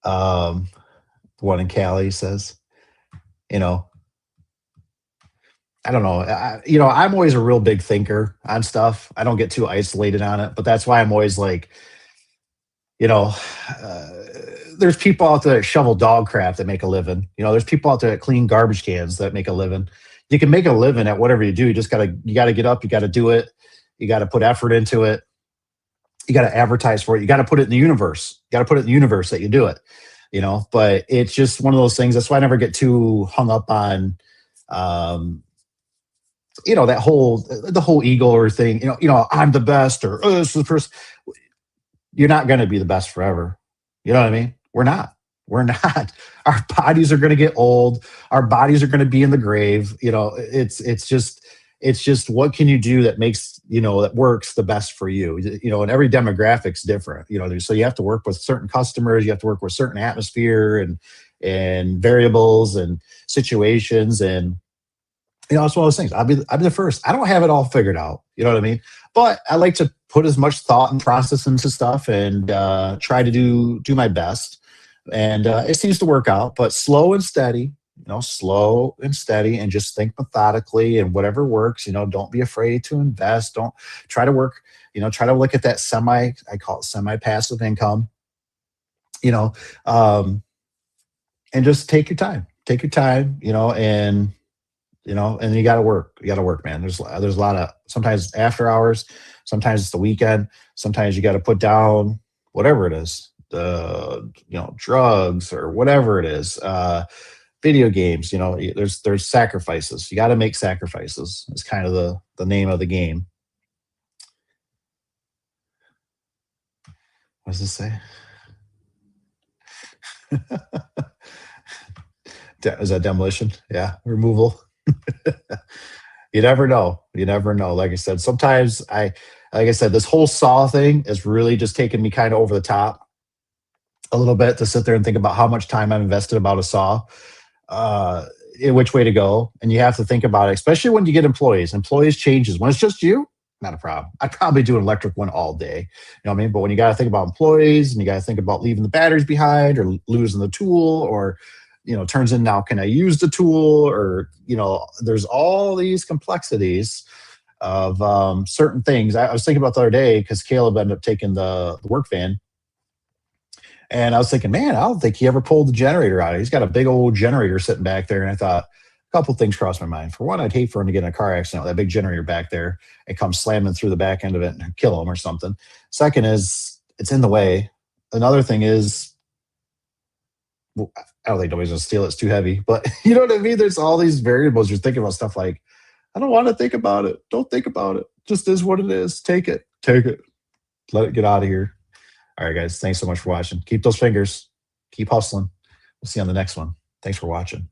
the one in Cali says, I don't know. I'm always a real big thinker on stuff. I don't get too isolated on it, but that's why I'm always like, there's people out there that shovel dog crap that make a living. There's people out there that clean garbage cans that make a living. You can make a living at whatever you do. You got to get up. You got to do it. You got to put effort into it. You got to advertise for it. You got to put it in the universe. You got to put it in the universe that you do it, but it's just one of those things. That's why I never get too hung up on, that whole ego or thing, I'm the best or, oh, this is the person. You're not going to be the best forever. You know what I mean? We're not. Our bodies are going to get old. Our bodies are going to be in the grave. It's just, It's just what can you do that makes, that works the best for you. And every demographic's different. So you have to work with certain customers, you have to work with certain atmosphere and variables and situations, and it's one of those things. I'll be the first. I don't have it all figured out. You know what I mean? But I like to put as much thought and process into stuff and try to do my best. And it seems to work out. But slow and steady, slow and steady, and just think methodically and whatever works. Don't be afraid to invest. Don't try to work. Try to look at that I call it semi-passive income. And just take your time. Take your time. And you got to work. You got to work, man. There's a lot of, sometimes after hours, sometimes it's the weekend. Sometimes you got to put down whatever it is, drugs or whatever it is, video games. There's sacrifices. You got to make sacrifices. It's kind of the name of the game. What does this say? Is that demolition? Yeah, removal. You never know. You never know. Like I said, sometimes this whole saw thing is really just taking me kind of over the top a little bit to sit there and think about how much time I've invested about a saw, which way to go. And you have to think about it, especially when you get employees. Employees changes. When it's just you, not a problem. I'd probably do an electric one all day. You know what I mean? But when you got to think about employees and you got to think about leaving the batteries behind or losing the tool or turns in now, can I use the tool? Or, there's all these complexities of certain things. I was thinking about the other day because Caleb ended up taking the work van. And I was thinking, man, I don't think he ever pulled the generator out. He's got a big old generator sitting back there. And I thought, a couple things crossed my mind. For one, I'd hate for him to get in a car accident with that big generator back there and come slamming through the back end of it and kill him or something. Second is, it's in the way. Another thing is, I don't think nobody's gonna steal it. It's too heavy, but you know what I mean? There's all these variables. You're thinking about stuff like, I don't want to think about it. Don't think about it. Just is what it is. Take it. Take it. Let it get out of here. All right, guys. Thanks so much for watching. Keep those fingers. Keep hustling. We'll see you on the next one. Thanks for watching.